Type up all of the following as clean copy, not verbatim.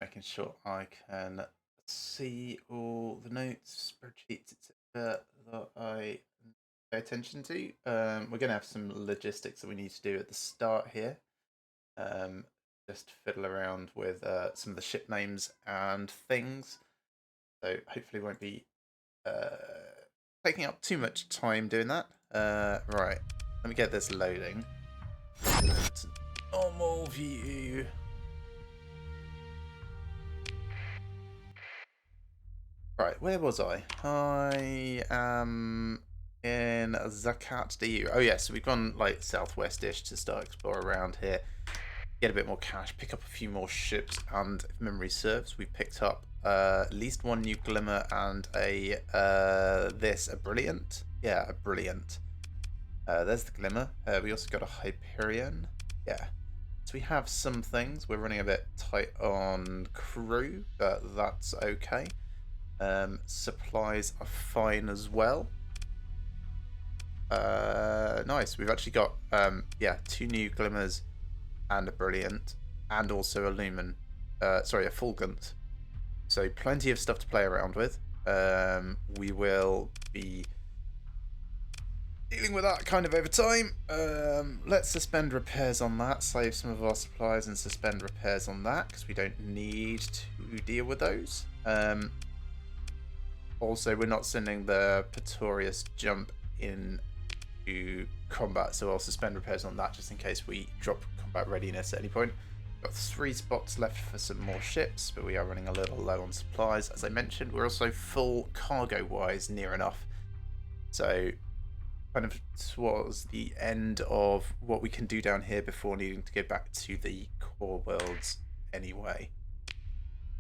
Making sure I can see all the notes, spreadsheets, etc. that I pay attention to. We're going to have some logistics that we need to do at the start here. Just fiddle around with some of the ship names and things. So hopefully won't be taking up too much time doing that. Right, let me get this loading. Normal view. Right, where was I? I am in Zakat DU. Oh yeah, so we've gone like southwest-ish to start explore around here. Get a bit more cash, pick up a few more ships, and if memory serves, we picked up at least one new Glimmer and a brilliant. Yeah, a brilliant. There's the Glimmer. We also got a Hyperion. Yeah. So we have some things. We're running a bit tight on crew, but that's okay. Supplies are fine as well. Nice. We've actually got yeah, 2 new Glimmers and a brilliant, and also a lumen. Sorry, a fulgent. So plenty of stuff to play around with. We will be dealing with that kind of over time. Let's suspend repairs on that, save some of our supplies and suspend repairs on that because we don't need to deal with those. Also, we're not sending the Pretorius jump into combat, so I'll suspend repairs on that just in case we drop combat readiness at any point. Got 3 spots left for some more ships, but we are running a little low on supplies. As I mentioned, we're also full cargo-wise near enough. So kind of towards the end of what we can do down here before needing to go back to the core worlds anyway.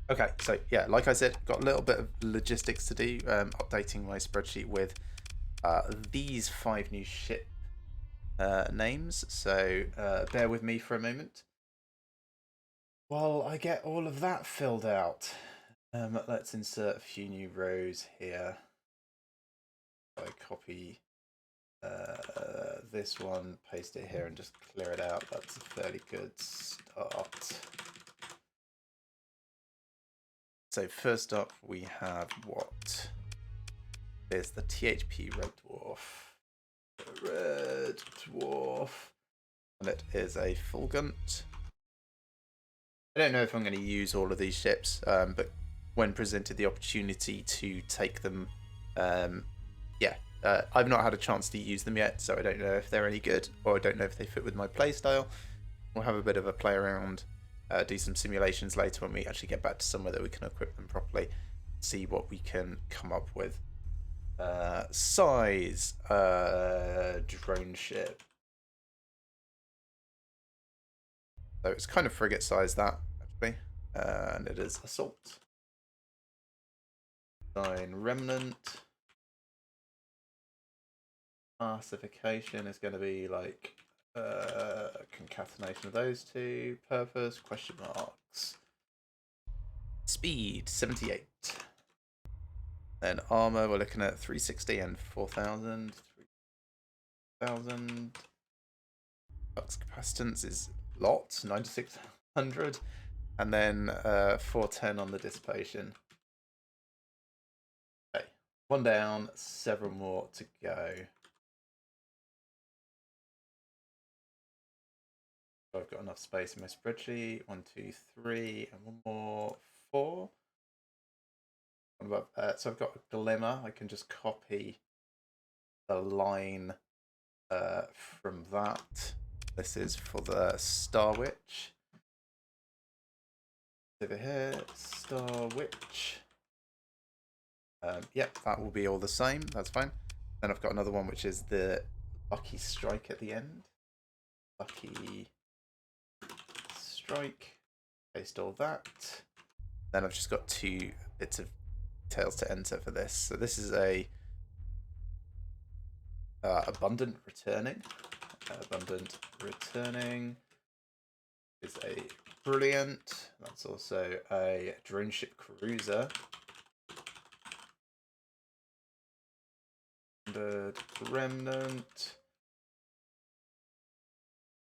Okay, so yeah, like I said, got a little bit of logistics to do, updating my spreadsheet with these 5 new ship names, so bear with me for a moment while I get all of that filled out. Let's insert a few new rows here. I copy this one, paste it here and just clear it out. That's a fairly good start. So first up we have what is the THP Red Dwarf. Red Dwarf. And it is a Fulgent. I don't know if I'm going to use all of these ships, but when presented the opportunity to take them, yeah, I've not had a chance to use them yet, so I don't know if they're any good, or I don't know if they fit with my playstyle. We'll have a bit of a play around, do some simulations later when we actually get back to somewhere that we can equip them properly, see what we can come up with. Size, drone ship. So it's kind of frigate size, that, actually. And it is assault. Design remnant. Classification is going to be like concatenation of those two. Purpose, question marks. Speed, 78. Then armor, we're looking at 360 and 4,000. 3,000. Flux capacitance is lots, 9,600. And then 410 on the dissipation. Okay, 1 down, several more to go. I've got enough space in my spreadsheet. 1, 2, 3, and 1 more, 4. So I've got a Glimmer. I can just copy the line from that. This is for the Star Witch. Over here, Star Witch. Yep, that will be all the same. That's fine. Then I've got another one which is the Lucky Strike at the end. Lucky Strike. Paste all that. Then I've just got 2 bits of details to enter for this. So this is a Abundant Returning. Abundant Returning is a Brilliant. That's also a Drone Ship Cruiser. Remnant.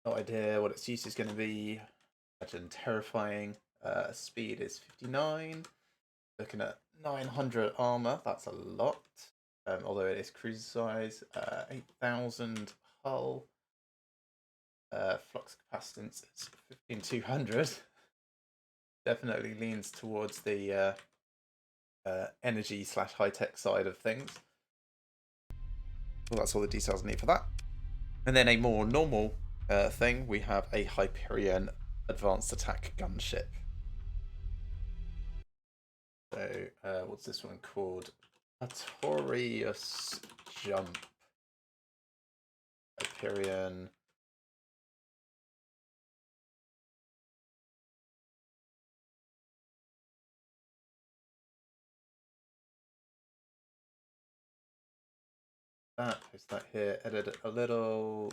No idea what its use is going to be. Imagine Terrifying. Speed is 59. Looking at 900 armor. That's a lot. Although it is cruiser size. 8,000 hull. Flux capacitance is 15,200. Definitely leans towards the energy / high-tech side of things. Well, that's all the details I need for that. And then a more normal thing, we have a Hyperion Advanced Attack Gunship. So, what's this one called? Notorious Jump. Hyperion. Post that here, edit it a little.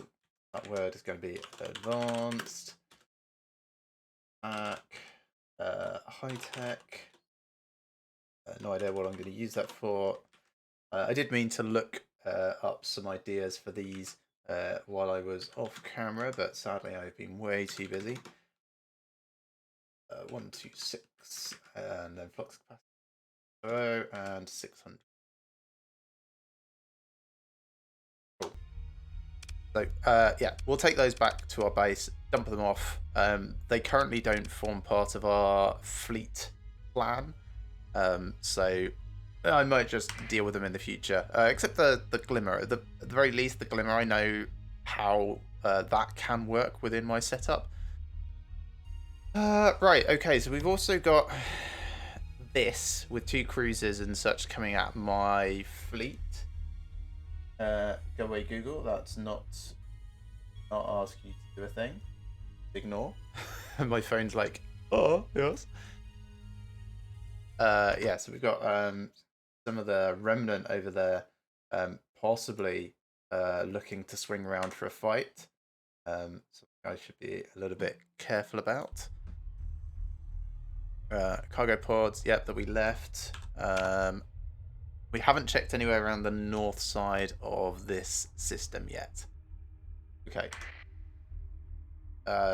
That word is going to be advanced. High tech. No idea what I'm going to use that for. I did mean to look up some ideas for these while I was off camera, but sadly I've been way too busy. 126, and then flux capacity, and 600. Cool. So yeah, we'll take those back to our base, dump them off. They currently don't form part of our fleet plan, so I might just deal with them in the future. Except the Glimmer. At the very least, the Glimmer, I know how that can work within my setup. Right, okay, so we've also got this with 2 cruisers and such coming at my fleet. Go away, Google. That's not ask you to do a thing. Ignore. My phone's like, oh, yes. Yeah, so we've got some of the Remnant over there, possibly looking to swing around for a fight. So I should be a little bit careful about. Cargo pods, yep, that we left. We haven't checked anywhere around the north side of this system yet. Okay.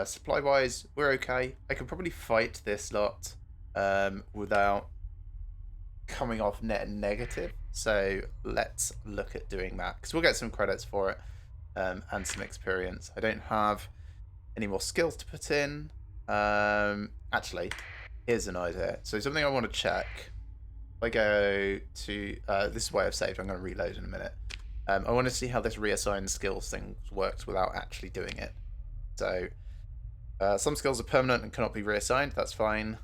Supply-wise, we're okay. I could probably fight this lot without coming off net negative. So let's look at doing that, because we'll get some credits for it and some experience. I don't have any more skills to put in. Actually, here's an idea. So something I want to check. If I go to this is why I've saved. I'm going to reload in a minute. I want to see how this reassign skills thing works without actually doing it. So some skills are permanent and cannot be reassigned. That's fine.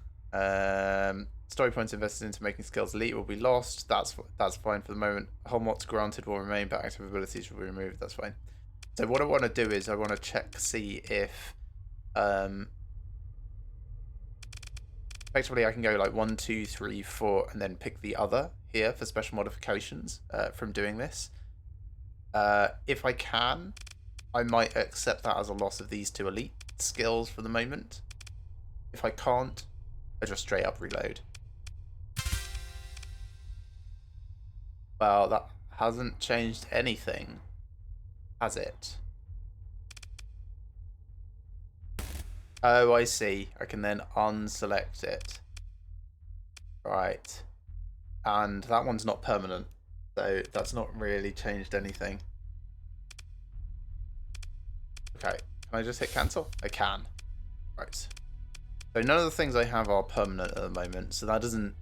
Story points invested into making skills elite will be lost. That's fine for the moment. Whole mods granted will remain, but active abilities will be removed. That's fine. So what I want to do is I want to check, see if effectively I can go like 1, 2, 3, 4, and then pick the other here for special modifications from doing this. If I can, I might accept that as a loss of these 2 elite skills for the moment. If I can't, I just straight up reload. Well, that hasn't changed anything, has it? Oh, I see. I can then unselect it. Right. And that one's not permanent, so that's not really changed anything. Okay. Can I just hit cancel? I can. Right. So none of the things I have are permanent at the moment, so that doesn't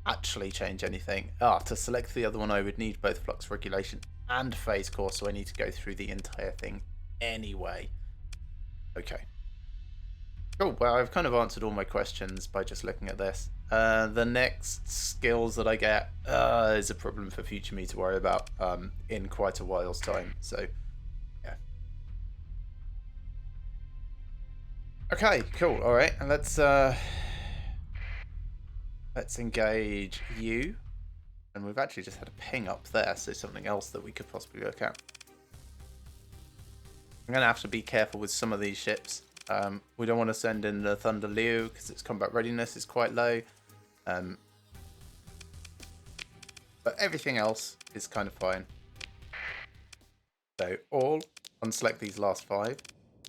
actually change anything. To select the other one, I would need both flux regulation and phase core, so I need to go through the entire thing anyway. Okay. Oh, well, I've kind of answered all my questions by just looking at this. The next skills that I get is a problem for future me to worry about in quite a while's time. So, yeah. Okay, cool. All right, and let's engage you. And we've actually just had a ping up there, so something else that we could possibly look at. I'm going to have to be careful with some of these ships. We don't want to send in the Thunder Leo because its combat readiness is quite low. But everything else is kind of fine. So all, unselect these last 5,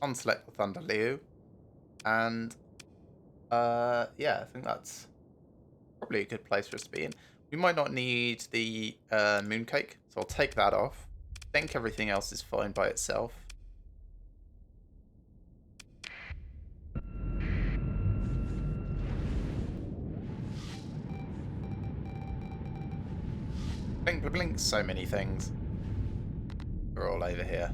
unselect the Thunder Leo, and yeah, I think that's probably a good place for us to be in. We might not need the mooncake, so I'll take that off. I think everything else is fine by itself. Blink, blink, blink, so many things. We're all over here.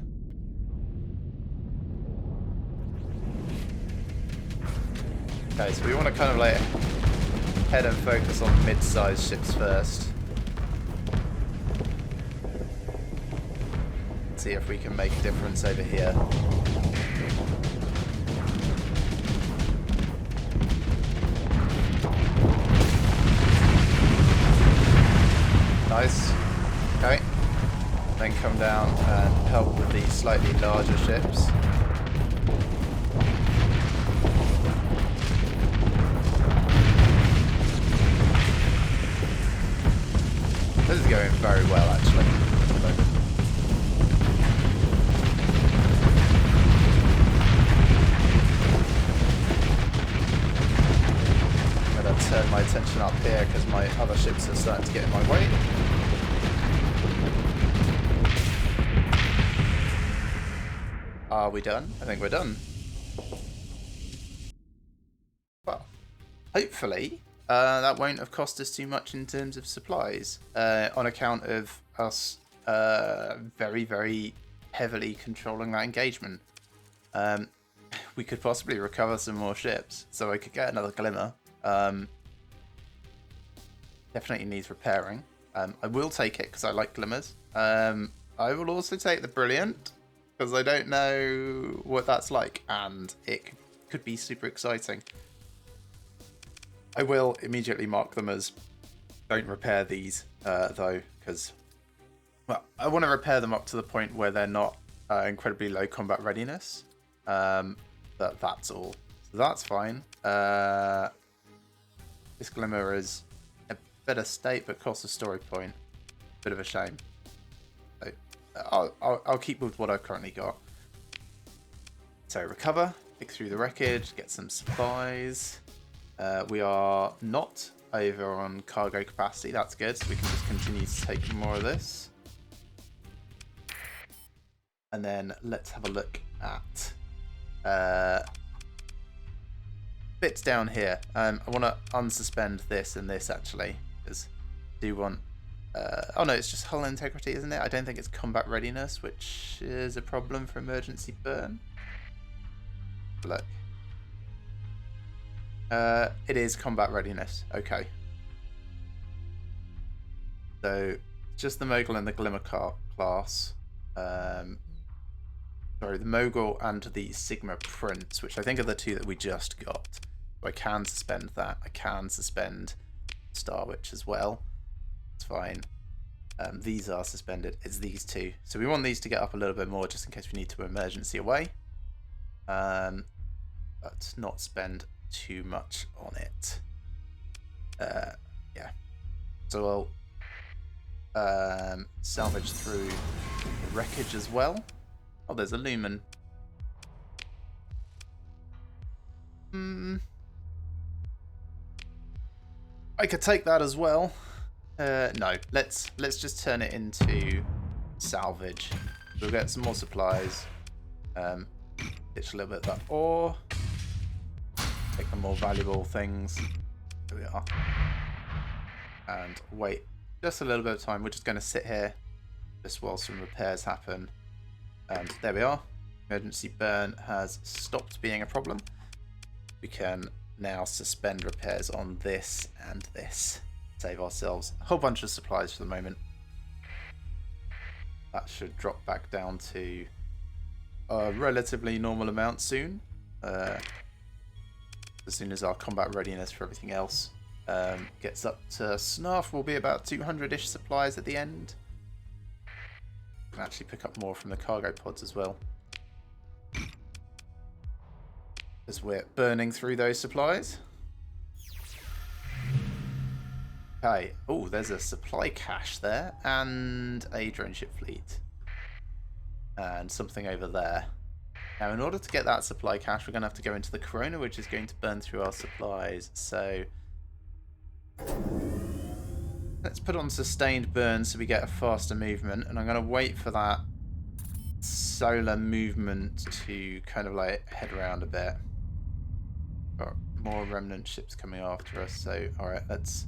Okay, so we want to kind of like head and focus on mid-sized ships first. See if we can make a difference over here. Nice. Okay. Then come down and help with the slightly larger ships. This is going very well, actually, at the moment. I'm going to turn my attention up here because my other ships are starting to get in my way. Are we done? I think we're done. Well, hopefully that won't have cost us too much in terms of supplies on account of us very, very heavily controlling that engagement. We could possibly recover some more ships, so I could get another Glimmer. Definitely needs repairing. I will take it because I like Glimmers. I will also take the Brilliant because I don't know what that's like, and it could be super exciting. I will immediately mark them as don't repair these, though, because, well, I want to repair them up to the point where they're not incredibly low combat readiness. But that's all. So that's fine. This Glimmer is a better state, but costs a story point. Bit of a shame. So, I'll keep with what I've currently got. So recover, pick through the wreckage, get some supplies. We are not over on cargo capacity. That's good. So we can just continue to take more of this. And then let's have a look at bits down here. I want to unsuspend this and this actually, because I do want. Oh no, it's just hull integrity, isn't it? I don't think it's combat readiness, which is a problem for emergency burn. Look. It is combat readiness. Okay. So just the Mogul and the Glimmer class. Sorry, the Mogul and the Sigma Prince, which I think are the two that we just got. So I can suspend that. I can suspend Star Witch as well. It's fine. These are suspended. It's these two. So we want these to get up a little bit more just in case we need to emergency away. But not spend too much on it. Yeah. So I'll salvage through the wreckage as well. Oh, there's a Lumen. I could take that as well. No, let's just turn it into salvage. We'll get some more supplies. Ditch a little bit of that ore. Take the more valuable things. Here we are. And wait just a little bit of time. We're just going to sit here just while some repairs happen. And there we are. Emergency burn has stopped being a problem. we can now suspend repairs on this and this. Save ourselves a whole bunch of supplies for the moment. That should drop back down to a relatively normal amount soon. As soon as our combat readiness for everything else gets up to snuff, we'll be about 200-ish supplies at the end. We can actually pick up more from the cargo pods as well, as we're burning through those supplies. Okay. Oh, there's a supply cache there and a drone ship fleet and something over there. Now, in order to get that supply cache, we're going to have to go into the Corona, which is going to burn through our supplies. So let's put on sustained burn so we get a faster movement. And I'm going to wait for that solar movement to kind of like head around a bit. Got more remnant ships coming after us. So, all right, let's...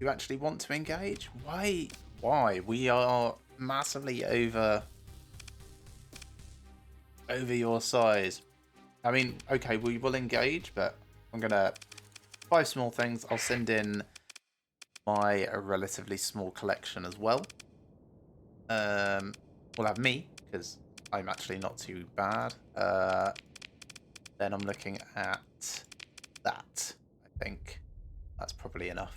You actually want to engage? Why? Why? We are massively over your size. I mean, okay, we will engage, but I'm gonna 5 small things. I'll send in my relatively small collection as well. We'll have me because I'm actually not too bad. Then I'm looking at that. I think that's probably enough.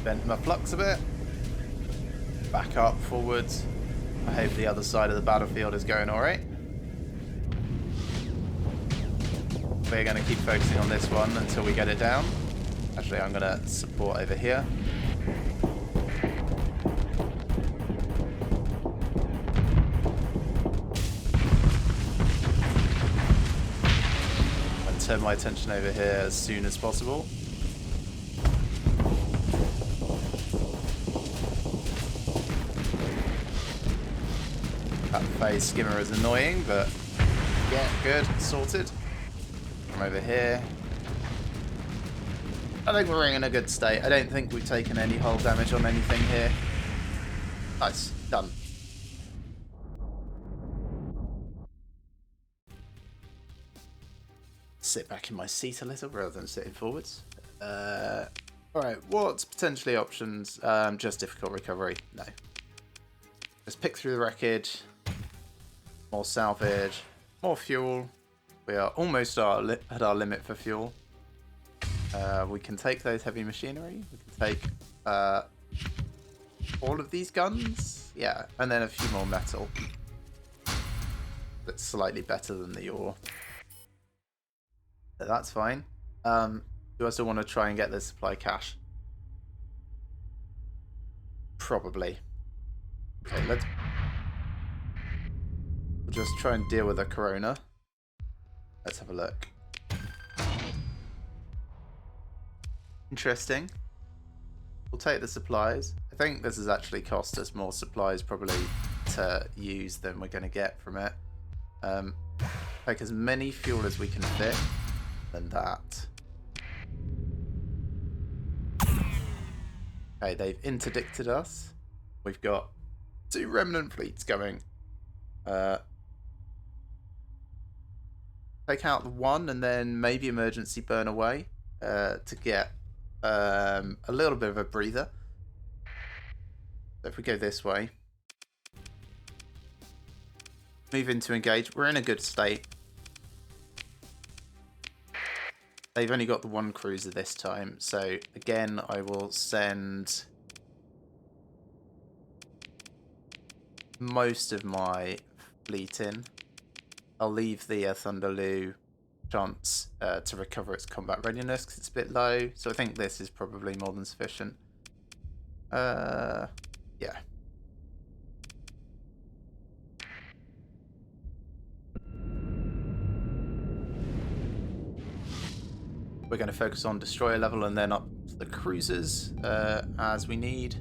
Bent my flux a bit. Back up, forwards. I hope the other side of the battlefield is going alright. We're going to keep focusing on this one until we get it down. Actually, I'm going to support over here. And turn my attention over here as soon as possible. That phase skimmer is annoying, but yeah, good, sorted. From over here. I think we're in a good state. I don't think we've taken any hull damage on anything here. Nice, done. Sit back in my seat a little rather than sitting forwards. Alright, what's potentially options? Just difficult recovery? No. Let's pick through the wreckage. More salvage, more fuel. We are almost at our limit for fuel. We can take those heavy machinery. We can take all of these guns. Yeah, and then a few more metal. That's slightly better than the ore. So that's fine. Do I still want to try and get this supply cache? Probably. Okay, let's... We'll just try and deal with a Corona. Let's have a look. Interesting. We'll take the supplies. I think this has actually cost us more supplies probably to use than we're going to get from it. Take as many fuel as we can fit than that. Okay, they've interdicted us. We've got 2 remnant fleets going. Take out the one and then maybe emergency burn away to get a little bit of a breather. So if we go this way, move into engage, we're in a good state. They've only got the 1 cruiser this time, so again I will send most of my fleet in. I'll leave the Thunderloo chance to recover its combat readiness because it's a bit low. So I think this is probably more than sufficient. Yeah. We're going to focus on destroyer level and then up to the cruisers as we need.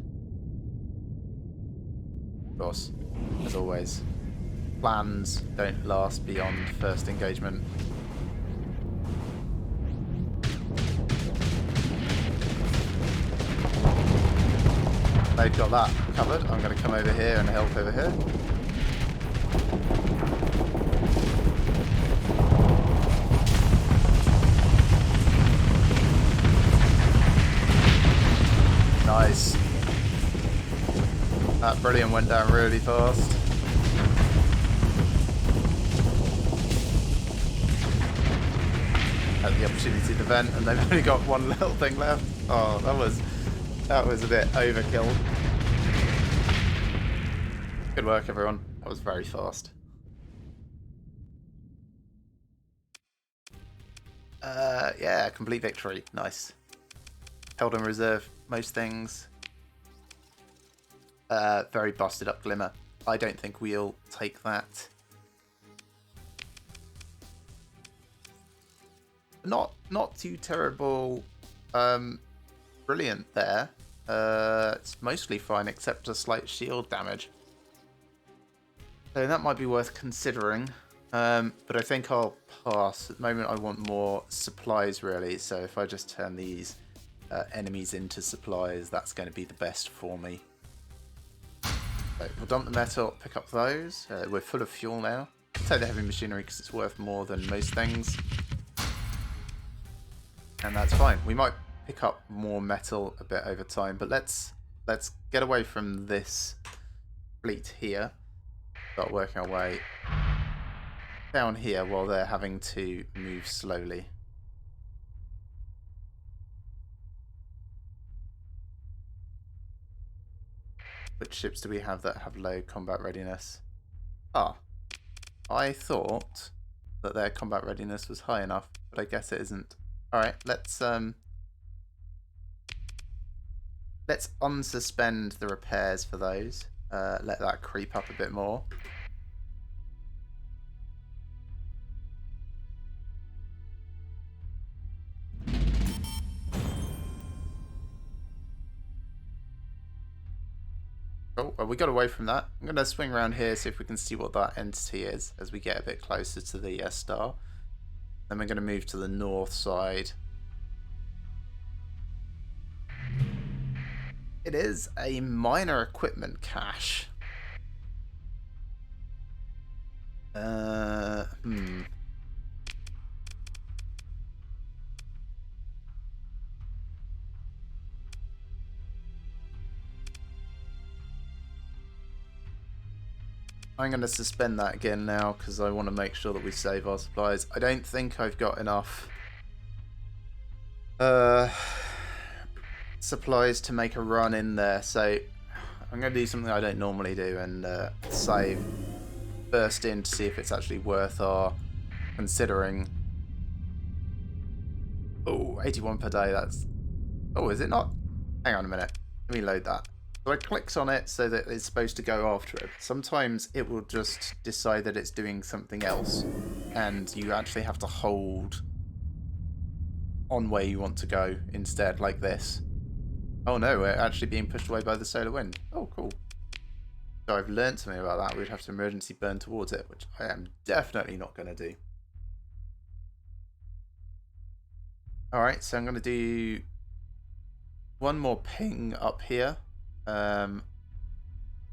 Of course, as always, plans don't last beyond first engagement. They've got that covered. I'm going to come over here and help over here. Nice. That brilliant went down really fast. Had the opportunity to vent and they've only got one little thing left. Oh, that was a bit overkill. Good work, everyone. That was very fast. Yeah, complete victory. Nice. Held in reserve most things. Very busted up Glimmer. I don't think we'll take that. Not too terrible. Brilliant there. It's mostly fine except a slight shield damage. So that might be worth considering. But I think I'll pass. At the moment I want more supplies really. So if I just turn these enemies into supplies, that's going to be the best for me. So we'll dump the metal, pick up those. We're full of fuel now. I'll take the heavy machinery because it's worth more than most things. And that's fine. We might pick up more metal a bit over time, but let's get away from this fleet here. Start working our way down here while they're having to move slowly. Which ships do we have that have low combat readiness? Ah, I thought that their combat readiness was high enough, but I guess it isn't. Alright, let's unsuspend the repairs for those. Let that creep up a bit more. Oh, well, we got away from that. I'm going to swing around here, see if we can see what that entity is as we get a bit closer to the star. Then we're going to move to the north side. It is a minor equipment cache. I'm going to suspend that again now because I want to make sure that we save our supplies. I don't think I've got enough supplies to make a run in there, so I'm going to do something I don't normally do and save, burst in to see if it's actually worth our considering. Oh, 81 per day, that's... Oh, is it not? Hang on a minute. Let me load that. So I clicked on it so that it's supposed to go after it. Sometimes it will just decide that it's doing something else, and you actually have to hold on where you want to go instead, like this. Oh no, we're actually being pushed away by the solar wind. Oh, cool. So I've learned something about that. We'd have to emergency burn towards it, which I am definitely not going to do. Alright, so I'm going to do one more ping up here.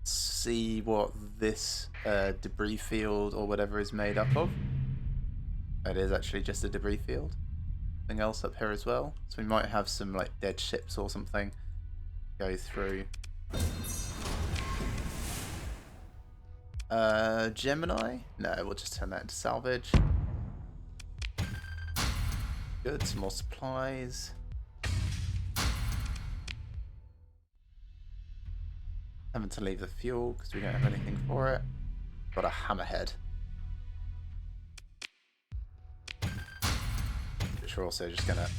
See what this debris field or whatever is made up of. It is actually just a debris field. Something else up here as well. So we might have some like dead ships or something go through. Gemini? No, we'll just turn that into salvage. Good, some more supplies. Having to leave the fuel because we don't have anything for it. Got a hammerhead. Which we're also just going to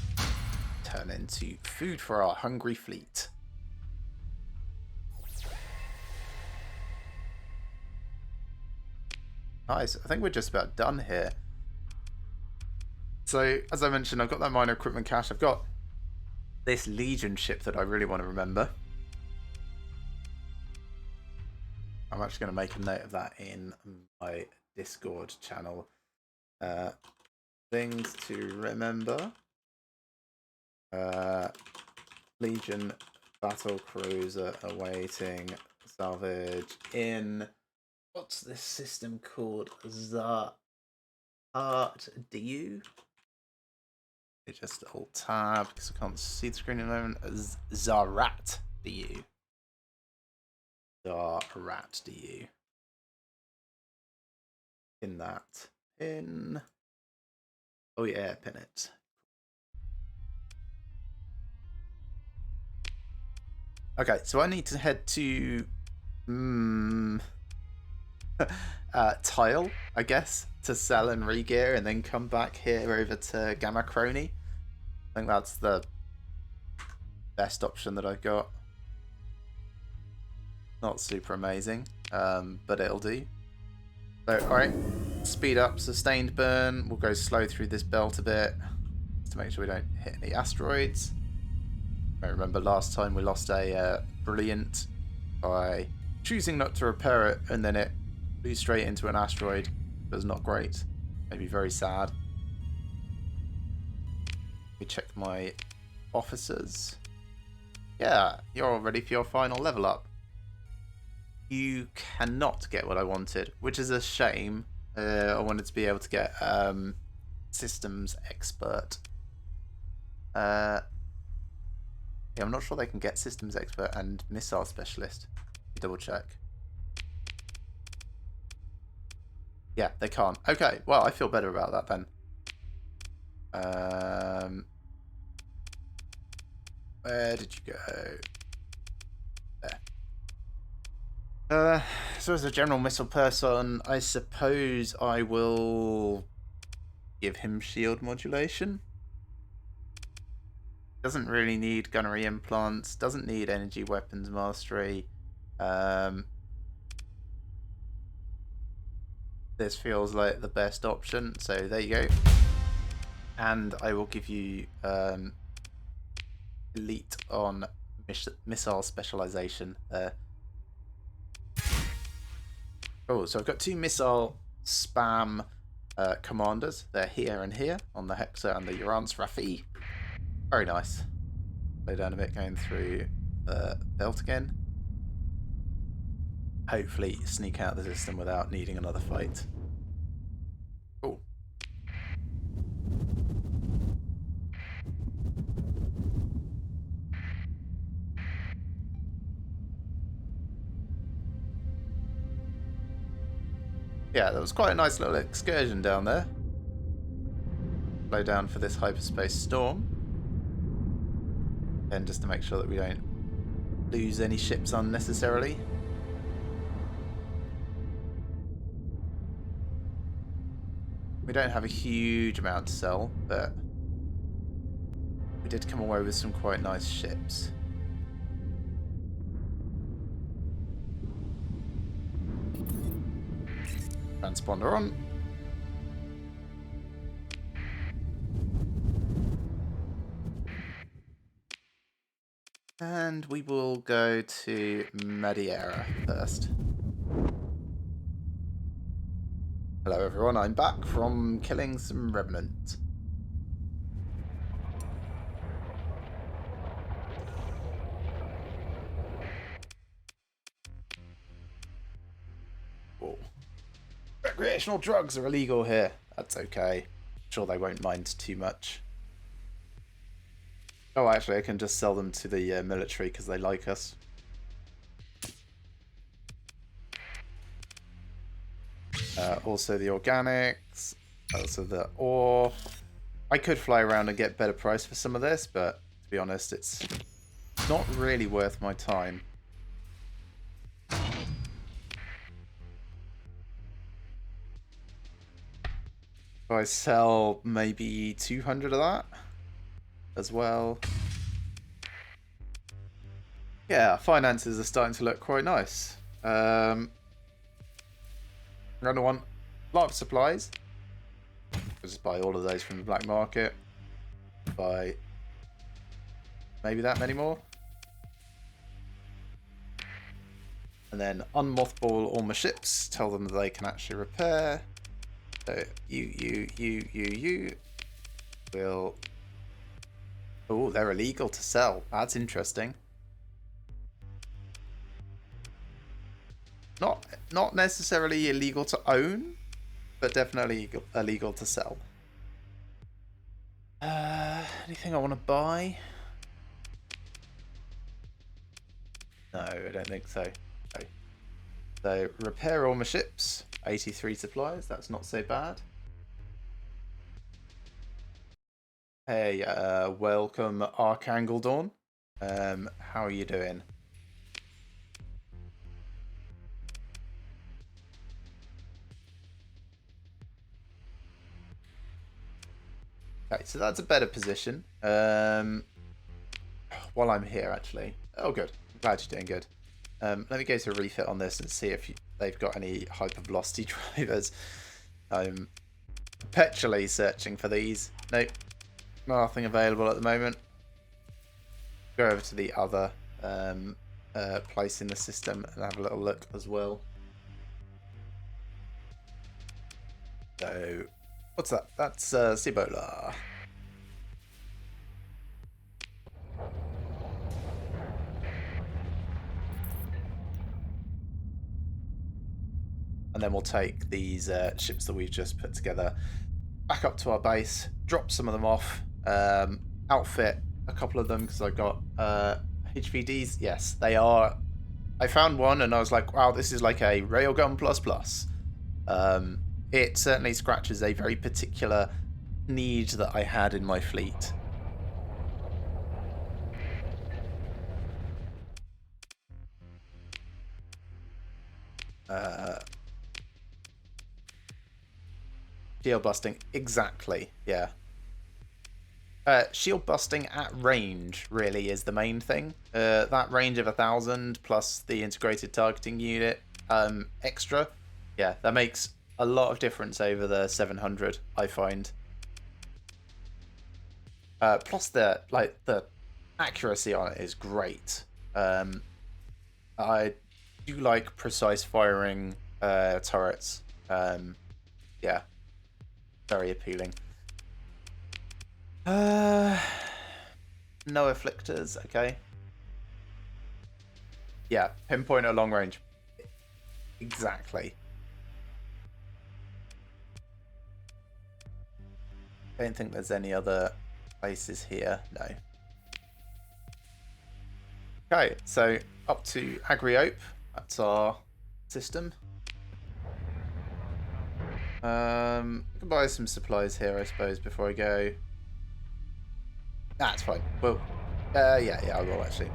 turn into food for our hungry fleet. Nice. I think we're just about done here. So, as I mentioned, I've got that minor equipment cache. I've got this Legion ship that I really want to remember. I'm actually going to make a note of that in my Discord channel. Things to remember. Legion battle cruiser awaiting salvage in... What's this system called? Zarat DU? Just alt tab because I can't see the screen at the moment. Zarat DU. Zarat DU. Pin that. Pin. Oh yeah, pin it. Okay, so I need to head to Tile, I guess, to sell and regear, and then come back here over to Gamma Crony. I think that's the best option that I've got. Not super amazing, but it'll do. So, alright, speed up, sustained burn. We'll go slow through this belt a bit to make sure we don't hit any asteroids. I remember last time we lost a Brilliant by choosing not to repair it, and then it flew straight into an asteroid. It was not great. Maybe very sad. Let me check my officers. Yeah, you're all ready for your final level up. You cannot get what I wanted, which is a shame. I wanted to be able to get systems expert. Yeah, I'm not sure they can get systems expert and missile specialist. Double check. Yeah, they can't. Okay, well, I feel better about that then. Where did you go? There. So as a general missile person, I suppose I will give him shield modulation. Doesn't really need gunnery implants. Doesn't need energy weapons mastery. This feels like the best option. So there you go. And I will give you elite on missile specialization there. Oh, so I've got 2 missile spam commanders. They're here and here on the Hexa and the Uranus Rafi. Very nice. Slow down a bit going through the belt again. Hopefully sneak out the system without needing another fight. Cool. Yeah, that was quite a nice little excursion down there. Slow down for this hyperspace storm. And just to make sure that we don't lose any ships unnecessarily. We don't have a huge amount to sell, but we did come away with some quite nice ships. Transponder on. And we will go to Madeira first. Hello everyone, I'm back from killing some Revenant. Oh. Recreational drugs are illegal here. That's okay. Sure they won't mind too much. Oh, actually, I can just sell them to the military because they like us. Also the organics, also the ore. I could fly around and get better price for some of this, but to be honest, it's not really worth my time. If I sell maybe 200 of that as well. Yeah, finances are starting to look quite nice. I'm going to want a lot of supplies. Just buy all of those from the black market. Buy maybe that many more. And then unmothball all my ships. Tell them that they can actually repair. So you will... Oh, they're illegal to sell. That's interesting. Not necessarily illegal to own, but definitely illegal to sell. Anything I want to buy? No, I don't think so. Okay. So repair all my ships. 83 supplies. That's not so bad. Hey, welcome Archangel Dawn. How are you doing? Okay, so that's a better position. While I'm here, actually. Oh, good. I'm glad you're doing good. Let me go to a refit on this and see if they've got any hypervelocity drivers. I'm perpetually searching for these. Nope. Nothing available at the moment. Go over to the other place in the system and have a little look as well. So, what's that? That's Cibola. And then we'll take these ships that we've just put together back up to our base, drop some of them off, outfit a couple of them because I've got HVDs. Yes, they are. I found one and I was like, wow, this is like a Railgun plus. It certainly scratches a very particular need that I had in my fleet. Shield busting, exactly, yeah. Shield busting at range really is the main thing. That range of 1,000 plus the integrated targeting unit extra, yeah, that makes a lot of difference over the 700, I find. Plus the accuracy on it is great. I do like precise firing turrets. Yeah. Very appealing. No afflictors, okay. Yeah, pinpoint at long range. Exactly. Don't think there's any other places here, no. Okay, so up to Agriope. That's our system. I can buy some supplies here, I suppose, before I go. That's fine. Well, yeah, I will actually.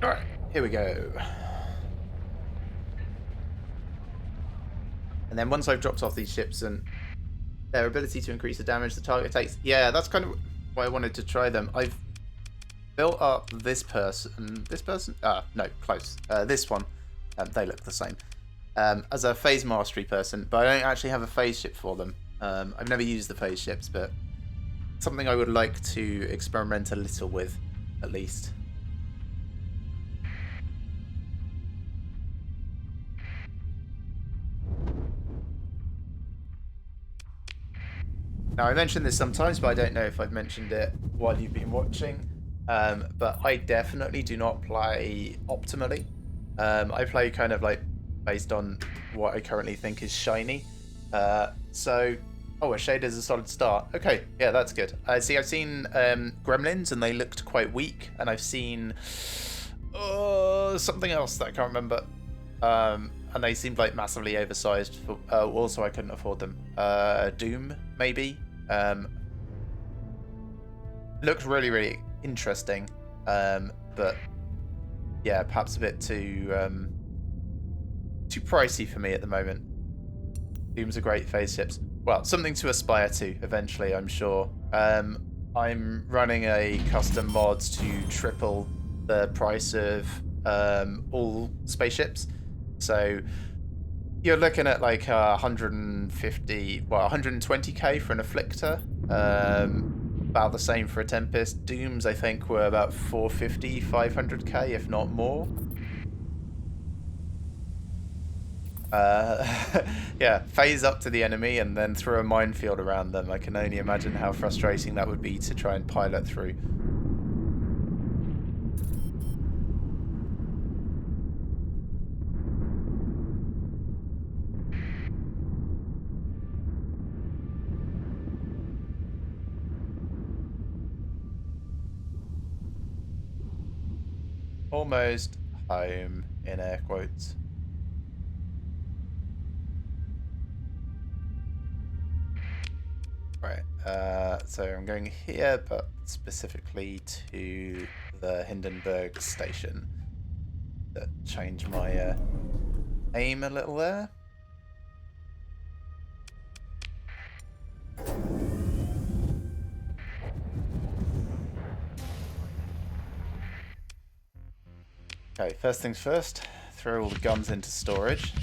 All right, here we go. And then once I've dropped off these ships and their ability to increase the damage the target takes. Yeah, that's kind of why I wanted to try them. I've built up this person. No, close. This one. They look the same. As a phase mastery person, but I don't actually have a phase ship for them. I've never used the phase ships, but something I would like to experiment a little with, at least. Now, I mentioned this sometimes, but I don't know if I've mentioned it while you've been watching. But I definitely do not play optimally. I play kind of like based on what I currently think is shiny. Oh, a shader's a solid start. Okay, yeah, that's good. I've seen Gremlins, and they looked quite weak. And I've seen something else that I can't remember. And they seemed like massively oversized. For, also, I couldn't afford them. Doom, maybe. Looked really, really interesting, but yeah, perhaps a bit too pricey for me at the moment. Doom's a great phase ships. well, something to aspire to eventually, I'm sure. I'm running a custom mod to triple the price of all spaceships. So you're looking at like 150, well, 120k for an Afflictor. About the same for a Tempest. Dooms, I think, were about 450, 500k, if not more. Yeah, phase up to the enemy and then throw a minefield around them. I can only imagine how frustrating that would be to try and pilot through. Almost home, in air quotes. Right, so I'm going here, but specifically to the Hindenburg station. That changed my aim a little there. Okay, first things first, throw all the guns into storage.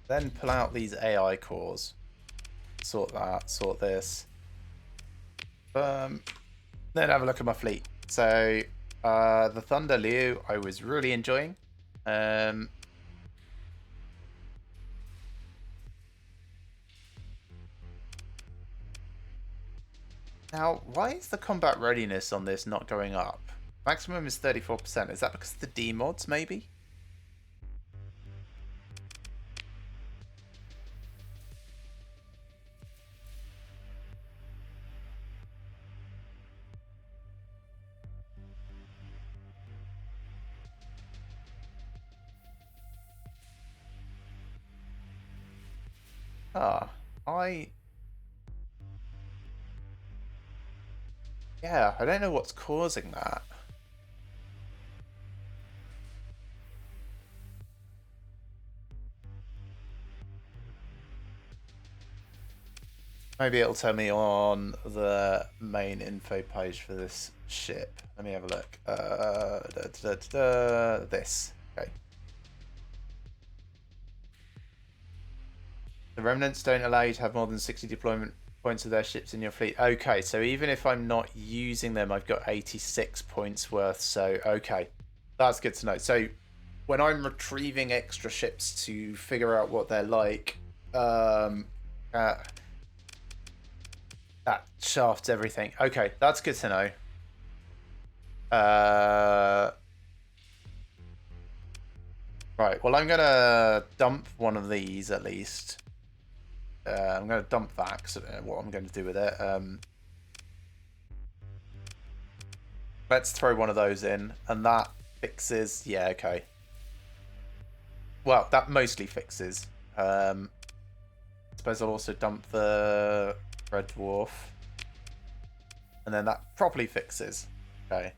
Then pull out these AI cores. Sort that, sort this. Then have a look at my fleet. So, the Thunder Leo I was really enjoying. Now, why is the combat readiness on this not going up? Maximum is 34%. Is that because of the D mods, maybe? Yeah, I don't know what's causing that. Maybe it'll tell me on the main info page for this ship. Let me have a look. This. Okay. The Remnants don't allow you to have more than 60 deployment points of their ships in your fleet. Okay, so even if I'm not using them, I've got 86 points worth. So, okay. That's good to know. So, when I'm retrieving extra ships to figure out what they're like, that shafts everything. Okay, that's good to know. Right, well, I'm going to dump one of these at least. I'm going to dump that because I don't know what I'm going to do with it. Let's throw one of those in, and that fixes... Yeah, okay. Well, that mostly fixes. I suppose I'll also dump the Red Dwarf. And then that properly fixes. Okay.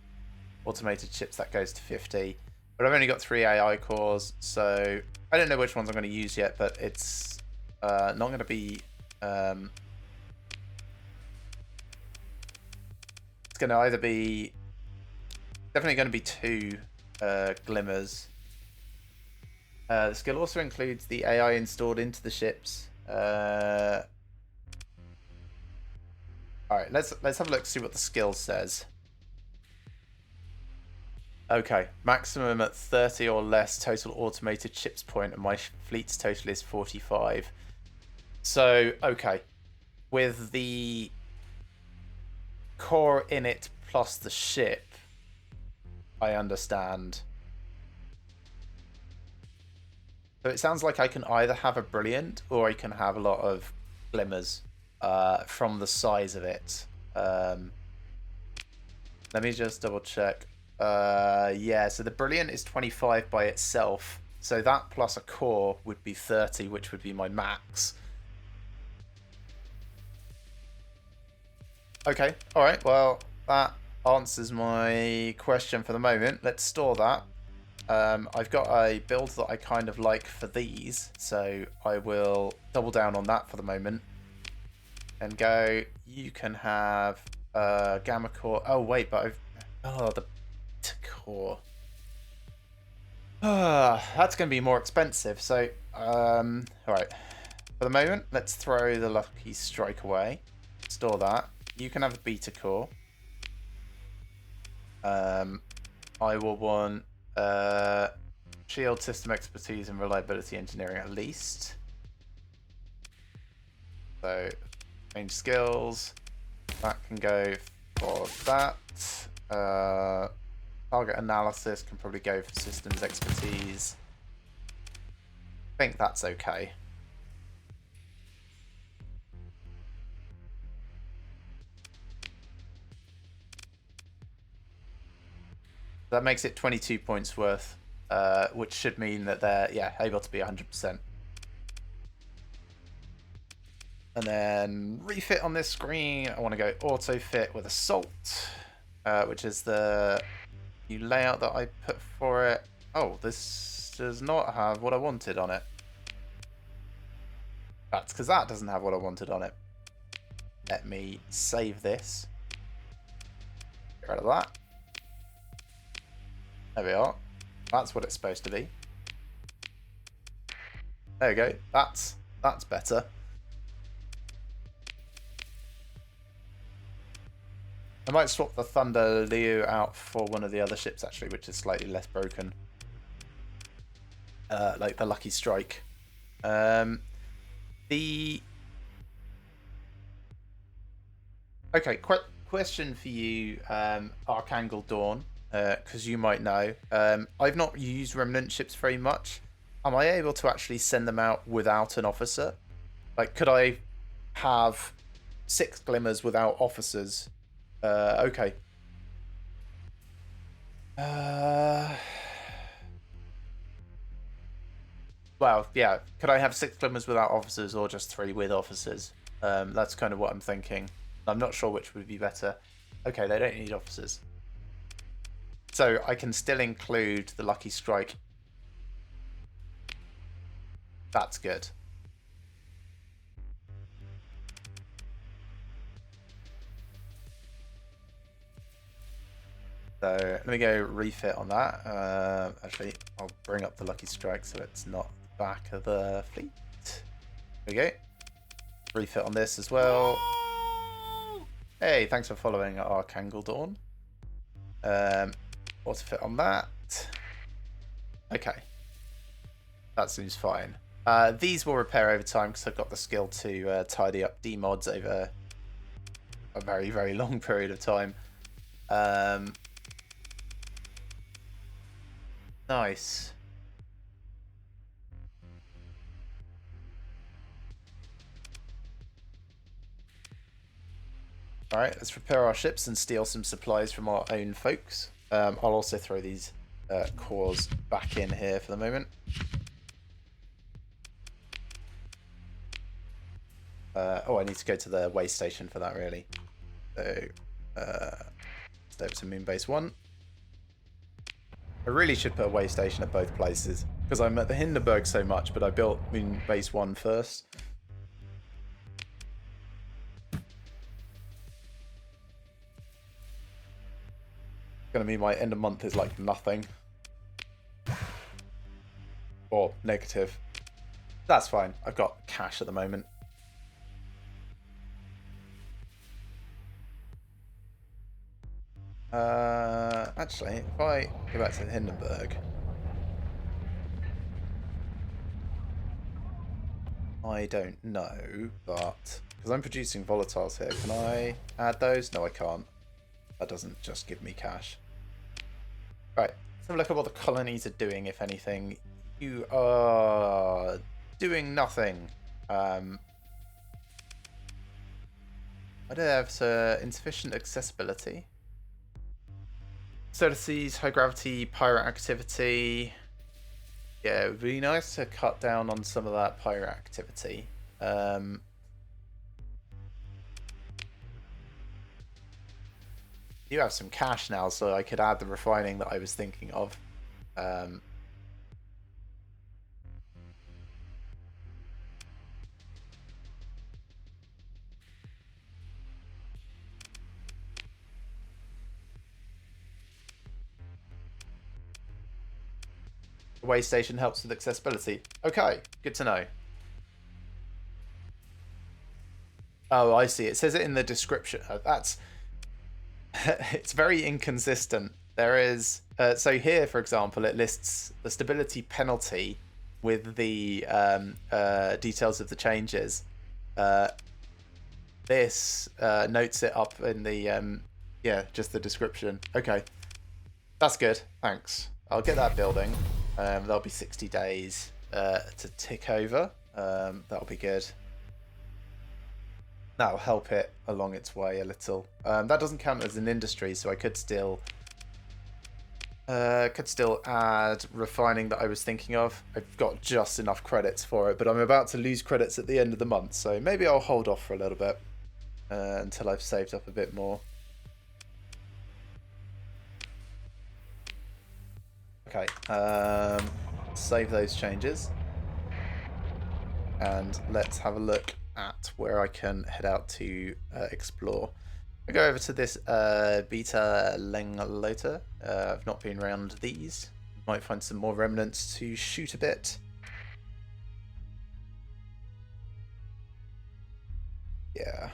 Automated chips, that goes to 50. But I've only got 3 AI cores, so I don't know which ones I'm going to use yet, but it's not going to be... it's going to either be... Definitely going to be 2 glimmers. The skill also includes the AI installed into the ships. Alright, let's have a look, see what the skill says. Okay, maximum at 30 or less total automated chips point, and my fleet's total is 45. So, okay. With the core in it plus the ship, I understand. So it sounds like I can either have a brilliant or I can have a lot of glimmers from the size of it. Let me just double check. Yeah, so the brilliant is 25 by itself. So that plus a core would be 30, which would be my max. Okay, alright, well, that answers my question for the moment. Let's store that. I've got a build that I kind of like for these, so I will double down on that for the moment and go, you can have gamma core. Oh wait, but the core. That's going to be more expensive. So, all right. For the moment, let's throw the lucky strike away. Store that. You can have a beta core. I will want shield system expertise and reliability engineering at least. So, change skills. That can go for that. Target analysis can probably go for systems expertise. I think that's okay. That makes it 22 points worth, which should mean that they're able to be 100%. And then refit on this screen. I want to go auto fit with assault, which is the new layout that I put for it. Oh, this does not have what I wanted on it. That's because that doesn't have what I wanted on it. Let me save this. Get rid of that. There we are. That's what it's supposed to be. There we go. That's better. I might swap the Thunder Leo out for one of the other ships actually, which is slightly less broken. Like the Lucky Strike. Okay, question for you, Archangel Dawn, because you might know. I've not used Remnant ships very much. Am I able to actually send them out without an officer? Like, could I have 6 glimmers without officers? Okay. Well, yeah. Could I have 6 glimmers without officers or just 3 with officers? That's kind of what I'm thinking. I'm not sure which would be better. Okay, they don't need officers. So I can still include the Lucky Strike. That's good. So let me go refit on that. Actually, I'll bring up the Lucky Strike so it's not the back of the fleet. There we go. Refit on this as well. Hey, thanks for following Archangel Dawn. Auto fit on that. Okay. That seems fine. These will repair over time because I've got the skill to tidy up demods over a very, very long period of time. Nice. Alright, let's repair our ships and steal some supplies from our own folks. I'll also throw these cores back in here for the moment. Oh, I need to go to the way station for that, really. So, stay up to Moon Base 1. I really should put a way station at both places, because I'm at the Hindenburg so much, but I built Moon Base 1 first. Gonna mean my end of month is like nothing. Or negative. That's fine. I've got cash at the moment. Actually, if I go back to Hindenburg, I don't know, but because I'm producing volatiles here, can I add those? No, I can't. That doesn't just give me cash. Right, let's have a look at what the colonies are doing, if anything. You are doing nothing. I don't have insufficient accessibility. Solar seas, high gravity, pirate activity. Yeah, it would be nice to cut down on some of that pirate activity. do have some cash now, so I could add the refining that I was thinking of. The way station helps with accessibility. Okay, good to know. Oh, I see. It says it in the description. That's it's very inconsistent. There is so here, for example, it lists the stability penalty with the details of the changes. This notes it up in the yeah, just the description. Okay, that's good. Thanks. I'll get that building. That'll be 60 days to tick over. That'll be good. That'll help it along its way a little. That doesn't count as an industry, so I could still add refining that I was thinking of. I've got just enough credits for it, but I'm about to lose credits at the end of the month, so maybe I'll hold off for a little bit until I've saved up a bit more. Okay, save those changes, and let's have a look at where I can head out to explore. I go over to this Beta Lenglota. I've not been around these. Might find some more remnants to shoot a bit. Yeah.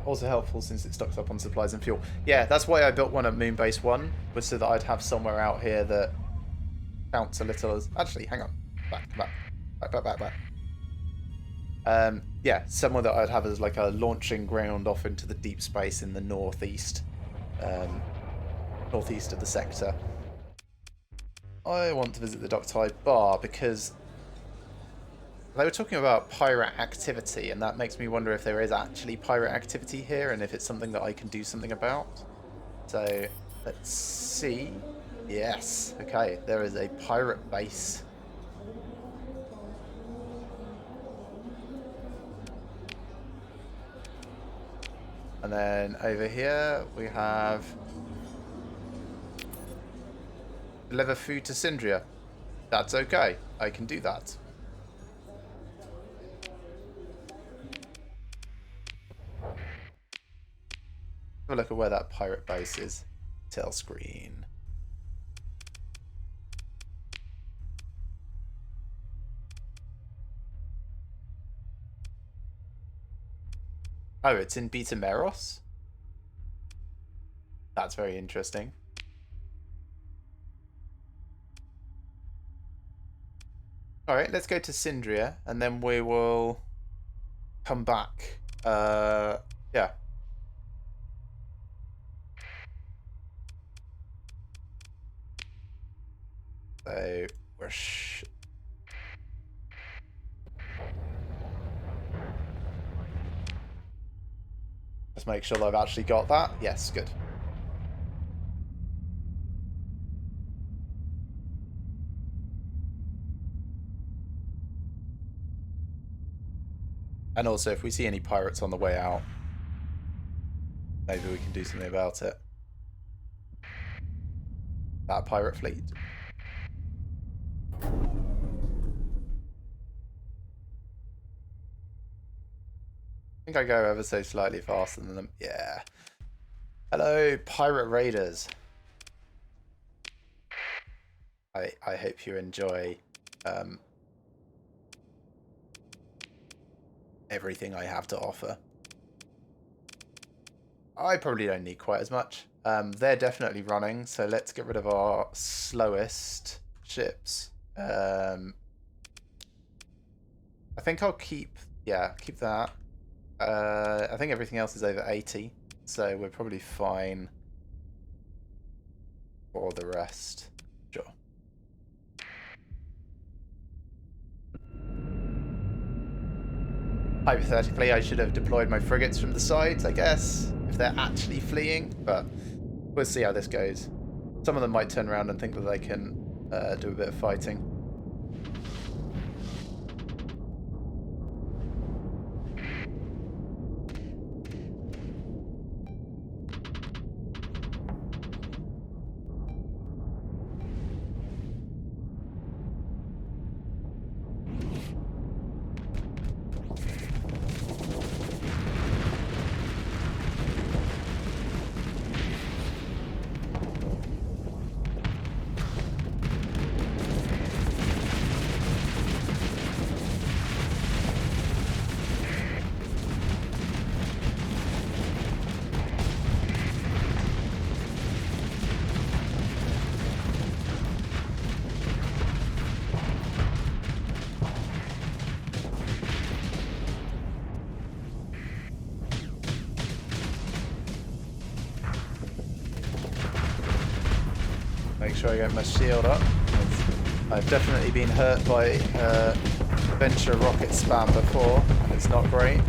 Also helpful since it stocks up on supplies and fuel. Yeah, that's why I built one at Moonbase 1, was so that I'd have somewhere out here that counts a little as... Actually, hang on. Back. Yeah, somewhere that I'd have as like a launching ground off into the deep space in the northeast. Northeast of the sector. I want to visit the Docktide Bar because they were talking about pirate activity, and that makes me wonder if there is actually pirate activity here and if it's something that I can do something about. So, let's see. Yes, okay, there is a pirate base. And then over here we have deliver food to Syndria. That's okay, I can do that. Have a look at where that pirate base is. Tell screen. Oh, it's in Beta Meros? That's very interesting. Alright, let's go to Syndria, and then we will come back. Yeah. So, we're... Let's make sure that I've actually got that. Yes, good. And also, if we see any pirates on the way out, maybe we can do something about it. That pirate fleet. I think I go ever so slightly faster than them. Yeah. Hello, pirate raiders. I hope you enjoy everything I have to offer. I probably don't need quite as much. They're definitely running, so let's get rid of our slowest ships. I think I'll keep that. I think everything else is over 80, so we're probably fine for the rest. Sure. Hypothetically, I should have deployed my frigates from the sides, I guess, if they're actually fleeing, but we'll see how this goes. Some of them might turn around and think that they can do a bit of fighting. Make sure I get my shield up. I've definitely been hurt by Venture rocket spam before, and it's not great.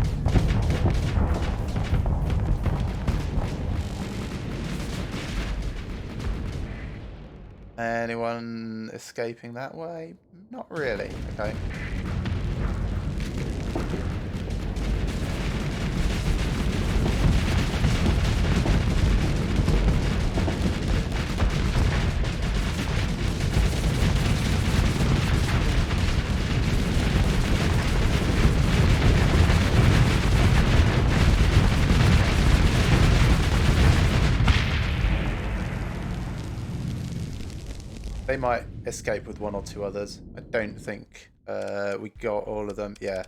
Anyone escaping that way? Not really. Okay. They might escape with one or two others. I don't think we got all of them. Yeah.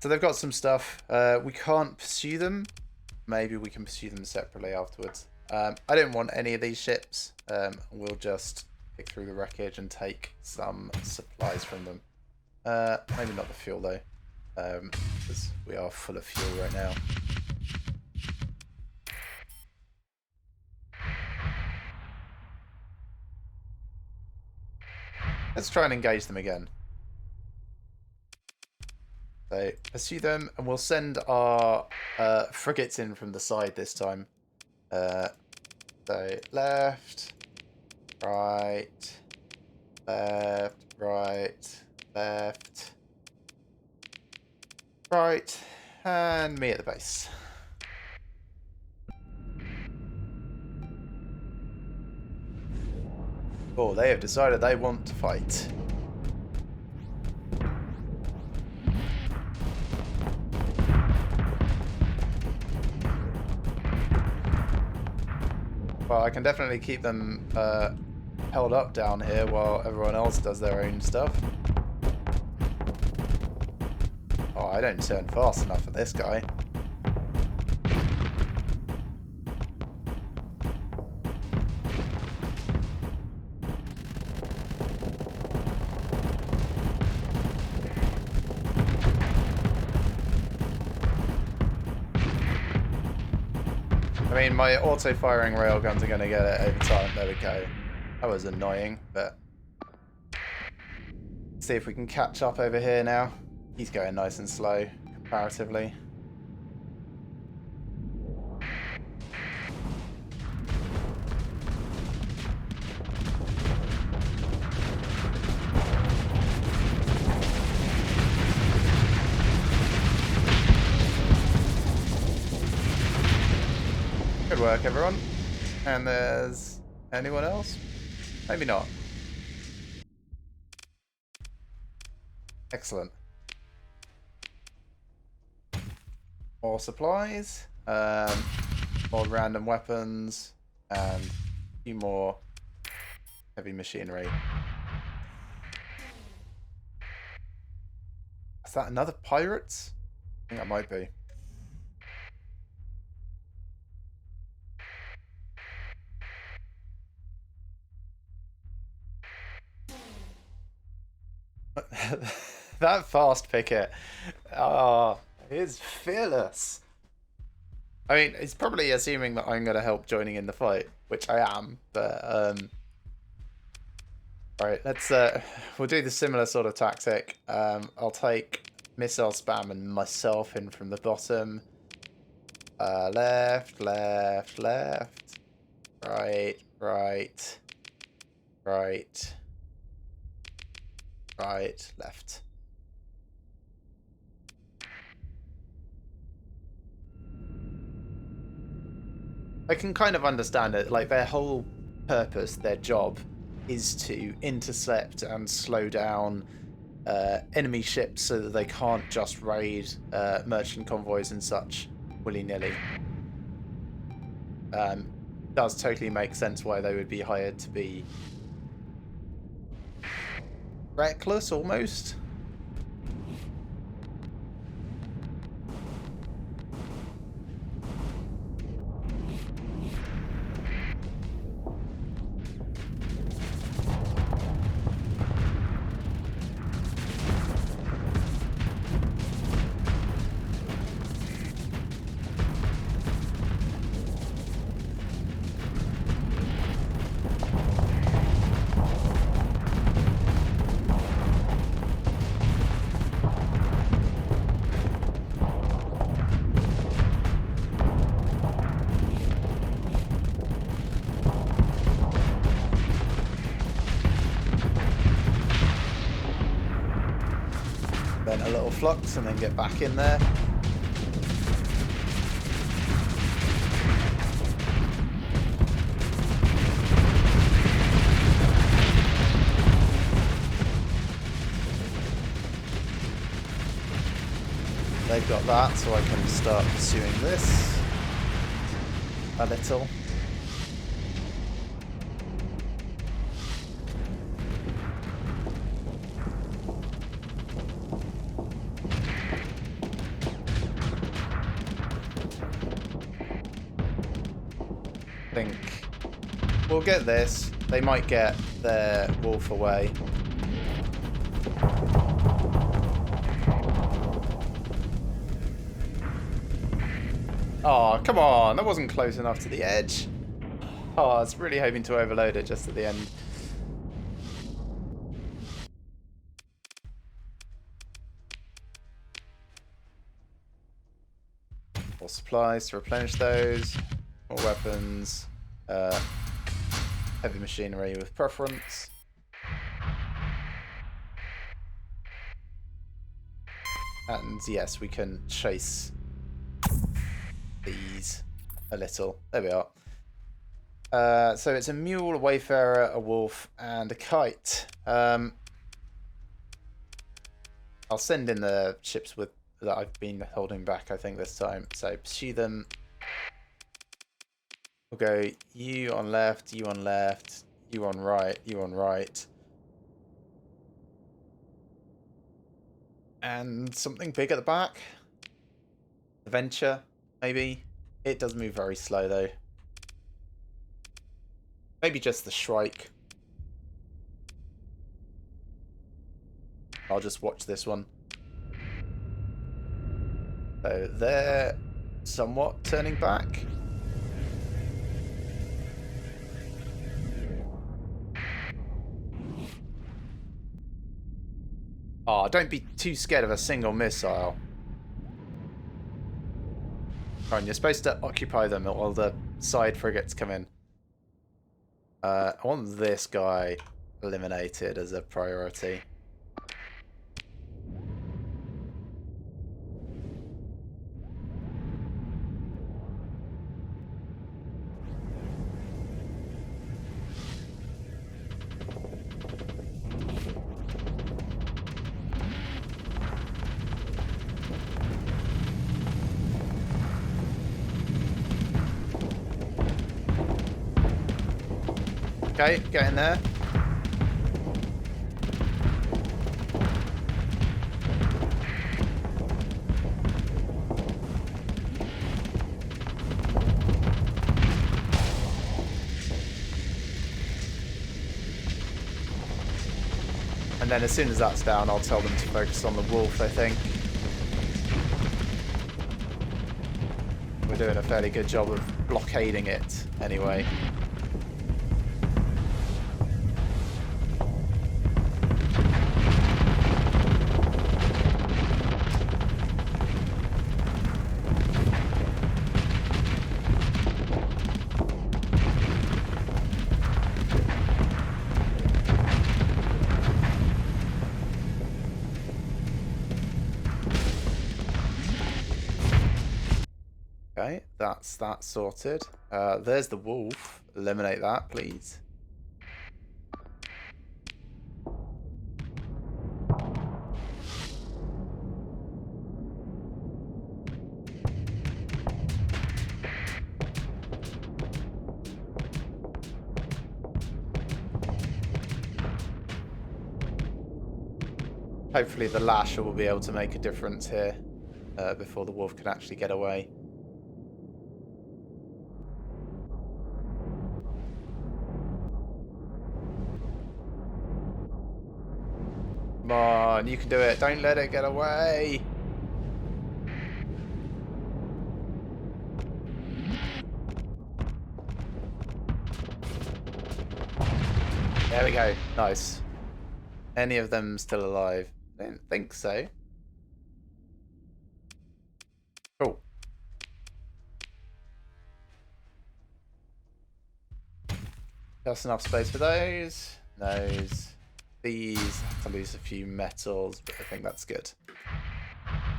So they've got some stuff. We can't pursue them. Maybe we can pursue them separately afterwards. I don't want any of these ships. We'll just pick through the wreckage and take some supplies from them. Maybe not the fuel though, because we are full of fuel right now. Let's try and engage them again. So pursue them, and we'll send our frigates in from the side this time. So left, right, left, right, left, right, and me at the base. Oh, they have decided they want to fight. Well, I can definitely keep them held up down here while everyone else does their own stuff. Oh, I don't turn fast enough for this guy. I mean, my auto-firing railguns are going to get it over time. There we go. That was annoying, but... see if we can catch up over here now. He's going nice and slow, comparatively. Good work, everyone. And there's anyone else? Maybe not. Excellent. More supplies, more random weapons, and a few more heavy machinery. Is that another pirates? I think that might be. That fast picket, is fearless. I mean, he's probably assuming that I'm going to help joining in the fight, which I am. But all right, let's we'll do the similar sort of tactic. I'll take missile spam and myself in from the bottom. Left, left, left, right, right, right. Right, left. I can kind of understand it. Like, their whole purpose, their job, is to intercept and slow down enemy ships so that they can't just raid merchant convoys and such willy-nilly. Does totally make sense why they would be hired to be reckless, almost. a little flux and then get back in there. They've got that, so I can start pursuing this a little. I think we'll get this. They might get their wolf away. Oh, come on. That wasn't close enough to the edge. Oh, I was really hoping to overload it just at the end. More supplies to replenish those. More weapons. Heavy machinery with preference. And yes, we can chase these a little. There we are. So it's a mule, a wayfarer, a wolf, and a kite. I'll send in the ships with that I've been holding back, I think, this time. So pursue them. We'll go you on left, you on left, you on right, you on right. And something big at the back. The Venture, maybe. It does move very slow, though. Maybe just the Shrike. I'll just watch this one. So they're somewhat turning back. Oh, don't be too scared of a single missile. Right, you're supposed to occupy them while the side frigates come in. I want this guy eliminated as a priority. Okay, get in there. And then as soon as that's down, I'll tell them to focus on the wolf, I think. We're doing a fairly good job of blockading it anyway. Okay, that's that sorted. There's the wolf. Eliminate that, please. Hopefully the lasher will be able to make a difference here before the wolf can actually get away. Come on, you can do it. Don't let it get away. There we go. Nice. Any of them still alive? I don't think so. Cool. Just enough space for those. Those. These have to lose a few metals, but I think that's good.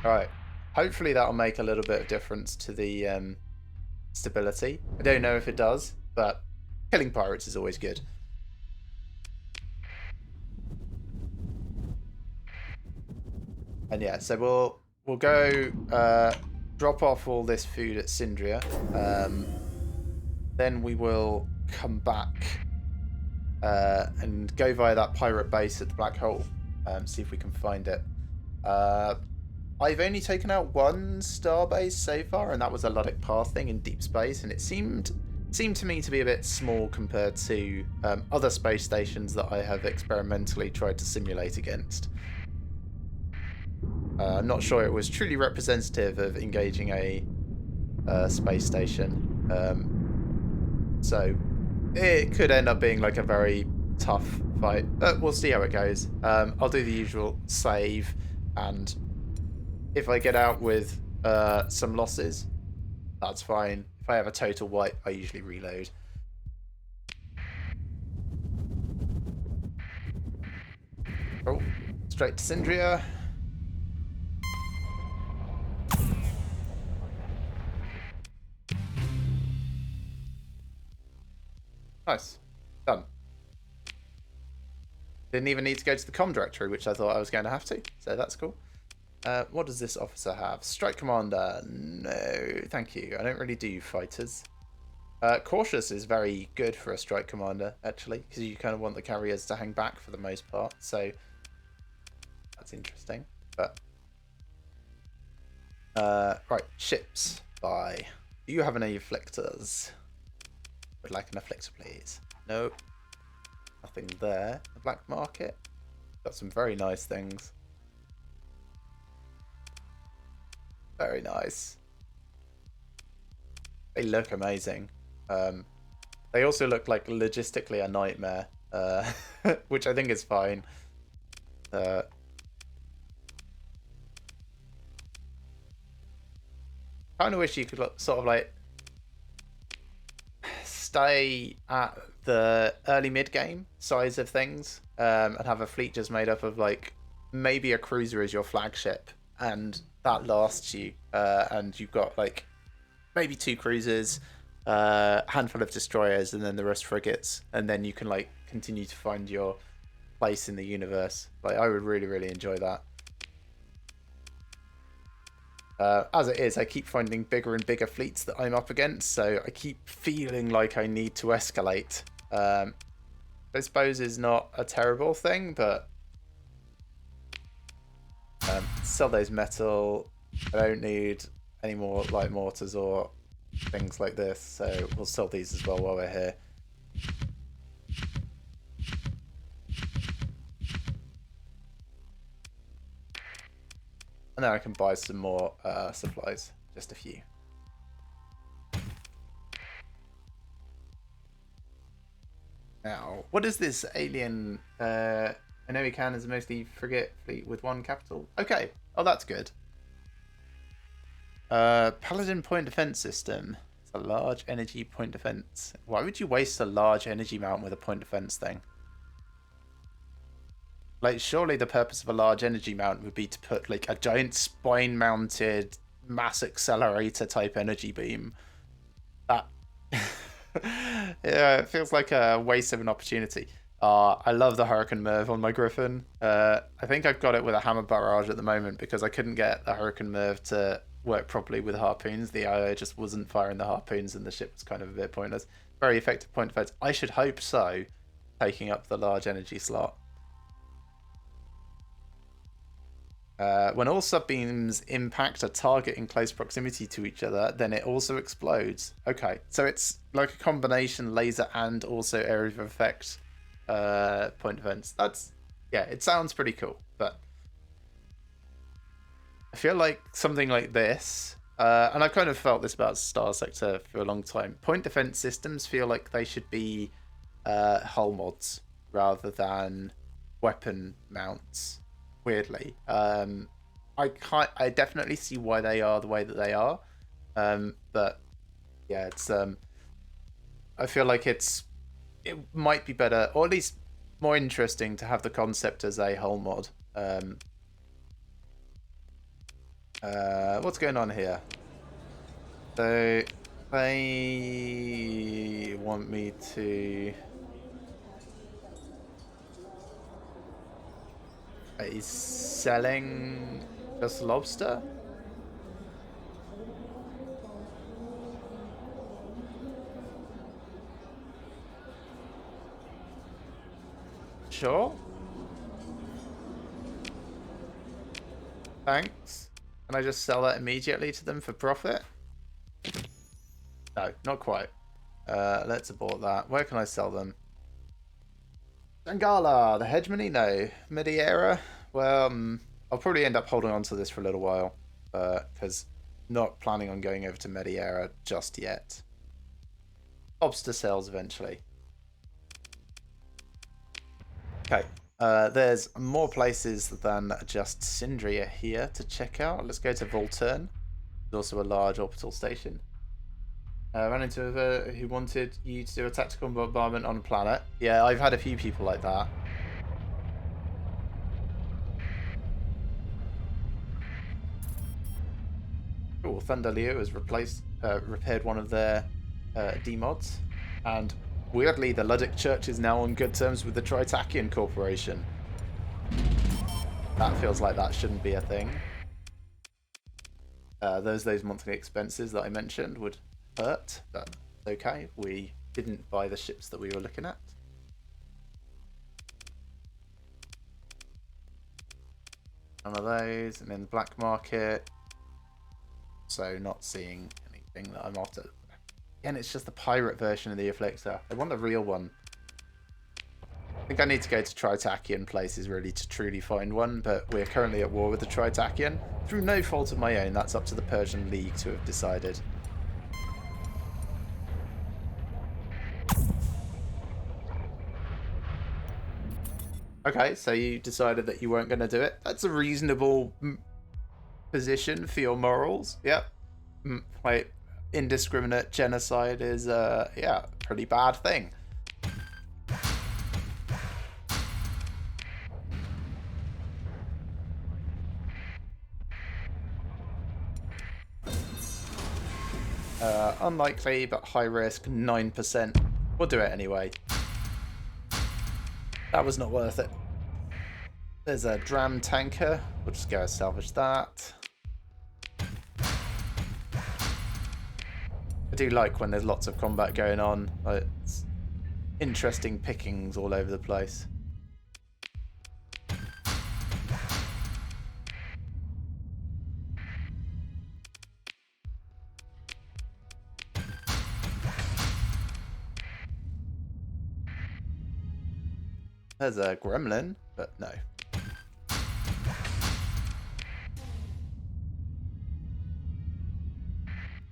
Alright. Hopefully that'll make a little bit of difference to the stability. I don't know if it does, but killing pirates is always good. And yeah, so we'll go drop off all this food at Syndria. Then we will come back and go via that pirate base at the Black Hole. See if we can find it. I've only taken out one star base so far, and that was a Luddic Path thing in deep space, and it seemed to me to be a bit small compared to other space stations that I have experimentally tried to simulate against. I'm not sure it was truly representative of engaging a space station. So it could end up being like a very tough fight, but we'll see how it goes. I'll do the usual save, and if I get out with some losses, that's fine. If I have a total wipe, I usually reload. Oh, straight to Syndria. Nice. Done. Didn't even need to go to the comm directory, which I thought I was going to have to, so that's cool. What does this officer have? Strike Commander. No, thank you. I don't really do fighters. Cautious is very good for a Strike Commander, actually, because you kind of want the carriers to hang back for the most part, so that's interesting. But right, ships. Bye. Do you have any afflictors? Would like an afflictor, please. Nope. Nothing there. The black market. Got some very nice things. Very nice. They look amazing. They also look like logistically a nightmare, which I think is fine. Kind of wish you could sort of like stay at the early mid game size of things, and have a fleet just made up of like maybe a cruiser as your flagship, and that lasts you, and you've got like maybe 2 cruisers, handful of destroyers, and then the rest frigates, and then you can like continue to find your place in the universe. Like, I would really enjoy that. As it is, I keep finding bigger and bigger fleets that I'm up against, so I keep feeling like I need to escalate. I suppose is not a terrible thing, but sell those metal. I don't need any more light mortars or things like this, so we'll sell these as well while we're here. And then I can buy some more supplies, just a few. Now, what is this alien? I know he can is mostly frigate fleet with 1 capital. Okay, oh that's good. Paladin point defense system. It's a large energy point defense. Why would you waste a large energy mount with a point defense thing? Like, surely the purpose of a large energy mount would be to put like a giant spine mounted mass accelerator type energy beam. That yeah, it feels like a waste of an opportunity. I love the Hurricane Merv on my Griffin. I think I've got it with a hammer barrage at the moment because I couldn't get the Hurricane Merv to work properly with harpoons. The AI just wasn't firing the harpoons and the ship was kind of a bit pointless. Very effective point defense. I should hope so, taking up the large energy slot. When all sub-beams impact a target in close proximity to each other, then it also explodes. Okay, so it's like a combination laser and also area of effect point defense. That's, yeah, it sounds pretty cool, but I feel like something like this, and I've kind of felt this about Starsector for a long time, point defense systems feel like they should be hull mods rather than weapon mounts. Weirdly, I definitely see why they are the way that they are, but yeah, it's I feel like it might be better, or at least more interesting, to have the concept as a hull mod. What's going on here? So they want me to. He's selling just lobster. Sure. Thanks. Can I just sell that immediately to them for profit? No, not quite. Let's abort that. Where can I sell them? Dangala, the hegemony? No. Mediera? Well, I'll probably end up holding on to this for a little while. Because not planning on going over to Mediera just yet. Lobster sells eventually. Okay. There's more places than just Sindria here to check out. Let's go to Volturn. There's also a large orbital station. Ran into who wanted you to do a tactical bombardment on a planet. Yeah, I've had a few people like that. Oh, Thunder Leo has repaired one of their demods. And weirdly, the Luddic Church is now on good terms with the Tritakian Corporation. That feels like that shouldn't be a thing. Those monthly expenses that I mentioned would hurt, but okay. We didn't buy the ships that we were looking at. None of those, and in the black market. So not seeing anything that I'm after. Again, it's just the pirate version of the Afflictor. I want the real one. I think I need to go to Tritakian places really to truly find one, but we're currently at war with the Tritakian. Through no fault of my own, that's up to the Persian League to have decided. Okay, so you decided that you weren't going to do it. That's a reasonable position for your morals. Yep. Like, indiscriminate genocide is, yeah, a pretty bad thing. Unlikely, but high risk, 9%. We'll do it anyway. That was not worth it. There's a dram tanker. We'll just go salvage that. I do like when there's lots of combat going on. It's interesting pickings all over the place. There's a gremlin, but no.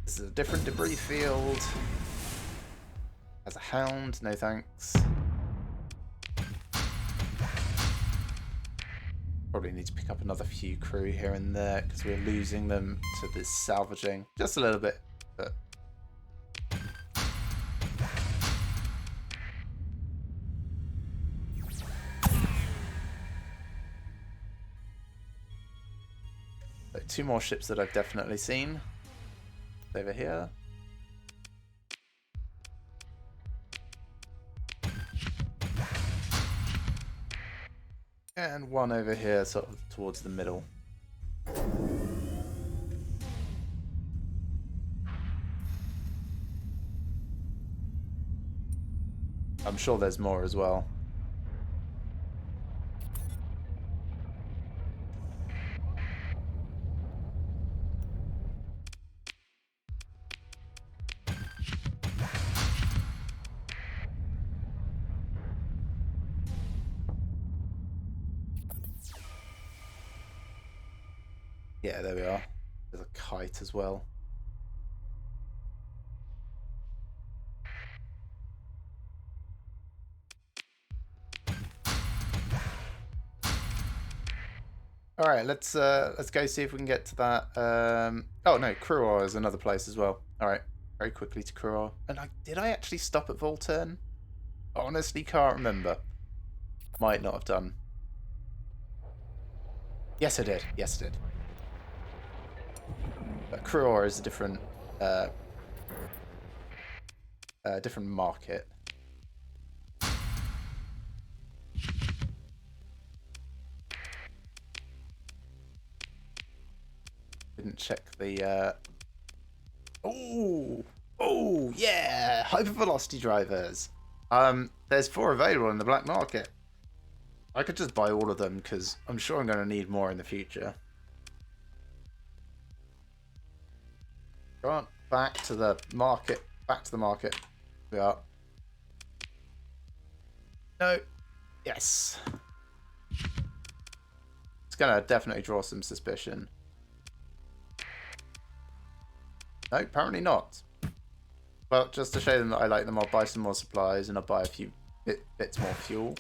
This is a different debris field. As a hound, no thanks. Probably need to pick up another few crew here and there because we're losing them to this salvaging. Just a little bit, but... So 2 more ships that I've definitely seen. Over here. And 1 over here, sort of towards the middle. I'm sure there's more as well. Yeah, there we are. There's a kite as well. All right, let's go see if we can get to that. Oh no, Kruor is another place as well. All right, very quickly to Kruor. And did I actually stop at Volturn? Honestly, can't remember. Might not have done. Yes, I did. Yes, I did. But Cruor is a different market. Didn't check the. Oh yeah, hypervelocity drivers. There's 4 available in the black market. I could just buy all of them because I'm sure I'm going to need more in the future. Go on, back to the market. Back to the market. We are. No. Yes. It's going to definitely draw some suspicion. No, apparently not. Well, just to show them that I like them, I'll buy some more supplies and I'll buy a few bits more fuel.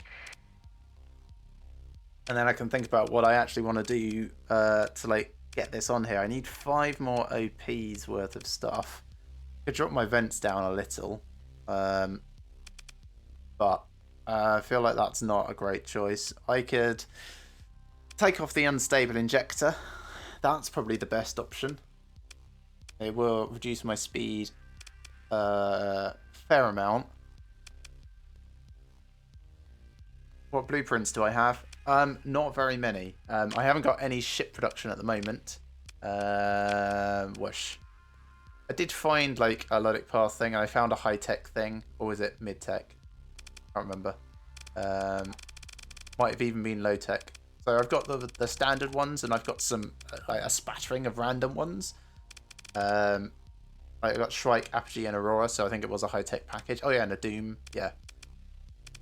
And then I can think about what I actually want to do to like get this on here. I need 5 more OPs worth of stuff. I could drop my vents down a little. But I feel like that's not a great choice. I could take off the unstable injector. That's probably the best option. It will reduce my speed a fair amount. What blueprints do I have? Not very many. I haven't got any ship production at the moment. Whoosh. I did find like a logic path thing, and I found a high-tech thing. Or was it mid-tech? Can't remember. Might have even been low-tech. So I've got the standard ones, and I've got some like a spattering of random ones. I got Shrike, Apogee, and Aurora, so I think it was a high-tech package. Oh yeah, and a Doom, yeah.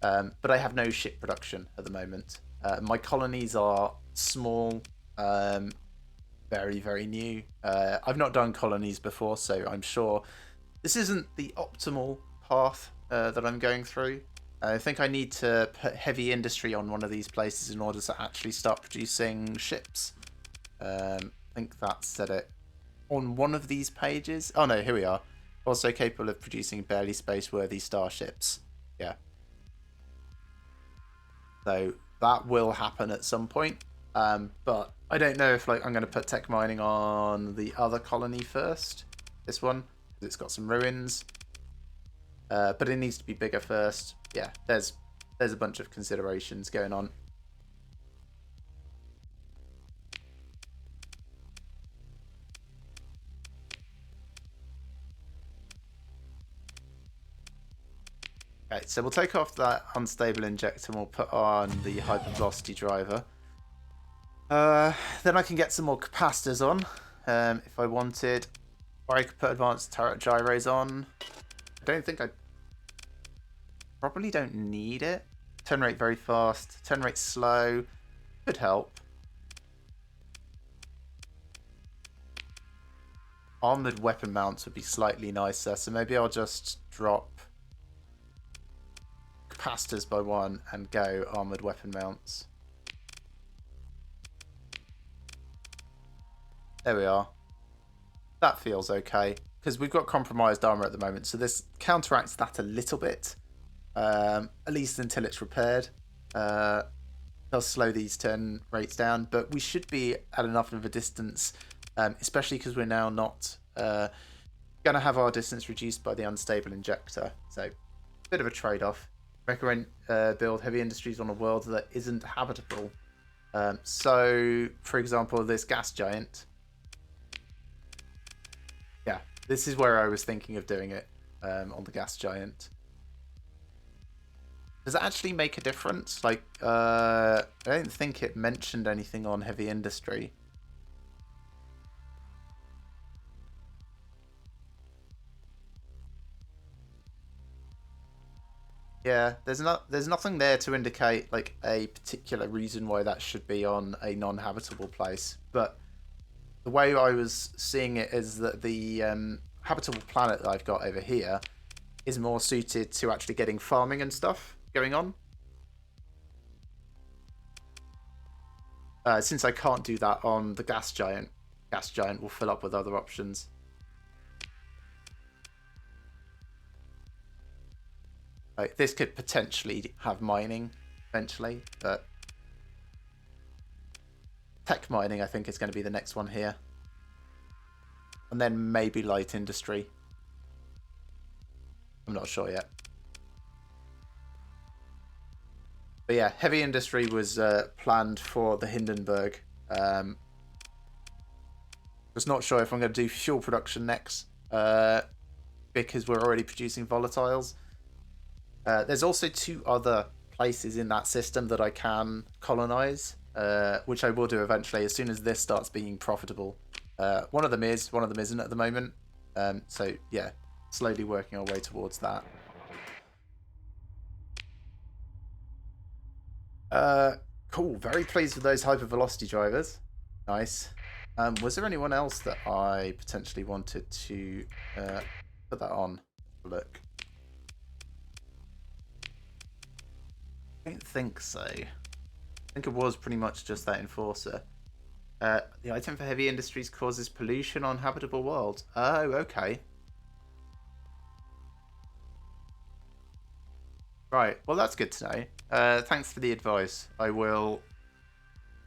But I have no ship production at the moment. My colonies are small, very, very new. I've not done colonies before, so I'm sure this isn't the optimal path that I'm going through. I think I need to put heavy industry on one of these places in order to actually start producing ships. I think that said it on one of these pages. Oh no, here we are. Also capable of producing barely space-worthy starships. Yeah. So that will happen at some point. But I don't know if like I'm going to put tech mining on the other colony first. This one, because it's got some ruins. But it needs to be bigger first. Yeah, there's a bunch of considerations going on. Okay, so we'll take off that unstable injector and we'll put on the hypervelocity driver. Then I can get some more capacitors on if I wanted. Or I could put advanced turret gyros on. I don't think I... Probably don't need it. Turn rate very fast. Turn rate slow. Could help. Armored weapon mounts would be slightly nicer. So maybe I'll just drop capacitors by 1 and go armored weapon mounts. There we are. That feels okay because we've got compromised armor at the moment, so this counteracts that a little bit, at least until it's repaired. They'll slow these turn rates down, but we should be at enough of a distance, especially because we're now not going to have our distance reduced by the unstable injector. So, bit of a trade-off. Recommend build heavy industries on a world that isn't habitable. So, for example, this gas giant. Yeah, this is where I was thinking of doing it on the gas giant. Does it actually make a difference? Like, I don't think it mentioned anything on heavy industry. Yeah, there's nothing there to indicate like a particular reason why that should be on a non-habitable place. But the way I was seeing it is that the habitable planet that I've got over here is more suited to actually getting farming and stuff going on. Since I can't do that on the gas giant will fill up with other options. Like, this could potentially have mining eventually, but tech mining I think is going to be the next one here. and then maybe light industry. I'm not sure yet. But yeah, heavy industry was planned for the Hindenburg. Just not sure if I'm going to do fuel production next, because we're already producing volatiles. There's also 2 other places in that system that I can colonize, which I will do eventually as soon as this starts being profitable. One of them is, one of them isn't at the moment. So yeah, slowly working our way towards that. Cool. Very pleased with those hypervelocity drivers. Nice. Was there anyone else that I potentially wanted to put that on? Look. I don't think so. I think it was pretty much just that enforcer. The item for heavy industries causes pollution on habitable worlds. Oh, okay. Right. Well, that's good to know. Thanks for the advice. I will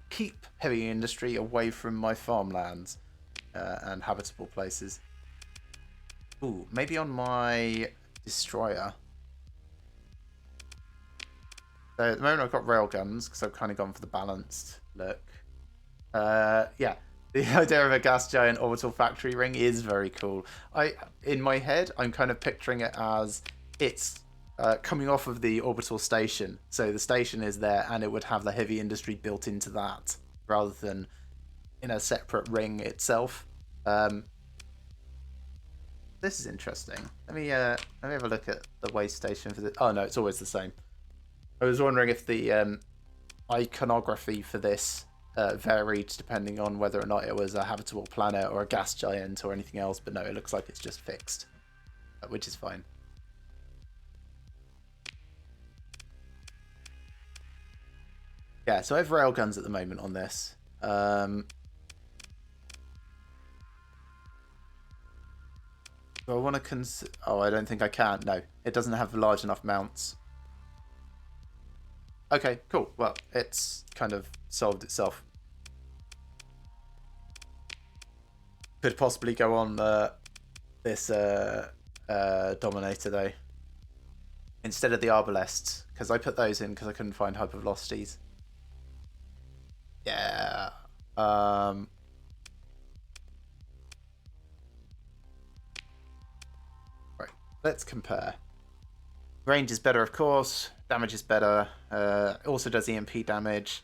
keep heavy industry away from my farmlands and habitable places. Ooh, maybe on my destroyer. So at the moment I've got railguns because I've kind of gone for the balanced look. Yeah, the idea of a gas giant orbital factory ring is very cool. In my head, I'm kind of picturing it as it's coming off of the orbital station. So the station is there and it would have the heavy industry built into that rather than in a separate ring itself. This is interesting. Let me have a look at the way station for the... Oh no, it's always the same. I was wondering if the iconography for this varied depending on whether or not it was a habitable planet or a gas giant or anything else, but no, it looks like it's just fixed, which is fine. Yeah, so I have railguns at the moment on this. Do I want to Oh, I don't think I can. No, it doesn't have large enough mounts. Okay, cool. Well, it's kind of solved itself. Could possibly go on this Dominator, though. Instead of the Arbalests, because I put those in because I couldn't find hypervelocities. Yeah. Right, let's compare. Range is better, of course. Damage is better. Also does EMP damage.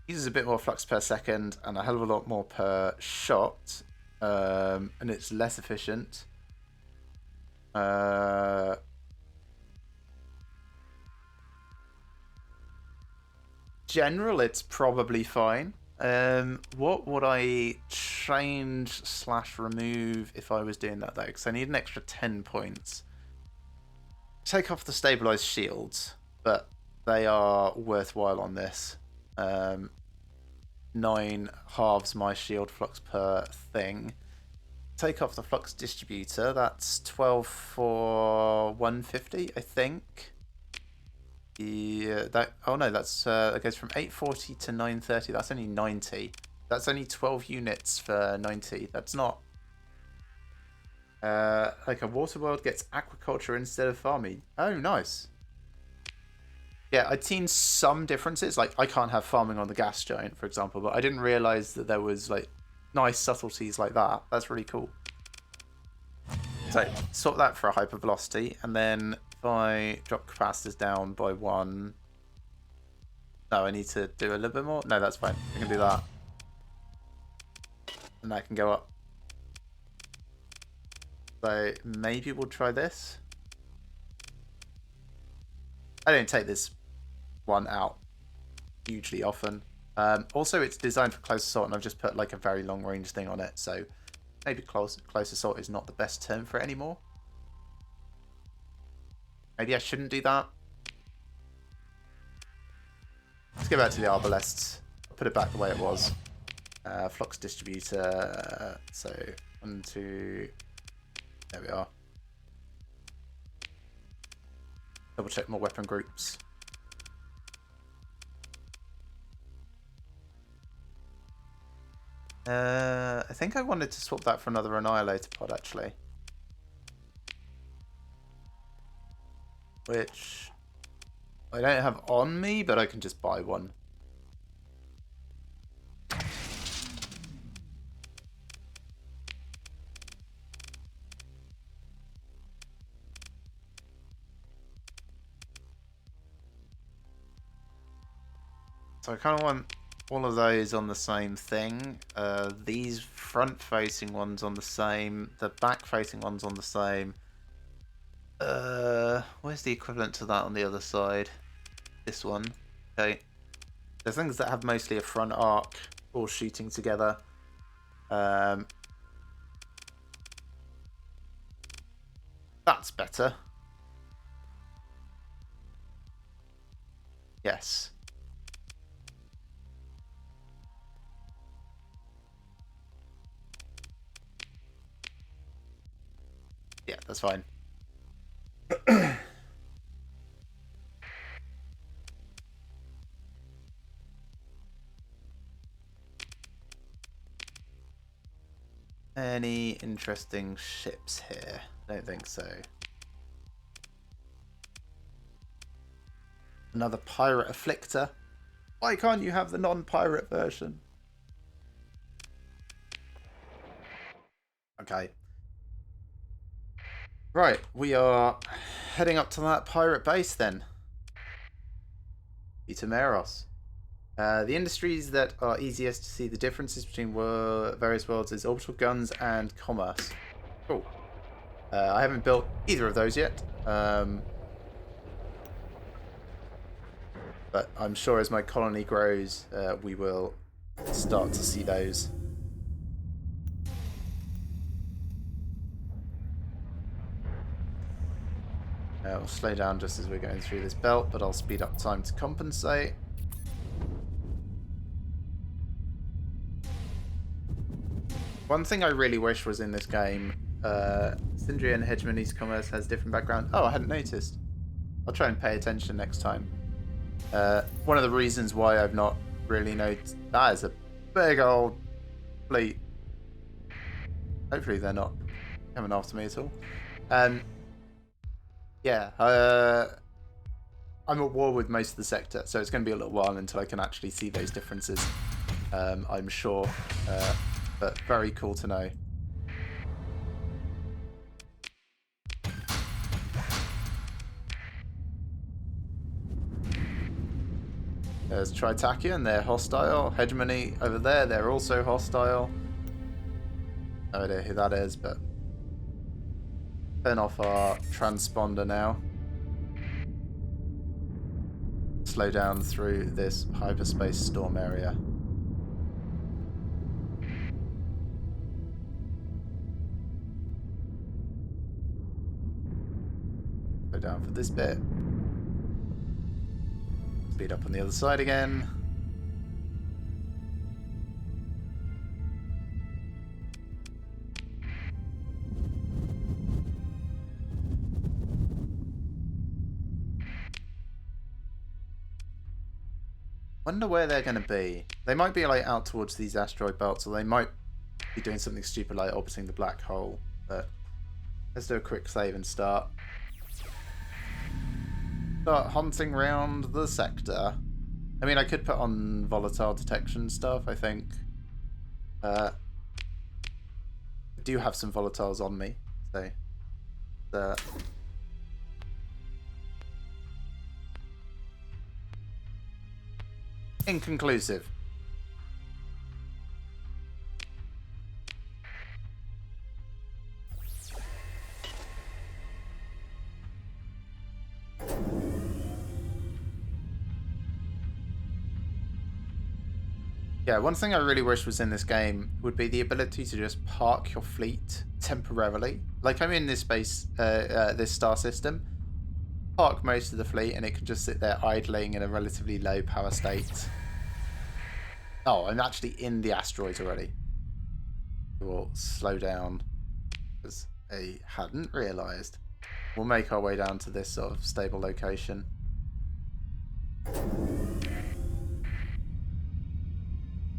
Uses a bit more flux per second and a hell of a lot more per shot. And it's less efficient. General, it's probably fine. What would I change / remove if I was doing that, though? Because I need an extra 10 points. Take off the stabilized shields, but they are worthwhile on this. 9 halves my shield flux per thing. Take off the flux distributor. That's 12 for 150, I think. Yeah, oh no, that's it goes from 840 to 930. That's only 90. That's only 12 units for 90. That's not like a water world gets aquaculture instead of farming. Oh, nice. Yeah, I'd seen some differences. Like I can't have farming on the gas giant, for example, but I didn't realize that there was like nice subtleties like that. That's really cool. So swap that for a hypervelocity, and then if I drop capacitors down by 1... No, I need to do a little bit more? No, that's fine. I can do that. And that can go up. So maybe we'll try this. I don't take this one out hugely often. Also, it's designed for close assault, and I've just put like a very long range thing on it, so maybe close assault is not the best term for it anymore. Maybe I shouldn't do that. Let's go back to the Arbalests. I'll put it back the way it was. Flux distributor. So 1, 2. There we are. Double check more weapon groups. I think I wanted to swap that for another Annihilator pod, actually. Which I don't have on me, but I can just buy one. So I kind of want all of those on the same thing. These front-facing ones on the same. The back-facing ones on the same. Where's the equivalent to that on the other side? This one. Okay. The things that have mostly a front arc all shooting together. That's better. Yes. Yeah, that's fine. Any interesting ships here? Don't think so. Another pirate afflictor. Why can't you have the non-pirate version? Okay. Right, we are heading up to that pirate base then. Itameros. The industries that are easiest to see the differences between various worlds is orbital guns and commerce. Cool. I haven't built either of those yet. But I'm sure as my colony grows, we will start to see those. We'll slow down just as we're going through this belt, but I'll speed up time to compensate. One thing I really wish was in this game, Syndrian Hegemony's commerce has different background. Oh, I hadn't noticed. I'll try and pay attention next time. One of the reasons why I've not really noticed that is a big old fleet. Hopefully they're not coming after me at all. Yeah, I'm at war with most of the sector, so it's going to be a little while until I can actually see those differences, I'm sure. But very cool to know. There's Tritakian, they're hostile. Hegemony over there, they're also hostile. No idea who that is, but turn off our transponder now. Slow down through this hyperspace storm area. Slow down for this bit. Speed up on the other side again. Wonder where they're going to be. They might be like out towards these asteroid belts, or they might be doing something stupid like orbiting the black hole. But let's do a quick save and start. Start hunting round the sector. I mean, I could put on volatile detection stuff, I think. I do have some volatiles on me, so... inconclusive. Yeah, one thing I really wish was in this game would be the ability to just park your fleet temporarily. Like, I'm in this space, this star system. Park most of the fleet and it can just sit there idling in a relatively low power state. Oh, I'm actually in the asteroids already. We'll slow down because I hadn't realised. We'll make our way down to this sort of stable location.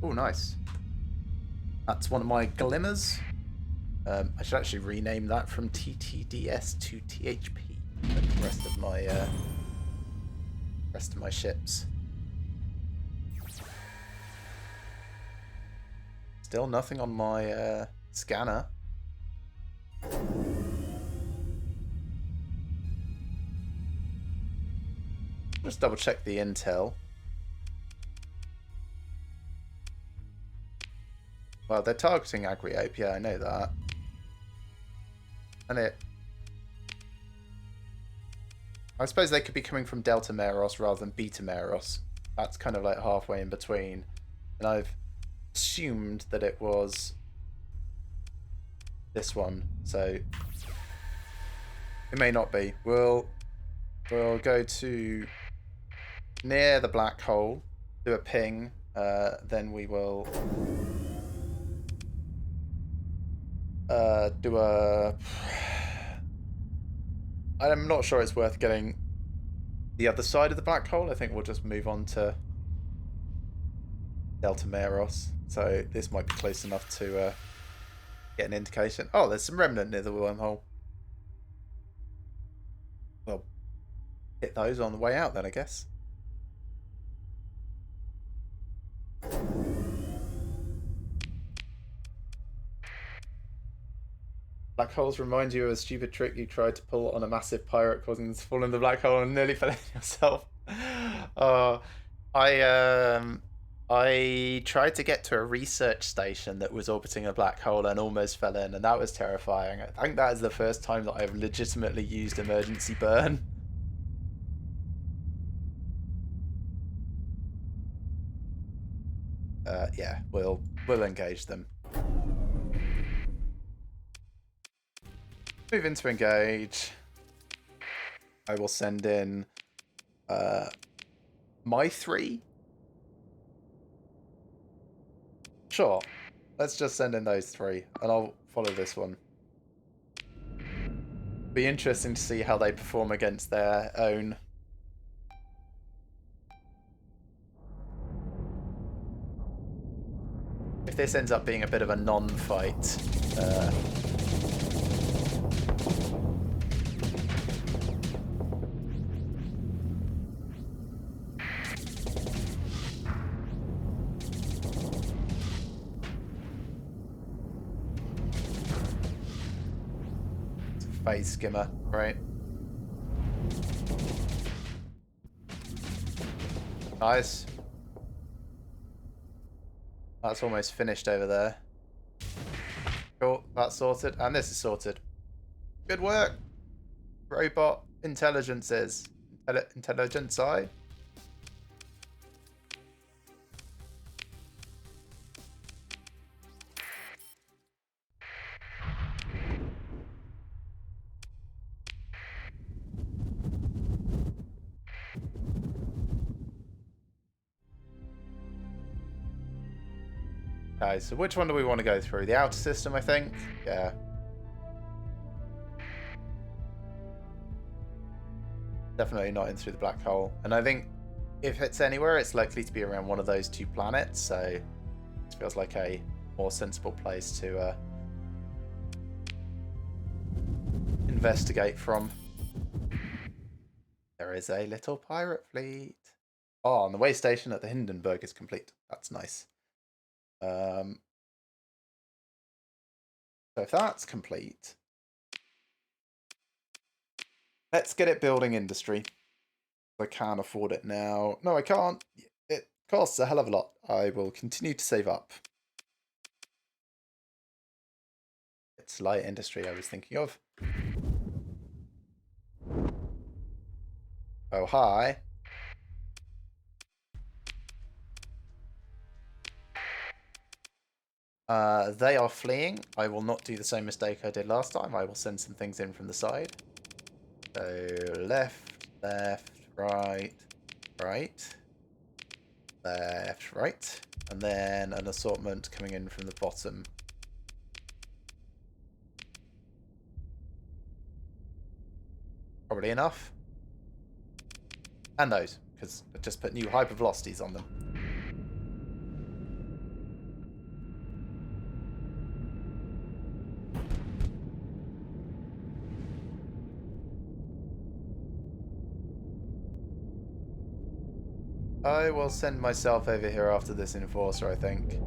Oh, nice. That's one of my glimmers. I should actually rename that from TTDS to THP. Like the rest of my ships. Still nothing on my scanner. Just double check the intel. Well, they're targeting Agriope, yeah, I know that. And I suppose they could be coming from Delta Meros rather than Beta Meros. That's kind of like halfway in between. And I've assumed that it was this one, so it may not be. We'll go to near the black hole, do a ping, then we will do a... I'm not sure it's worth getting the other side of the black hole. I think we'll just move on to Delta Meros. So this might be close enough to get an indication. Oh, there's some remnant near the wormhole. Well, hit those on the way out then, I guess. Black holes remind you of a stupid trick you tried to pull on a massive pirate, causing them to fall in the black hole and nearly fell in yourself. I tried to get to a research station that was orbiting a black hole and almost fell in, and that was terrifying. I think that is the first time that I've legitimately used emergency burn. Yeah, we'll engage them. Move in to engage. I will send in my 3. Sure. Let's just send in those 3, and I'll follow this one. Be interesting to see how they perform against their own. If this ends up being a bit of a non-fight, phase skimmer, right? Nice. That's almost finished over there. Cool, that's sorted. And this is sorted. Good work. Robot intelligences. Intelligence eye. Okay, so which one do we want to go through? The outer system, I think? Yeah. Definitely not in through the black hole. And I think if it's anywhere, it's likely to be around one of those 2 planets, so it feels like a more sensible place to investigate from. There is a little pirate fleet. Oh, and the way station at the Hindenburg is complete. That's nice. So if that's complete, let's get it building industry. I can't afford it now. No, I can't. It costs a hell of a lot. I will continue to save up. It's light industry I was thinking of. Oh, hi. They are fleeing. I will not do the same mistake I did last time. I will send some things in from the side. So left, left, right, right, left, right. And then an assortment coming in from the bottom. Probably enough. And those, because I just put new hypervelocities on them. I will send myself over here after this enforcer, I think.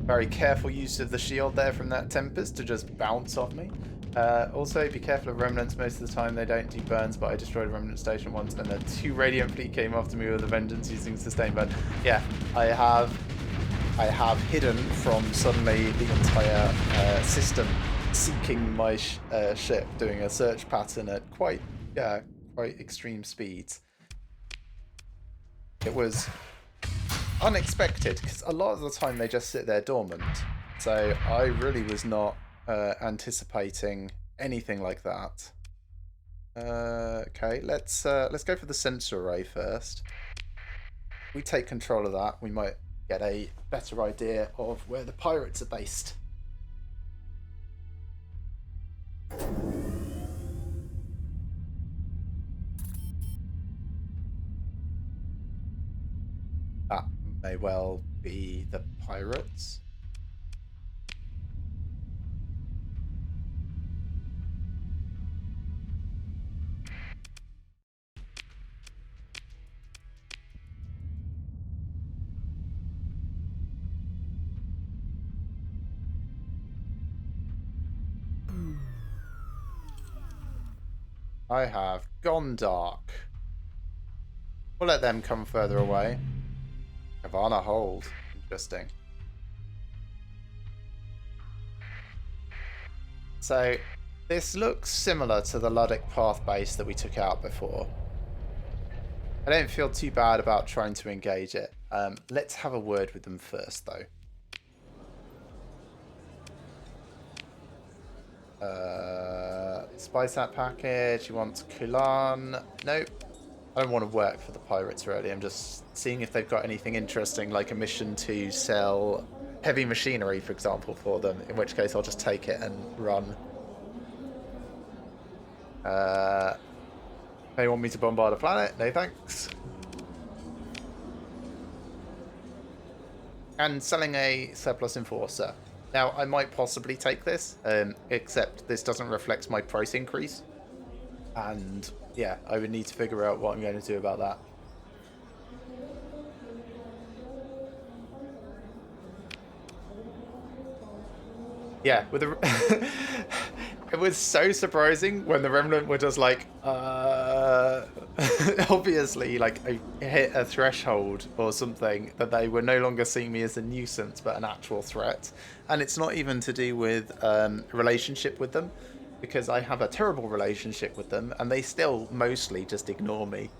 Very careful use of the shield there from that Tempest to just bounce off me. Also, be careful of remnants. Most of the time they don't do burns, but I destroyed a remnant station once, and then 2 Radiant Fleet came after me with a vengeance using sustain burn. Yeah, I have hidden from suddenly the entire system seeking my ship, doing a search pattern at quite extreme speeds. It was unexpected because a lot of the time they just sit there dormant, so I really was not anticipating anything like that. Okay, let's go for the sensor array first. If we take control of that, we might get a better idea of where the pirates are based. That may well be the pirates. I have gone dark. We'll let them come further away. Havana hold. Interesting. So, this looks similar to the Luddic Path base that we took out before. I don't feel too bad about trying to engage it. Let's have a word with them first, though. Spysat package. You want Kulan? Nope. I don't want to work for the pirates, really. I'm just seeing if they've got anything interesting, like a mission to sell heavy machinery, for example, for them. In which case, I'll just take it and run. They want me to bombard a planet? No thanks. And selling a surplus enforcer. Now, I might possibly take this, except this doesn't reflect my price increase. And, yeah, I would need to figure out what I'm going to do about that. Yeah, with the... It was so surprising when the Remnant were just like, obviously, like, I hit a threshold or something that they were no longer seeing me as a nuisance, but an actual threat. And it's not even to do with relationship with them, because I have a terrible relationship with them, and they still mostly just ignore me.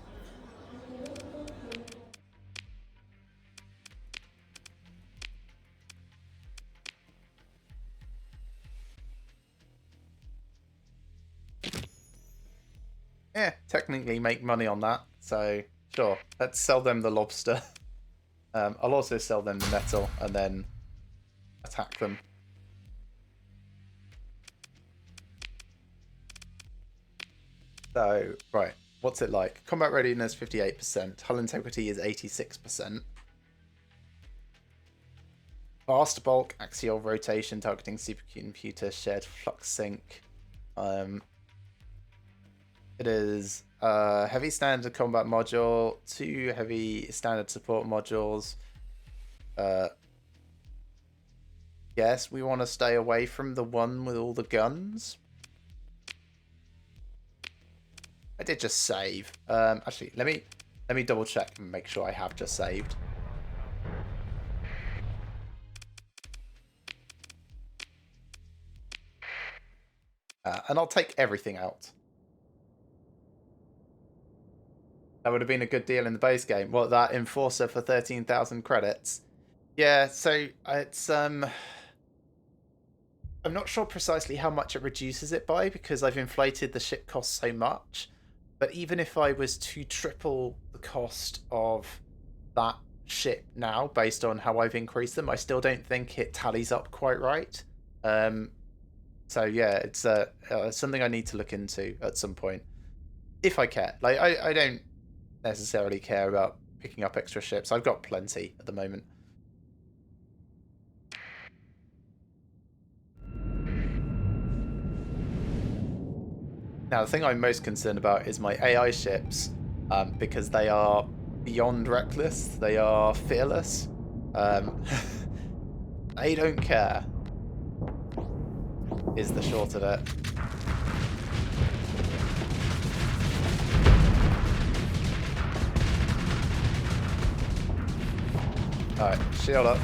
Yeah, technically make money on that, so sure, let's sell them the lobster. I'll also sell them the metal and then attack them. So, right, what's it like? Combat readiness 58%, hull integrity is 86%. Fast bulk, axial rotation, targeting supercomputer, shared flux sync. It is heavy standard combat module, 2 heavy standard support modules. Yes, we want to stay away from the one with all the guns. I did just save. Actually, let me double check and make sure I have just saved. And I'll take everything out. That would have been a good deal in the base game. What, that enforcer for 13,000 credits? Yeah, so it's I'm not sure precisely how much it reduces it by because I've inflated the ship cost so much. But even if I was to triple the cost of that ship now, based on how I've increased them, I still don't think it tallies up quite right. So yeah, it's something I need to look into at some point, if I care. Like I don't necessarily care about picking up extra ships. I've got plenty at the moment. Now, the thing I'm most concerned about is my AI ships, because they are beyond reckless. They are fearless. They don't care, is the short of it. Alright, shield up.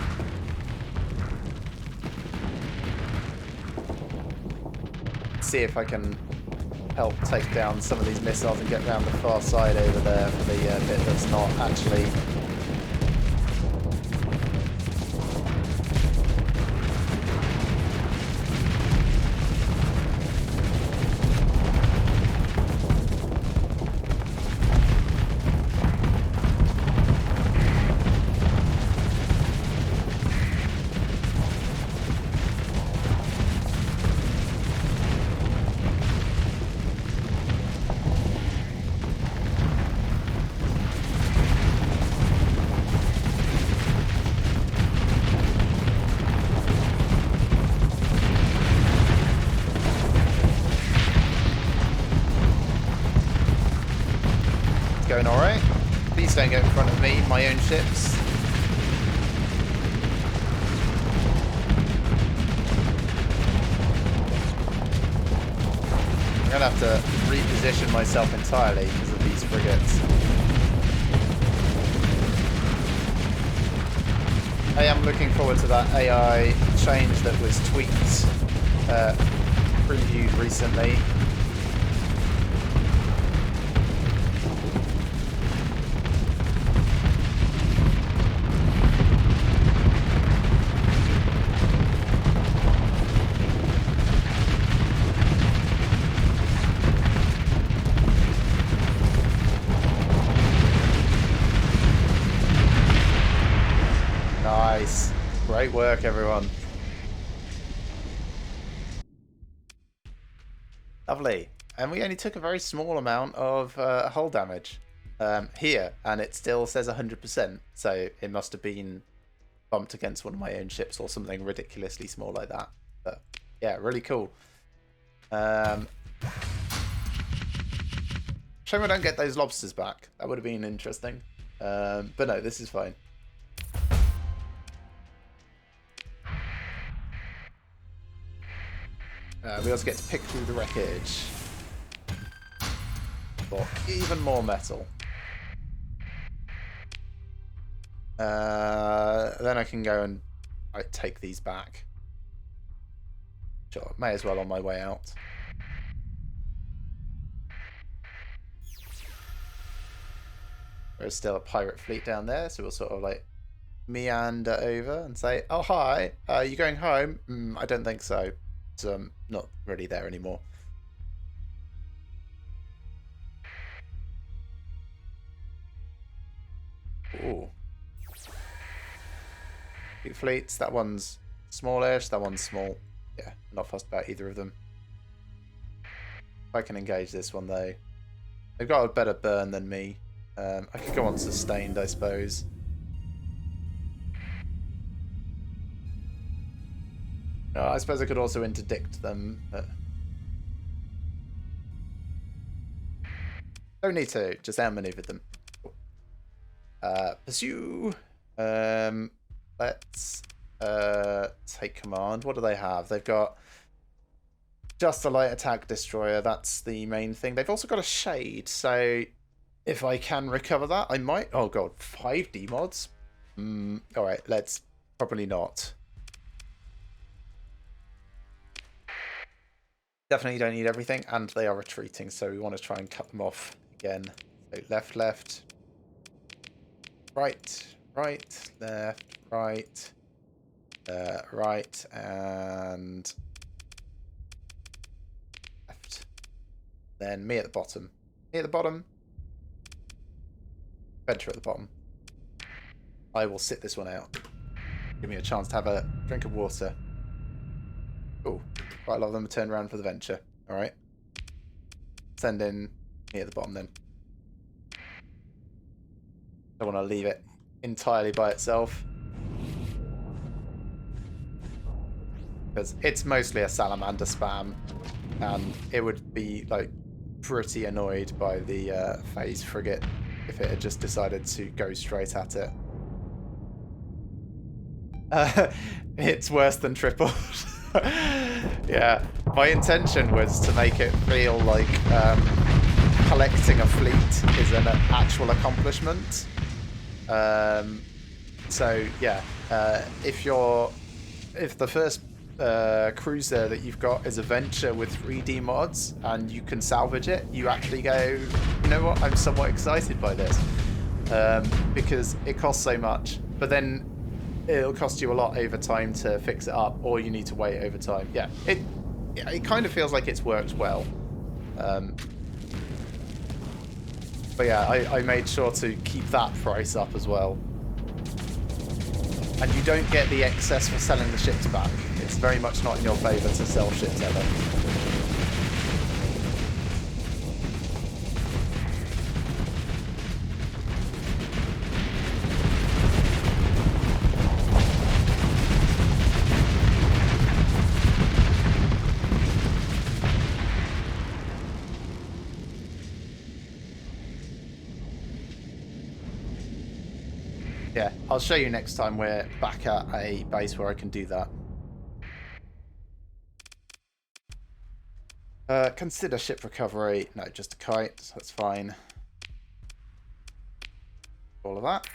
See if I can help take down some of these missiles and get around the far side over there for the bit that's not actually... Going alright. Please don't get in front of me, my own ships. I'm going to have to reposition myself entirely because of these frigates. I am looking forward to that AI change that was tweaked, previewed recently. Nice. Great work, everyone. Lovely. And we only took a very small amount of hull damage here, and it still says 100%. So it must have been bumped against one of my own ships or something ridiculously small like that. But yeah, really cool. Shame I don't get those lobsters back. That would have been interesting. But no, this is fine. We also get to pick through the wreckage for even more metal. Then I can go and take these back. Sure, may as well on my way out. There's still a pirate fleet down there, so we'll sort of like meander over and say, "Oh hi, are you going home?" I don't think so. So I'm not really there anymore. Ooh. Two fleets. That one's smallish, that one's small. Yeah, not fussed about either of them. If I can engage this one though. They've got a better burn than me. I could go on sustained, I suppose. I suppose I could also interdict them, but don't need to. Just outmaneuver them. Pursue. Let's take command. What do they have? They've got just a light attack destroyer. That's the main thing. They've also got a shade, so if I can recover that, I might. Oh god, 5D mods. All right, let's probably not. Definitely don't need everything, and they are retreating, so we want to try and cut them off again. So left, left, right, right, left, right, right, and left. Then me at the bottom. Me at the bottom. Venture at the bottom. I will sit this one out. Give me a chance to have a drink of water. Oh, quite a lot of them are turned around for the venture. All right. Send in me at the bottom then. I want to leave it entirely by itself. Because it's mostly a salamander spam, and it would be like pretty annoyed by the phase frigate if it had just decided to go straight at it. It's worse than tripled. Yeah, my intention was to make it feel like collecting a fleet is an actual accomplishment. So yeah, if the first cruiser that you've got is a venture with 3D mods and you can salvage it, you actually go, you know what, I'm somewhat excited by this, because it costs so much, but then it'll cost you a lot over time to fix it up, or you need to wait over time. Yeah, it kind of feels like it's worked well. But yeah, I made sure to keep that price up as well. And you don't get the excess for selling the ships back. It's very much not in your favour to sell ships ever. Yeah, I'll show you next time we're back at a base where I can do that. Consider ship recovery. No, just a kite, so that's fine. All of that.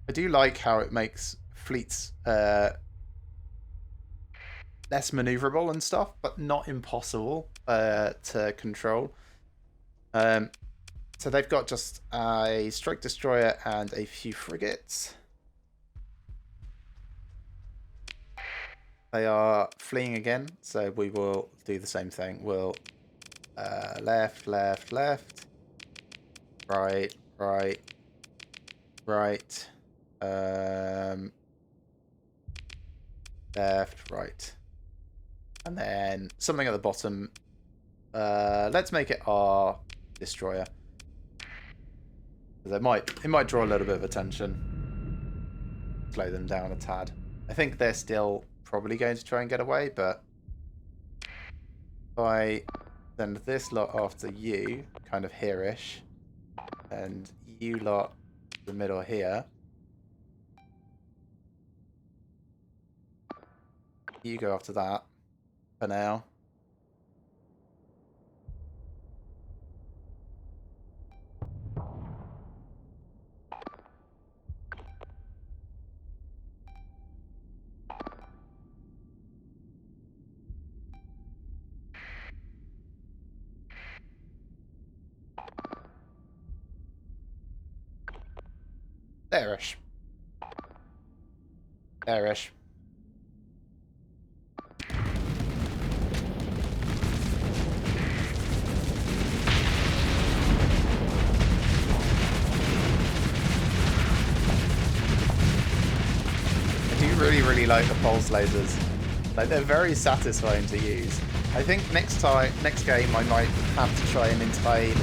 I do like how it makes fleets less maneuverable and stuff, but not impossible to control. So they've got just a strike destroyer and a few frigates. They are fleeing again, so we will do the same thing. We'll left, left, left, right, right, right, left, right, and then something at the bottom. Let's make it our destroyer. It might draw a little bit of attention, slow them down a tad. I think they're still probably going to try and get away, but if I send this lot after you, kind of here-ish, and you lot the middle here, you go after that for now. There-ish. There-ish. I do really like the pulse lasers. Like, they're very satisfying to use. I think next game I might have to try an entirely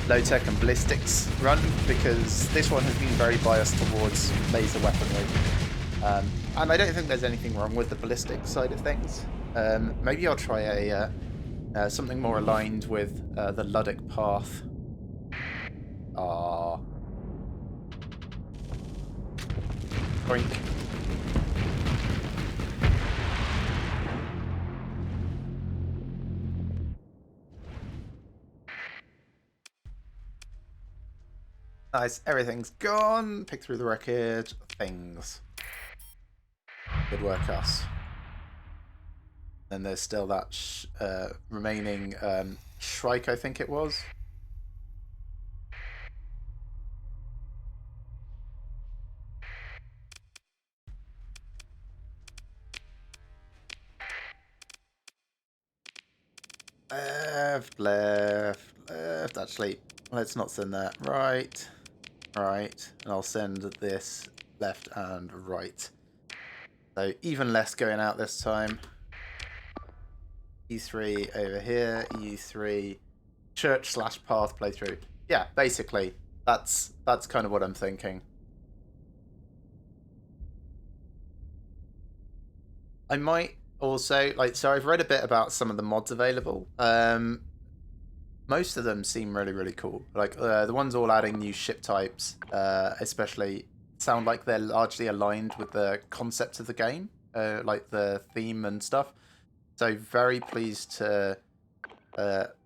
low-tech and ballistics run, because this one has been very biased towards laser weaponry. And I don't think there's anything wrong with the ballistic side of things. Maybe I'll try a something more aligned with the Luddic path. Ah. Boink. Nice, everything's gone. Pick through the wreckage. Things. Good work, us. And there's still that remaining Shrike, I think it was. Left, left, left. Actually, let's not send that. Right, right. And I'll send this left and right. So even less going out this time. E3 over here. E3 church/path playthrough. Yeah, basically, that's kind of what I'm thinking. I might also so I've read a bit about some of the mods available. Most of them seem really, really cool. Like the ones all adding new ship types, especially sound like they're largely aligned with the concept of the game, like the theme and stuff. So very pleased to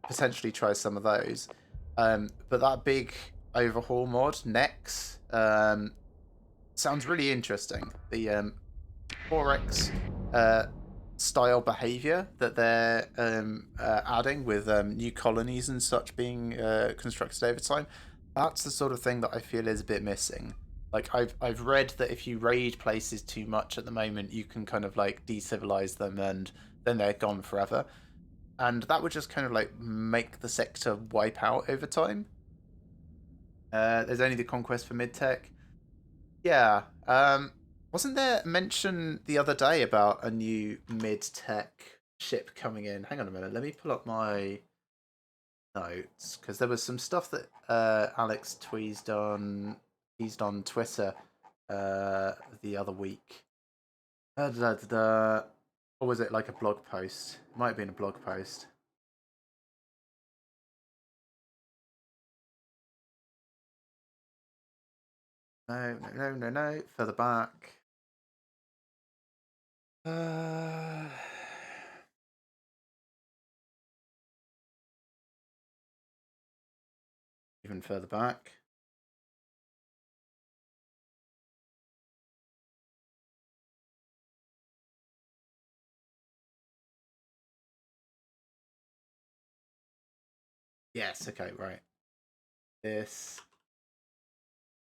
potentially try some of those. But that big overhaul mod, Nex, sounds really interesting. The 4X style behavior that they're adding with new colonies and such being constructed over time, that's the sort of thing that I feel is a bit missing. Like I've read that if you raid places too much at the moment, you can kind of like decivilize them and then they're gone forever. And that would just kind of like make the sector wipe out over time. There's only the conquest for mid-tech. Yeah. Wasn't there mention the other day about a new mid-tech ship coming in? Hang on a minute. Let me pull up my notes because there was some stuff that Alex teased on Twitter the other week. Or was it like a blog post? It might have been a blog post. No. Further back. Even further back. Yes, okay, right. This.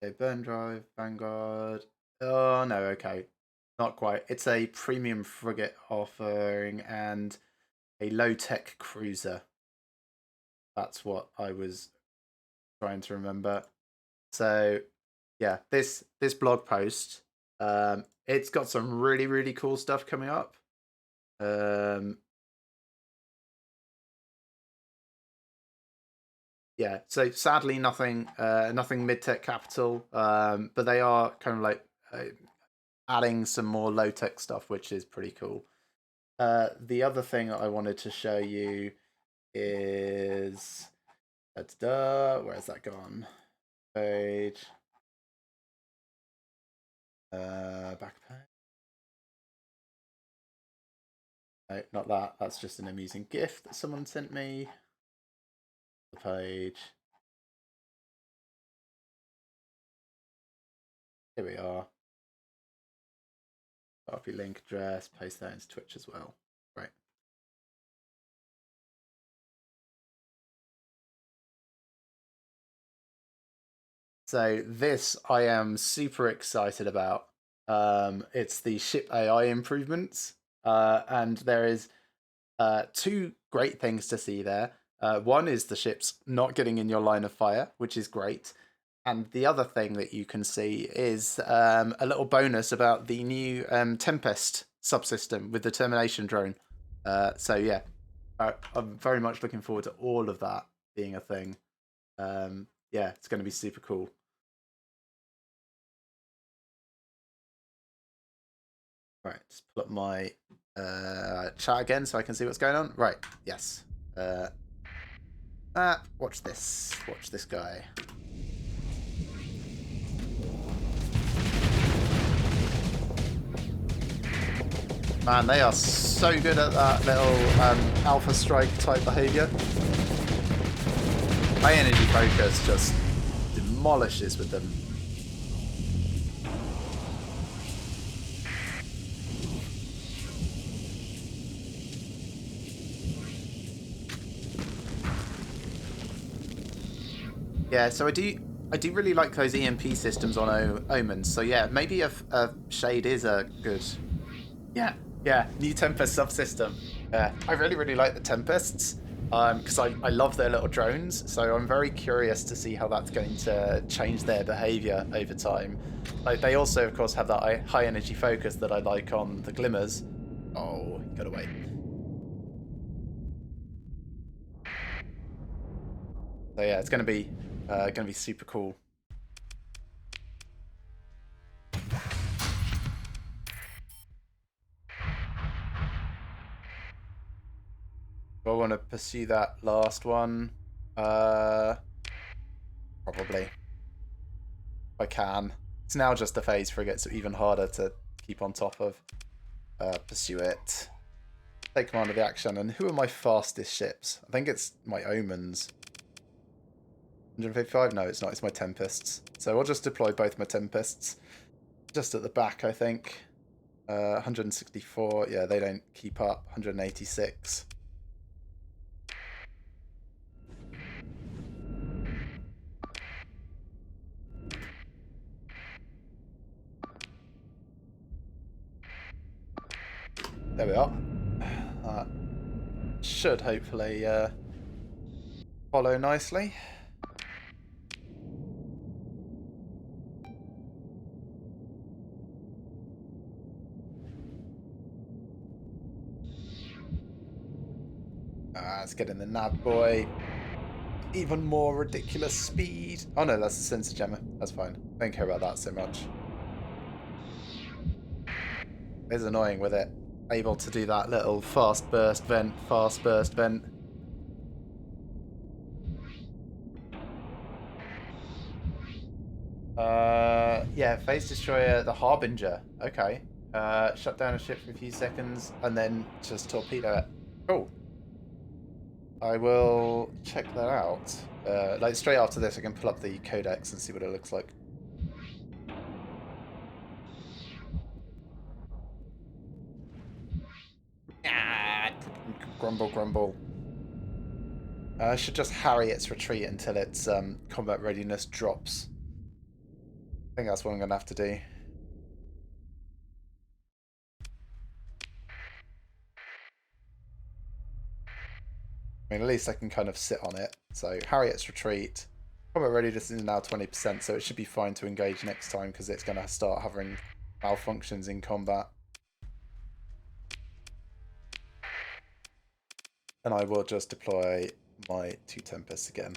So burn drive, Vanguard. Oh no, okay. Not quite. It's a premium frigate offering and a low-tech cruiser. That's what I was trying to remember. So yeah, this blog post, it's got some really, really cool stuff coming up. Yeah, so sadly nothing mid-tech capital, but they are kind of like adding some more low-tech stuff, which is pretty cool. The other thing that I wanted to show you is where's that gone? Page. Back page. No, not that. That's just an amusing GIF that someone sent me. The page. Here we are. Copy link address, paste that into Twitch as well. Right. So this I am super excited about. It's the ship AI improvements, and there is two great things to see there. One is the ships not getting in your line of fire, which is great. And the other thing that you can see is a little bonus about the new Tempest subsystem with the termination drone. So yeah, I'm very much looking forward to all of that being a thing. Yeah, it's going to be super cool. Right, just pull up my chat again so I can see what's going on. Right, yes. Watch this. Watch this guy. Man, they are so good at that little Alpha Strike type behavior. High energy focus just demolishes with them. Yeah, so I do really like those EMP systems on Omens. So yeah, maybe a Shade is a good. Yeah, yeah, new Tempest subsystem. Yeah, I really like the Tempests. Because I love their little drones, so I'm very curious to see how that's going to change their behavior over time. Like they also, of course, have that high energy focus that I like on the Glimmers. Oh, got away. So yeah, it's gonna be super cool. Do I want to pursue that last one? Probably. If I can. It's now just a phase frigate, so even harder to keep on top of. Pursue it. Take command of the action. And who are my fastest ships? I think it's my Omens. 155? No, it's not. It's my Tempests. So I'll just deploy both my Tempests. Just at the back, I think. 164. Yeah, they don't keep up. 186. There we are. Should hopefully follow nicely. Let's get in the nab boy. Even more ridiculous speed. Oh no, that's a sensor jammer. That's fine. Don't care about that so much. It's annoying with it. Able to do that little fast burst vent, fast burst vent. Yeah, phase destroyer, the Harbinger. Okay. Shut down a ship for a few seconds and then just torpedo it. Cool. I will check that out. Like straight after this, I can pull up the codex and see what it looks like. Grumble, grumble. I should just harry its retreat until its combat readiness drops. I think that's what I'm going to have to do. I mean, at least I can kind of sit on it. So, harry its retreat. Combat readiness is now 20%, so it should be fine to engage next time because it's going to start having malfunctions in combat. And I will just deploy my 2 Tempests again.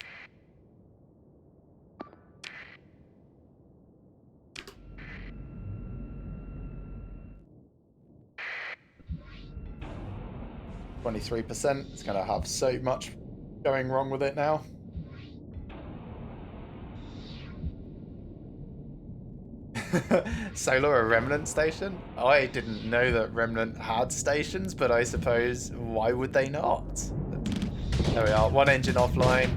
%. It's going to have so much going wrong with it now. Solar a Remnant station? I didn't know that Remnant had stations, but I suppose why would they not? There we are, one engine offline.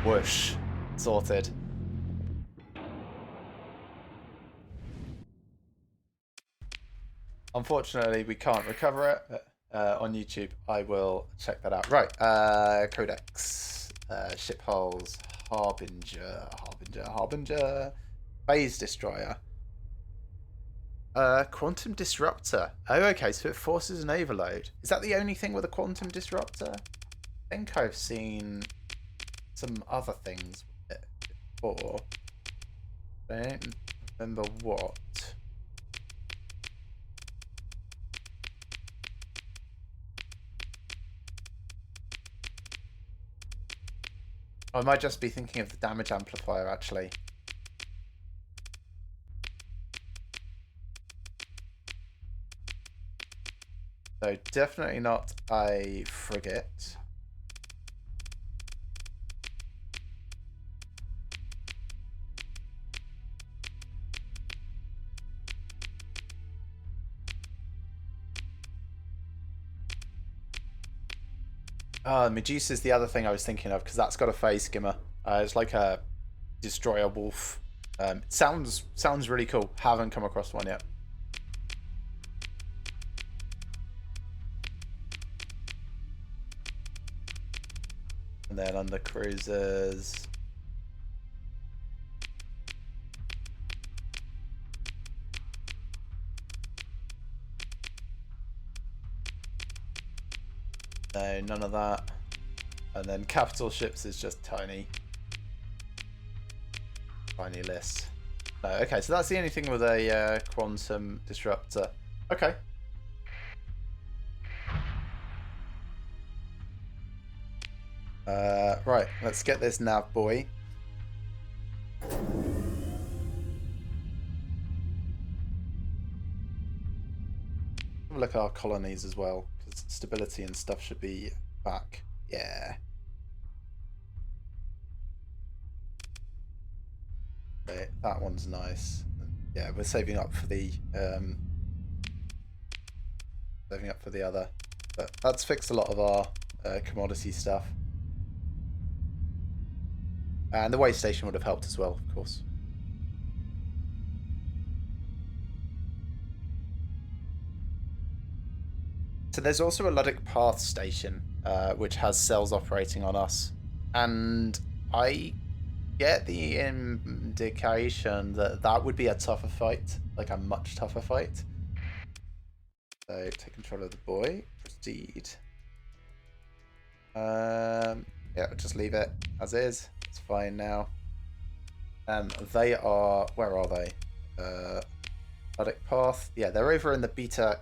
Whoosh. Sorted. Unfortunately, we can't recover it on YouTube. I will check that out. Right, Codex, ship hulls, Harbinger, Phase Destroyer. Quantum Disruptor. Oh, okay, so it forces an overload. Is that the only thing with a Quantum Disruptor? I think I've seen some other things with it before. I don't remember what. I might just be thinking of the damage amplifier, actually. So definitely not a frigate. Medusa is the other thing I was thinking of because that's got a phase skimmer. It's like a destroyer wolf. Sounds really cool. Haven't come across one yet. And then on the cruisers, no, none of that. And then capital ships is just tiny list. No, okay, so that's the only thing with a quantum disruptor. Okay. Right, let's get this nav boy. Have a look at our colonies as well, because stability and stuff should be back. Yeah. Okay, that one's nice. Yeah, we're saving up for the other. But that's fixed a lot of our commodity stuff. And the way station would have helped as well, of course. So there's also a Luddic Path station, which has cells operating on us. And I get the indication that that would be a tougher fight, like a much tougher fight. So take control of the boy, proceed. Yeah, just leave it as is. It's fine now. They are, where are they? Luddic Path. Yeah, they're over in the Beta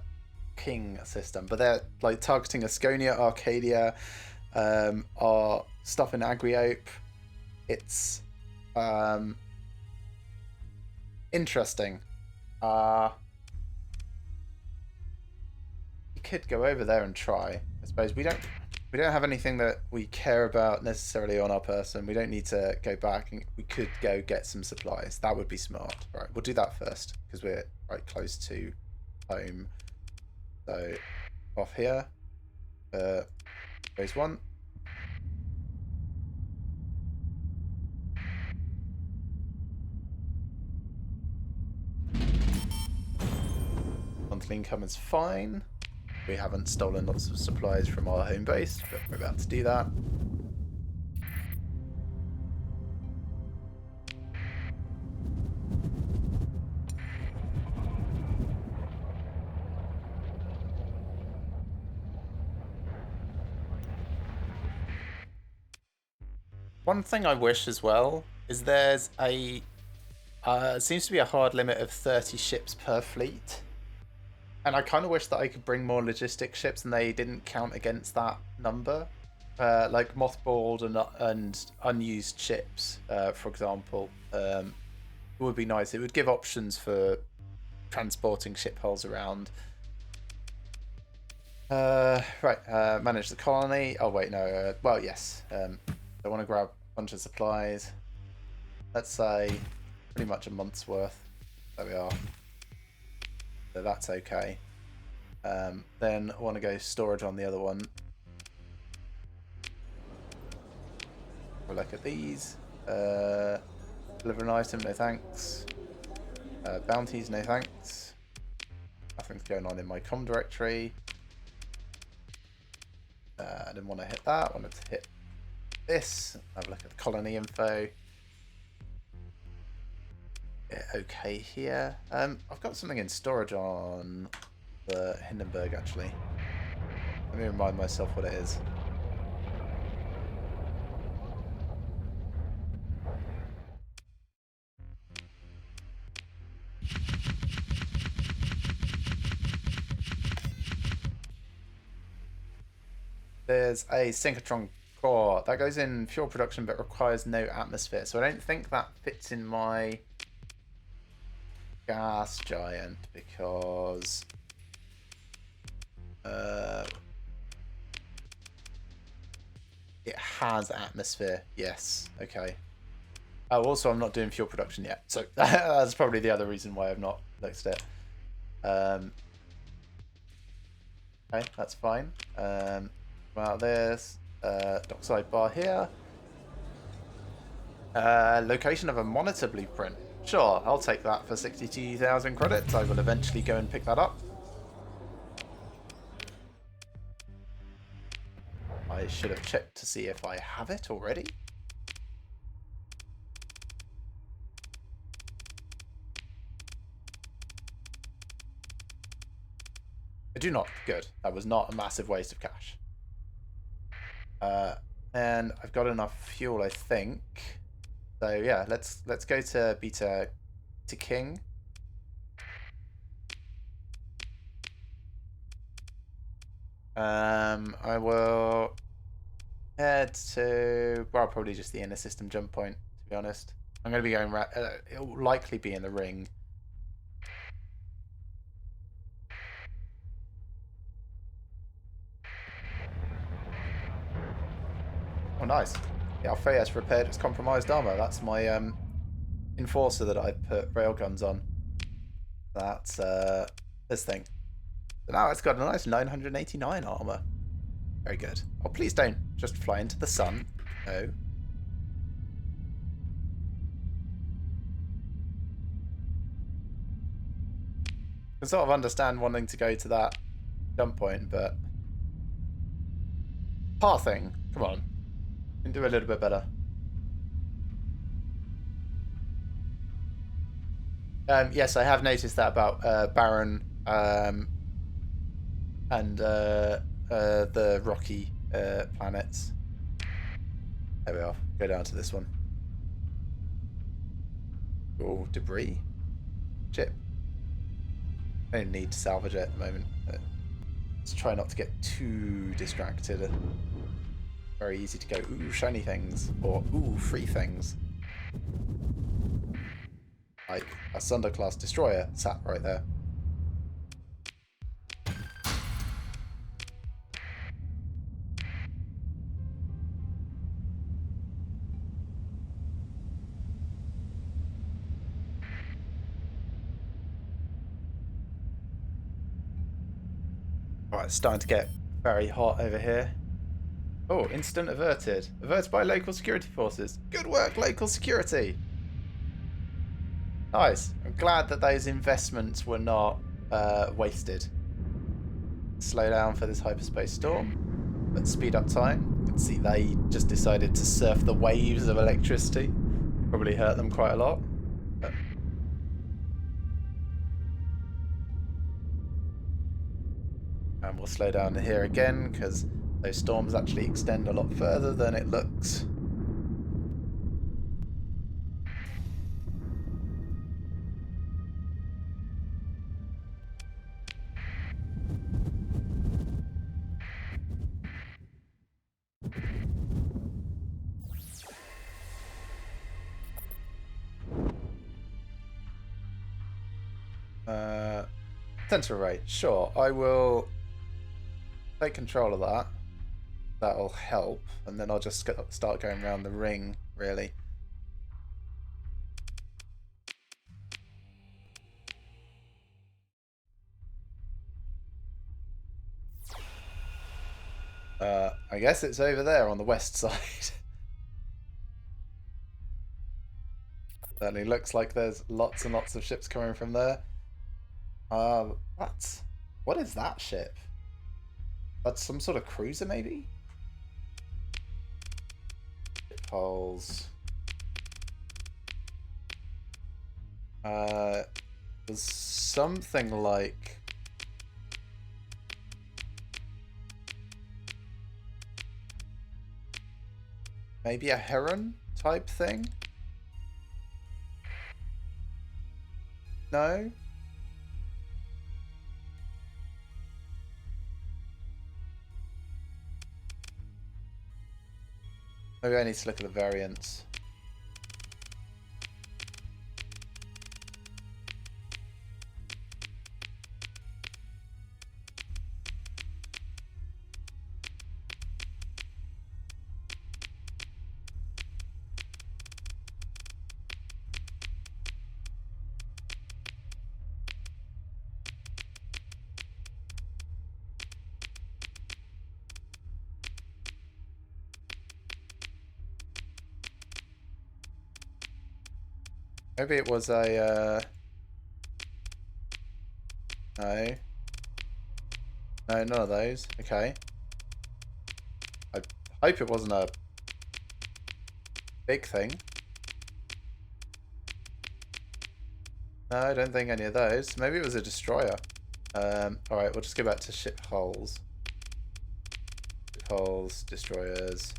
King system, but they're like targeting Asconia, Arcadia, our stuff in Agriope. It's interesting. You could go over there and try. I suppose we don't have anything that we care about necessarily on our person. We don't need to go back, and we could go get some supplies. That would be smart. Right, we'll do that first because we're right close to home. So off here, goes one. Monthly income is fine. We haven't stolen lots of supplies from our home base, but we're about to do that. One thing I wish as well is there's a seems to be a hard limit of 30 ships per fleet. And I kind of wish that I could bring more logistic ships and they didn't count against that number. Like mothballed and unused ships, for example. It would be nice. It would give options for transporting ship hulls around. Right, manage the colony. Oh, wait, no. Well, yes. I want to grab a bunch of supplies. Let's say pretty much a month's worth. There we are. So that's okay. Then I want to go storage on the other one. We'll look at these. Deliver an item, no thanks. Bounties, no thanks. Nothing's going on in my com directory. I didn't want to hit that. I wanted to hit this. Have a look at the colony info. Yeah, okay here. I've got something in storage on the Hindenburg actually. Let me remind myself what it is. There's a synchrotron core that goes in fuel production but requires no atmosphere, so I don't think that fits in my gas giant because it has atmosphere. Yes, okay. Oh, also I'm not doing fuel production yet, so that's probably the other reason why I've not looked at it. Okay, that's fine. Well, there's dockside bar here. Location of a monitor blueprint. Sure, I'll take that for 62,000 credits. I will eventually go and pick that up. I should have checked to see if I have it already. I do not. Good. That was not a massive waste of cash. And I've got enough fuel, I think. So yeah, let's go to Beta to King. I will head to, well, probably just the inner system jump point, to be honest. I'm going to be going, it'll likely be in the ring. Oh, nice. Yeah, Alpha has repaired its compromised armor. That's my enforcer that I put railguns on. That's this thing. So now it's got a nice 989 armor. Very good. Oh, please don't just fly into the sun. No. I can sort of understand wanting to go to that jump point, but pathing. Come on. You can do a little bit better. Yes, I have noticed that about Baron and the rocky planets. There we are. Go down to this one. Oh, debris. Chip. I don't need to salvage it at the moment. But let's try not to get too distracted. Very easy to go, ooh, shiny things. Or, ooh, free things. Like a Sunder class destroyer sat right there. Alright, it's starting to get very hot over here. Oh, incident averted. Averted by local security forces. Good work, local security. Nice. I'm glad that those investments were not wasted. Slow down for this hyperspace storm, but speed up time. You can see they just decided to surf the waves of electricity. Probably hurt them quite a lot. But and we'll slow down here again because those storms actually extend a lot further than it looks. Center array. Sure, I will take control of that. That'll help, and then I'll just start going around the ring, really. I guess it's over there on the west side. Certainly looks like there's lots and lots of ships coming from there. What is that ship? That's some sort of cruiser, maybe? Hulls. There's something like... maybe a Heron type thing? No? Maybe I need to look at the variants. Maybe it was a, no. No, none of those. Okay. I Hope it wasn't a big thing. No, I don't think any of those. Maybe it was a destroyer. Alright, we'll just go back to ship hulls. Ship hulls, destroyers.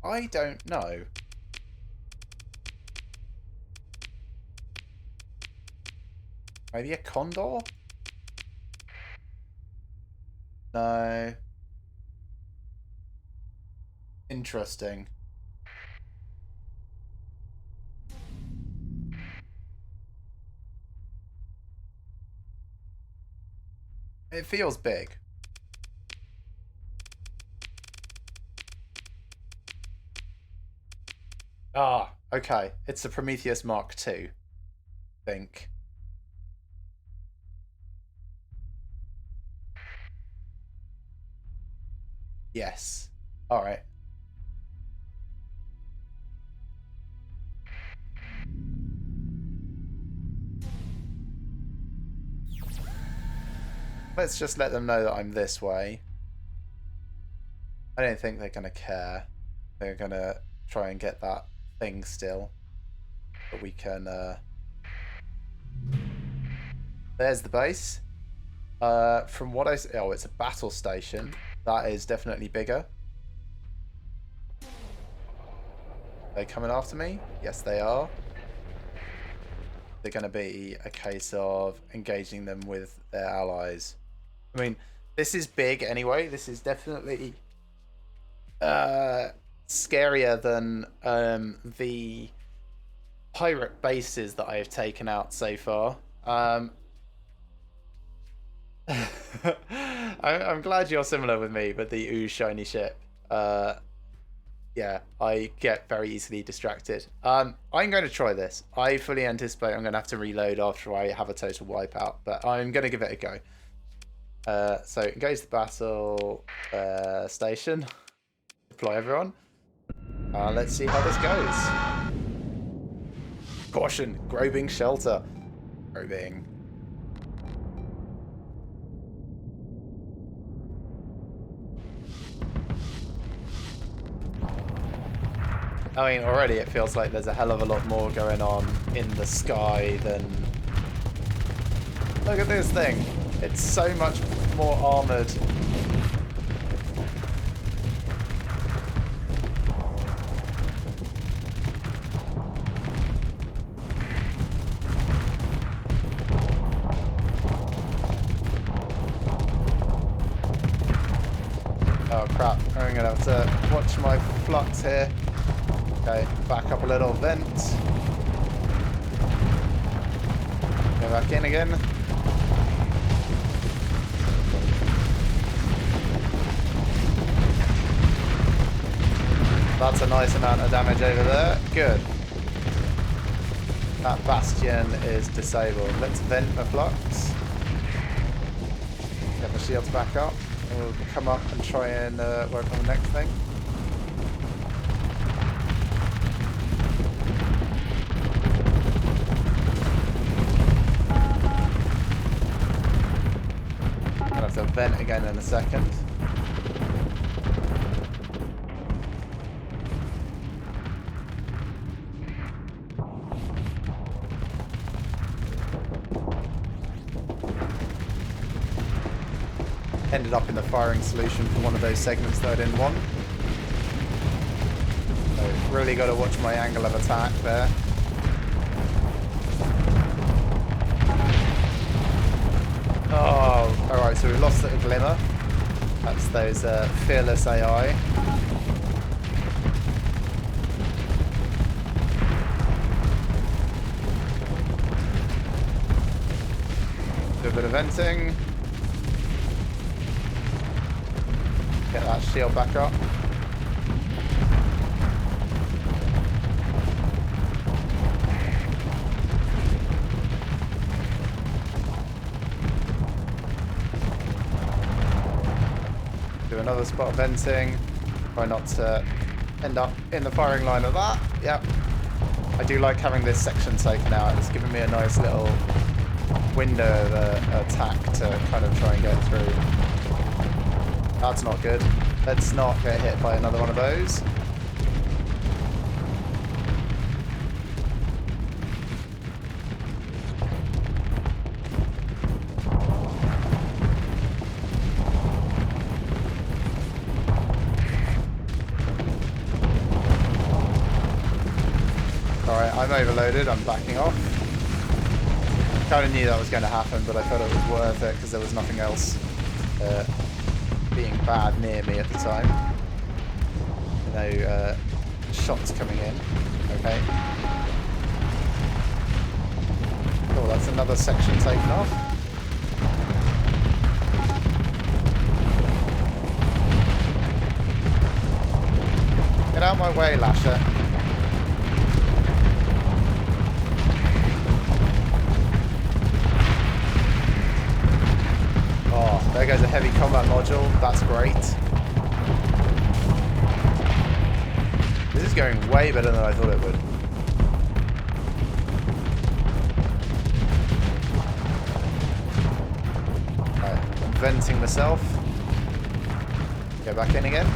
I don't know. Maybe a condor? No. Interesting. It feels big. Ah, okay. It's a Prometheus Mark II, I think. Yes. Alright. Let's just let them know that I'm this way. I don't think they're going to care. They're going to try and get that thing still. But we can... There's the base. From what I... Oh, it's a battle station. That is definitely bigger. Are they coming after me? Yes, they are. They're going to be a case of engaging them with their allies. I mean, this is big anyway. This is definitely scarier than the pirate bases that I have taken out so far. I'm glad you're similar with me, but the ooze shiny ship. Yeah, I get very easily distracted. I'm going to try this. I fully anticipate I'm going to have to reload after I have a total wipeout, but I'm going to give it a go. So engage the battle station. Deploy everyone. Let's see how this goes. Caution, Groving shelter. Groving. I mean, already it feels like there's a hell of a lot more going on in the sky than... Look at this thing. It's so much more armoured. Oh crap, I'm gonna have to watch my flux here. Okay, back up a little, vent. Go back in again. That's a nice amount of damage over there. Good. That bastion is disabled. Let's vent the flux. Get the shields back up. And we'll come up and try and work on the next thing. I'll have to vent again in a second. Ended up in the firing solution for one of those segments that I didn't want. So really got to watch my angle of attack there. Oh, alright, so we've lost the glimmer. That's those fearless AI. Do a bit of venting. Get that shield back up. Do another spot of venting. Try not to end up in the firing line of that. Yep. I do like having this section taken out. It's giving me a nice little window of attack to kind of try and get through. That's not good. Let's not get hit by another one of those. Alright, I'm overloaded. I'm backing off. Kind of knew that was going to happen, but I thought it was worth it because there was nothing else being bad near me at the time. No shots coming in. Okay. Oh, that's another section taken off. Get out of my way, Lasher. Oh, there goes a heavy combat module. That's great. This is going way better than I thought it would. Right, I'm venting myself. Go back in again.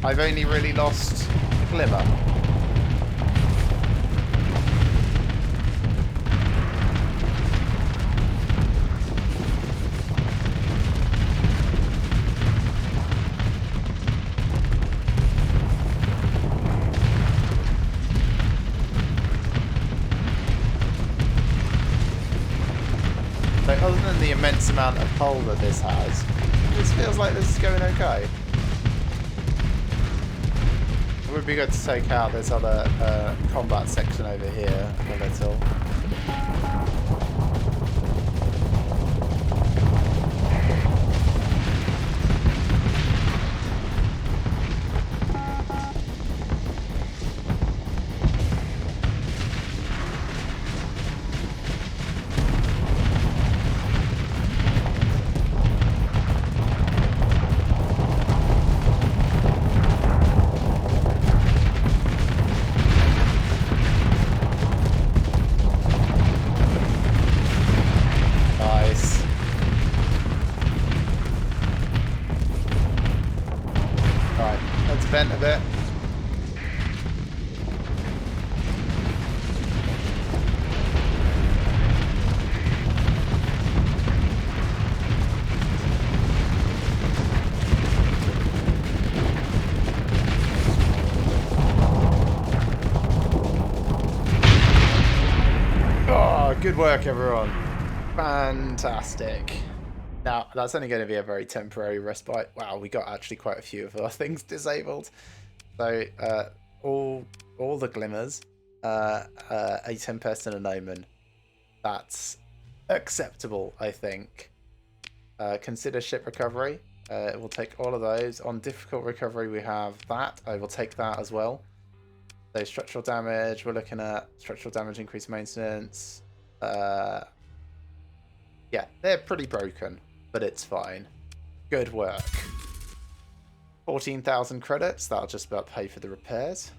I've only really lost the glimmer. So other than the immense amount of hull that this has, this feels like this is going okay. It would be good to take out this other combat section over here a little. Vent a bit. Oh, good work, everyone. Fantastic. Now, that's only going to be a very temporary respite. Wow, we got actually quite a few of our things disabled. So, all the glimmers, a Tempest and an Omen. That's acceptable, I think. Consider ship recovery. We'll take all of those. On difficult recovery, we have that. I will take that as well. So, structural damage. We're looking at structural damage, increased maintenance. Yeah, they're pretty broken, but it's fine. Good work. 14,000 credits. That'll just about pay for the repairs.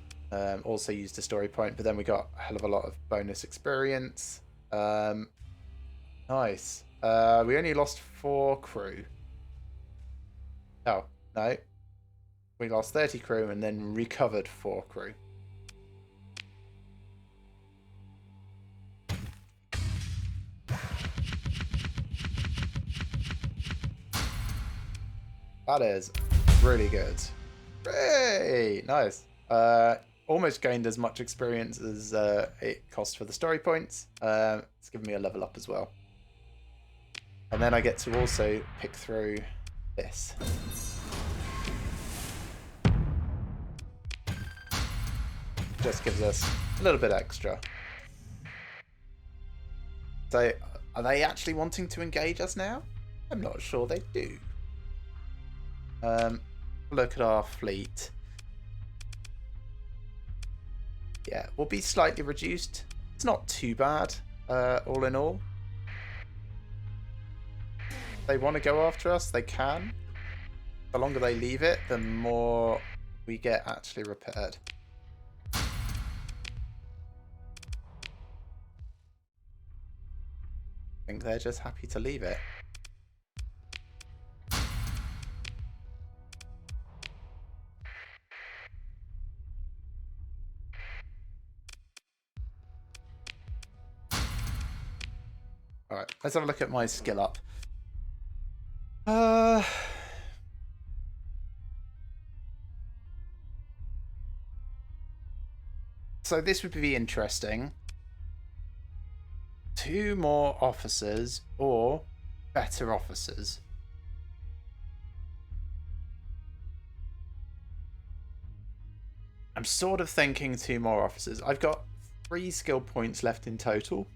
Also used a story point, but then we got a hell of a lot of bonus experience. Nice. We only lost 4 crew. Oh, no. We lost 30 crew and then recovered 4 crew. That is really good. Hey, nice. almost gained as much experience as it cost for the story points. It's given me a level up as well. And then I get to also pick through this. Just gives us a little bit extra. So, are they actually wanting to engage us now? I'm not sure they do. Look at our fleet. Yeah, we'll be slightly reduced. It's not too bad, all in all. If they want to go after us, they can. The longer they leave it, the more we get actually repaired. I think they're just happy to leave it. Alright, let's have a look at my skill up. So this would be interesting. 2 more officers or better officers. I'm sort of thinking 2 more officers. I've got 3 skill points left in total.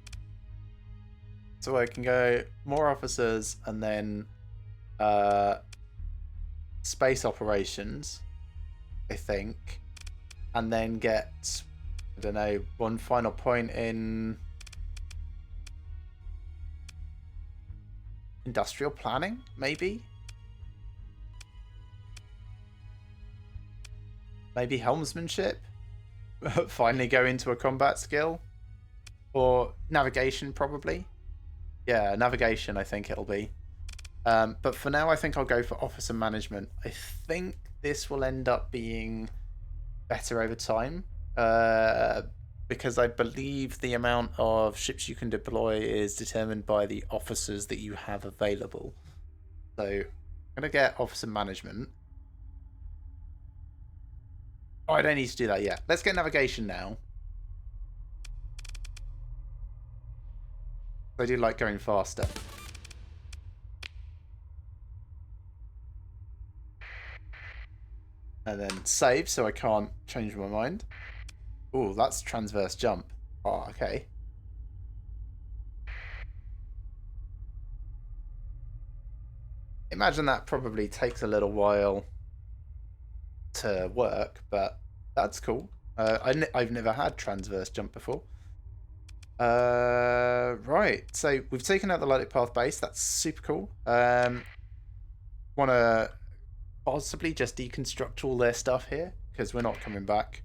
So I can go more officers and then space operations, I think. And then get, I don't know, 1 final point in industrial planning, maybe? Maybe helmsmanship? Finally go into a combat skill? Or navigation, probably? Yeah, navigation, I think it'll be. But for now, I think I'll go for officer management. I think this will end up being better over time. Because I believe the amount of ships you can deploy is determined by the officers that you have available. So I'm going to get officer management. Oh, I don't need to do that yet. Let's get navigation now. I do like going faster. And then save so I can't change my mind. Oh, that's transverse jump. Oh, okay. Imagine that probably takes a little while to work, but that's cool. I've never had transverse jump before. Right, so we've taken out the light path base. That's super cool. Want to possibly just deconstruct all their stuff here because we're not coming back.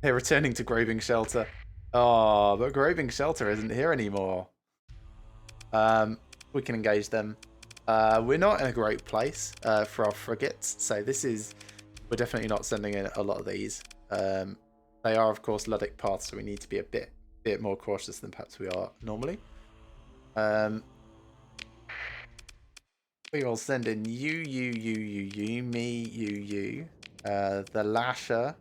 They're returning to Groving Shelter. Oh, but Groving Shelter isn't here anymore. We can engage them. We're not in a great place for our frigates, so we're definitely not sending in a lot of these. They are, of course, Luddic paths, so we need to be a bit more cautious than perhaps we are normally. We will send in you, me, you. The Lasher.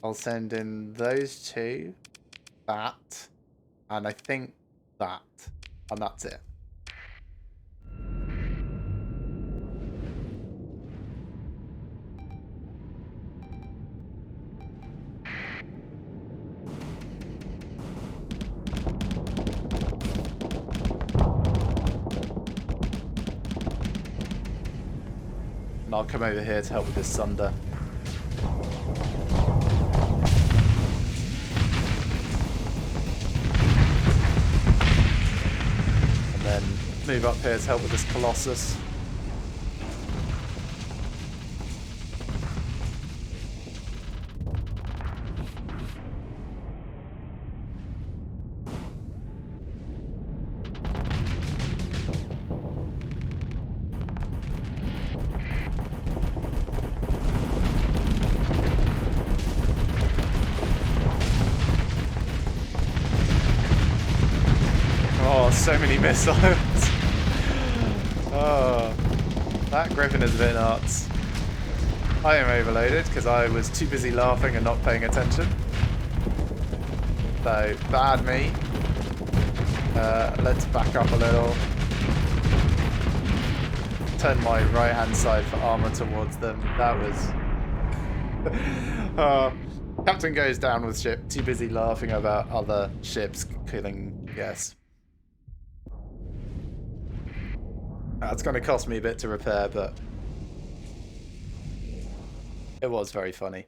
I'll send in those 2, that, and I think that, and that's it. And I'll come over here to help with this Sunder. And then move up here to help with this Colossus. So many missiles. Oh, that Griffin is a bit nuts. I am overloaded because I was too busy laughing and not paying attention. So, bad me. Let's back up a little. Turn my right hand side for armor towards them. That was... Captain goes down with ship. Too busy laughing about other ships killing guests. It's going to cost me a bit to repair, but it was very funny.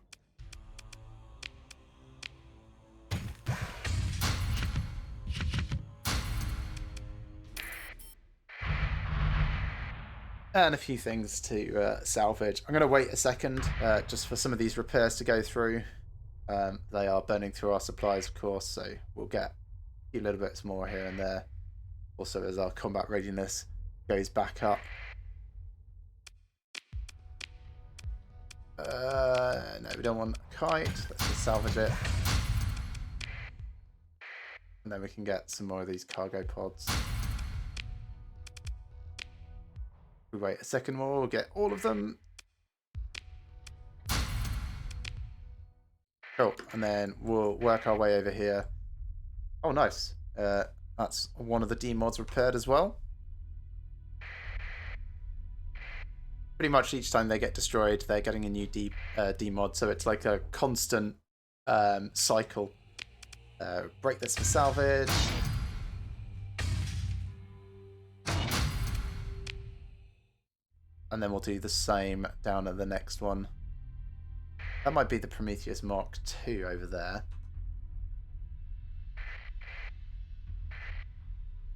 And a few things to salvage. I'm going to wait a second just for some of these repairs to go through. They are burning through our supplies, of course, so we'll get a few little bits more here and there. Also, as our combat readiness goes back up. No, we don't want a kite. Let's just salvage it. And then we can get some more of these cargo pods. We wait a second more, we'll get all of them. Cool, and then we'll work our way over here. Oh, nice. That's one of the D mods repaired as well. Pretty much each time they get destroyed, they're getting a new D mod, so it's like a constant cycle. Break this for salvage. And then we'll do the same down at the next one. That might be the Prometheus Mark II over there.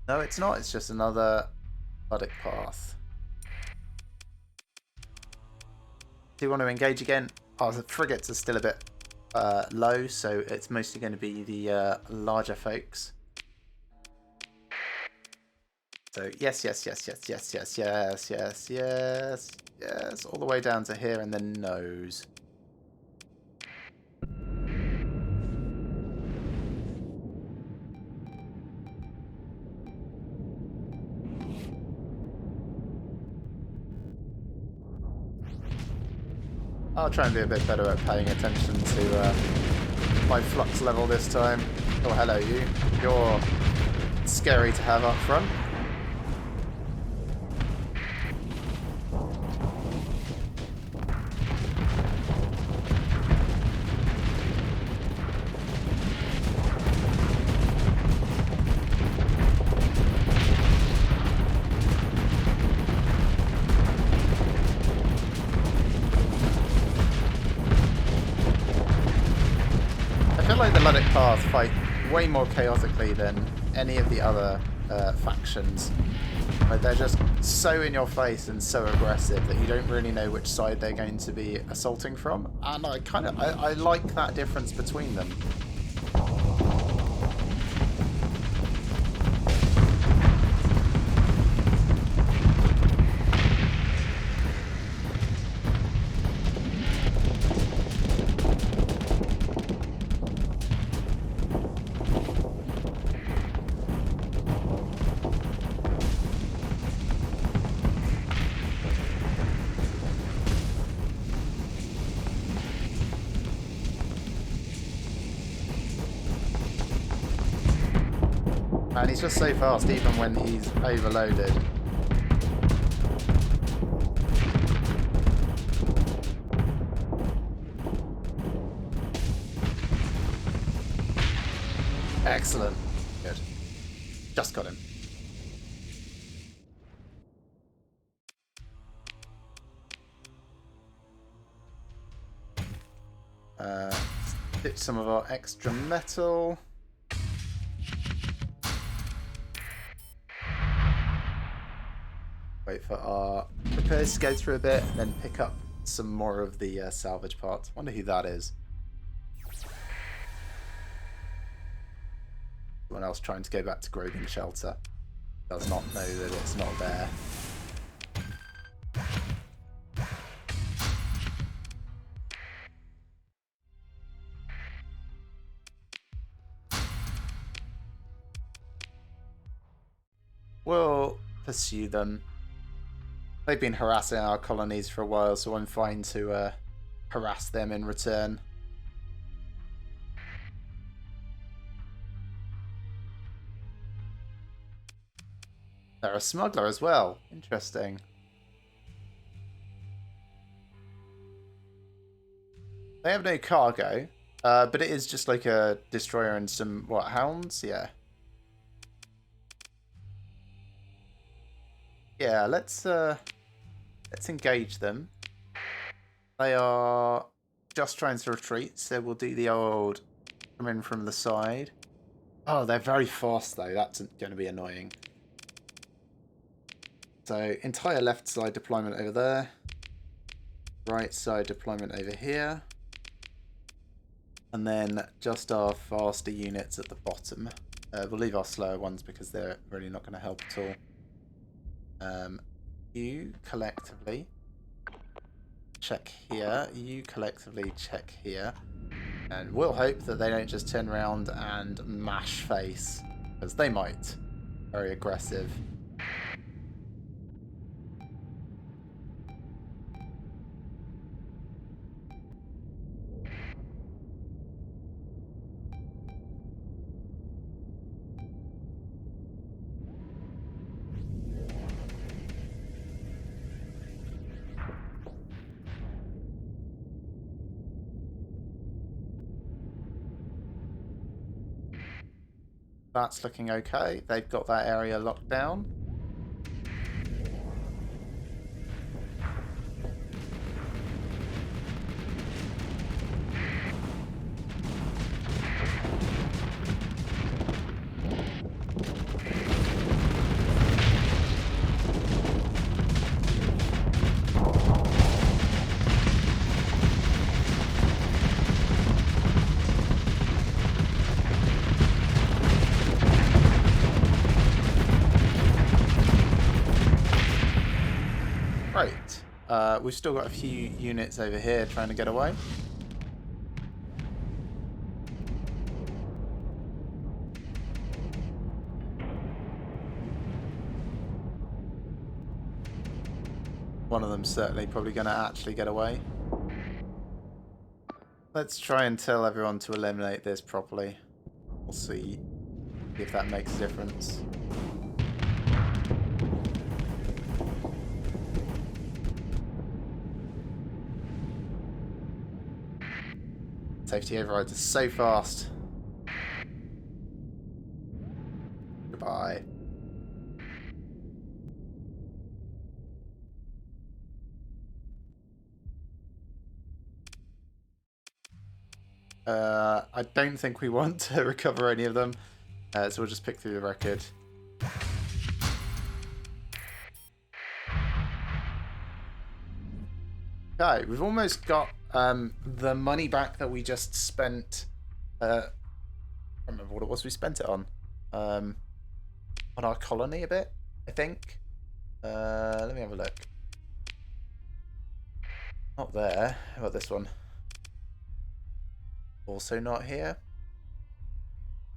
No, it's not. It's just another Luddic path. Do you want to engage again? Oh, the frigates are still a bit low, so it's mostly going to be the larger folks. So yes, yes, yes, yes, yes, yes, yes, yes, yes, yes, all the way down to here and then nose. I'll try and be a bit better at paying attention to my flux level this time. Oh, hello you. You're scary to have up front. Fight way more chaotically than any of the other factions. Like, they're just so in your face and so aggressive that you don't really know which side they're going to be assaulting from, and I like that difference between them. And he's just so fast even when he's overloaded. Excellent. Good. Just got him. Ditch some of our extra metal. Wait for our repairs to go through a bit, and then pick up some more of the salvage parts. Wonder who that is. Someone else trying to go back to Groving Shelter. Does not know that it's not there. We'll pursue them. They've been harassing our colonies for a while, so I'm fine to harass them in return. They're a smuggler as well. Interesting. They have no cargo, but it is just like a destroyer and some, what, hounds? Yeah. Yeah, let's engage them. They are just trying to retreat, so we'll do the old come in from the side. Oh, they're very fast though. That's going to be annoying. So entire left side deployment over there. Right side deployment over here. And then just our faster units at the bottom. We'll leave our slower ones because they're really not going to help at all. You collectively check here. You collectively check here. And we'll hope that they don't just turn around and mash face. Because they might. Very aggressive. That's looking okay. They've got that area locked down. We've still got a few units over here trying to get away. One of them's certainly probably going to actually get away. Let's try and tell everyone to eliminate this properly. We'll see if that makes a difference. Safety overrides are so fast. Goodbye. I don't think we want to recover any of them, so we'll just pick through the record. Okay, we've almost got the money back that we just spent. I don't remember what it was we spent it on our colony a bit, I think. Let me have a look. Not there. How about this one? Also not here.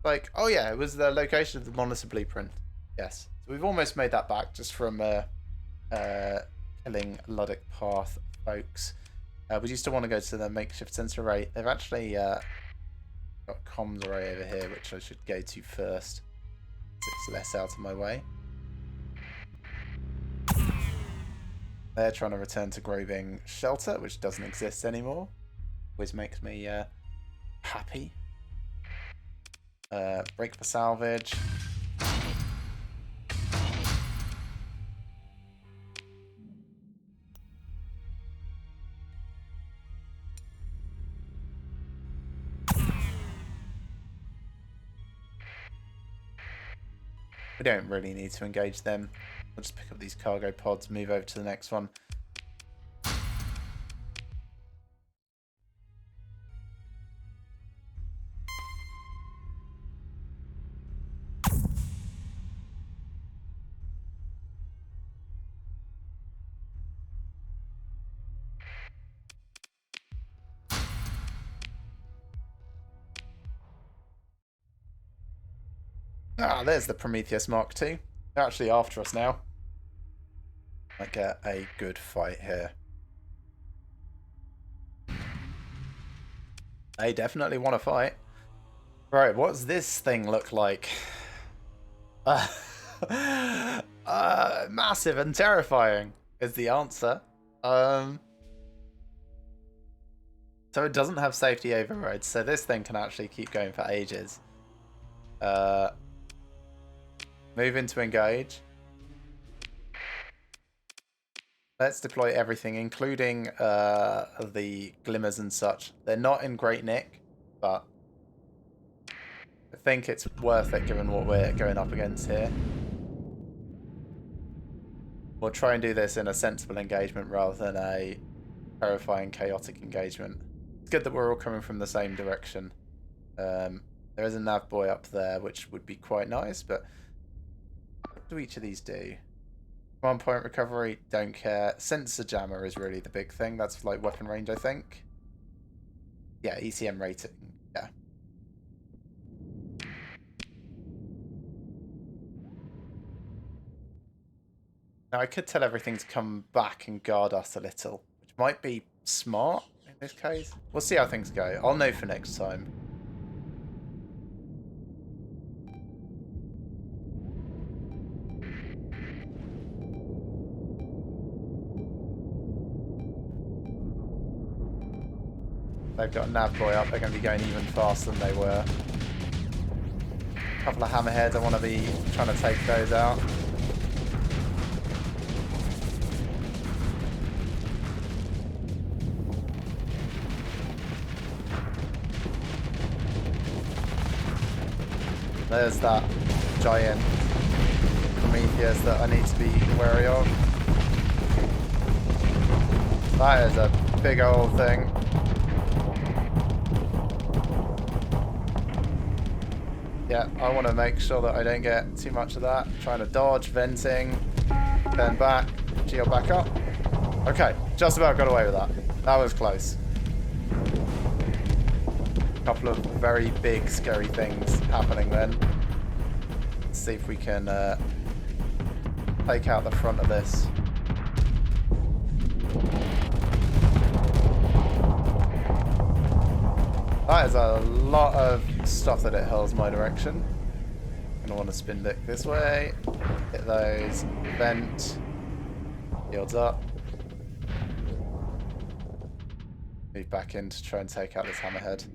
Like, oh yeah, it was the location of the monitor blueprint. Yes. So we've almost made that back just from killing Luddic Path folks. We do still want to go to the makeshift sensor array. They've actually got comms array over here, which I should go to first. So it's less out of my way. They're trying to return to Groving Shelter, which doesn't exist anymore. Always makes me happy. Break for salvage. We don't really need to engage them. We'll just pick up these cargo pods, move over to the next one. Ah, there's the Prometheus Mark II. They're actually after us now. Might get a good fight here. They definitely want to fight. Right, what's this thing look like? Massive and terrifying is the answer. So it doesn't have safety overrides, so this thing can actually keep going for ages. Move into engage. Let's deploy everything, including the glimmers and such. They're not in great nick, but I think it's worth it given what we're going up against here. We'll try and do this in a sensible engagement rather than a terrifying, chaotic engagement. It's good that we're all coming from the same direction. There is a nav boy up there, which would be quite nice, but what do each of these do? 1 point recovery, don't care. Sensor jammer is really the big thing. That's like weapon range, I think. Yeah, ECM rating. Yeah. Now, I could tell everything to come back and guard us a little, which might be smart in this case. We'll see how things go. I'll know for next time. They've got a nav boy up. They're going to be going even faster than they were. A couple of hammerheads. I want to be trying to take those out. There's that giant Prometheus that I need to be wary of. That is a big old thing. Yeah, I want to make sure that I don't get too much of that. Trying to dodge, venting, turn back, geo back up. Okay, just about got away with that. That was close. A couple of very big, scary things happening then. Let's see if we can take out the front of this. That is a lot of stuff that it hurls my direction. Gonna want to spin back this way. Hit those. Vent. Shields up. Move back in to try and take out this hammerhead.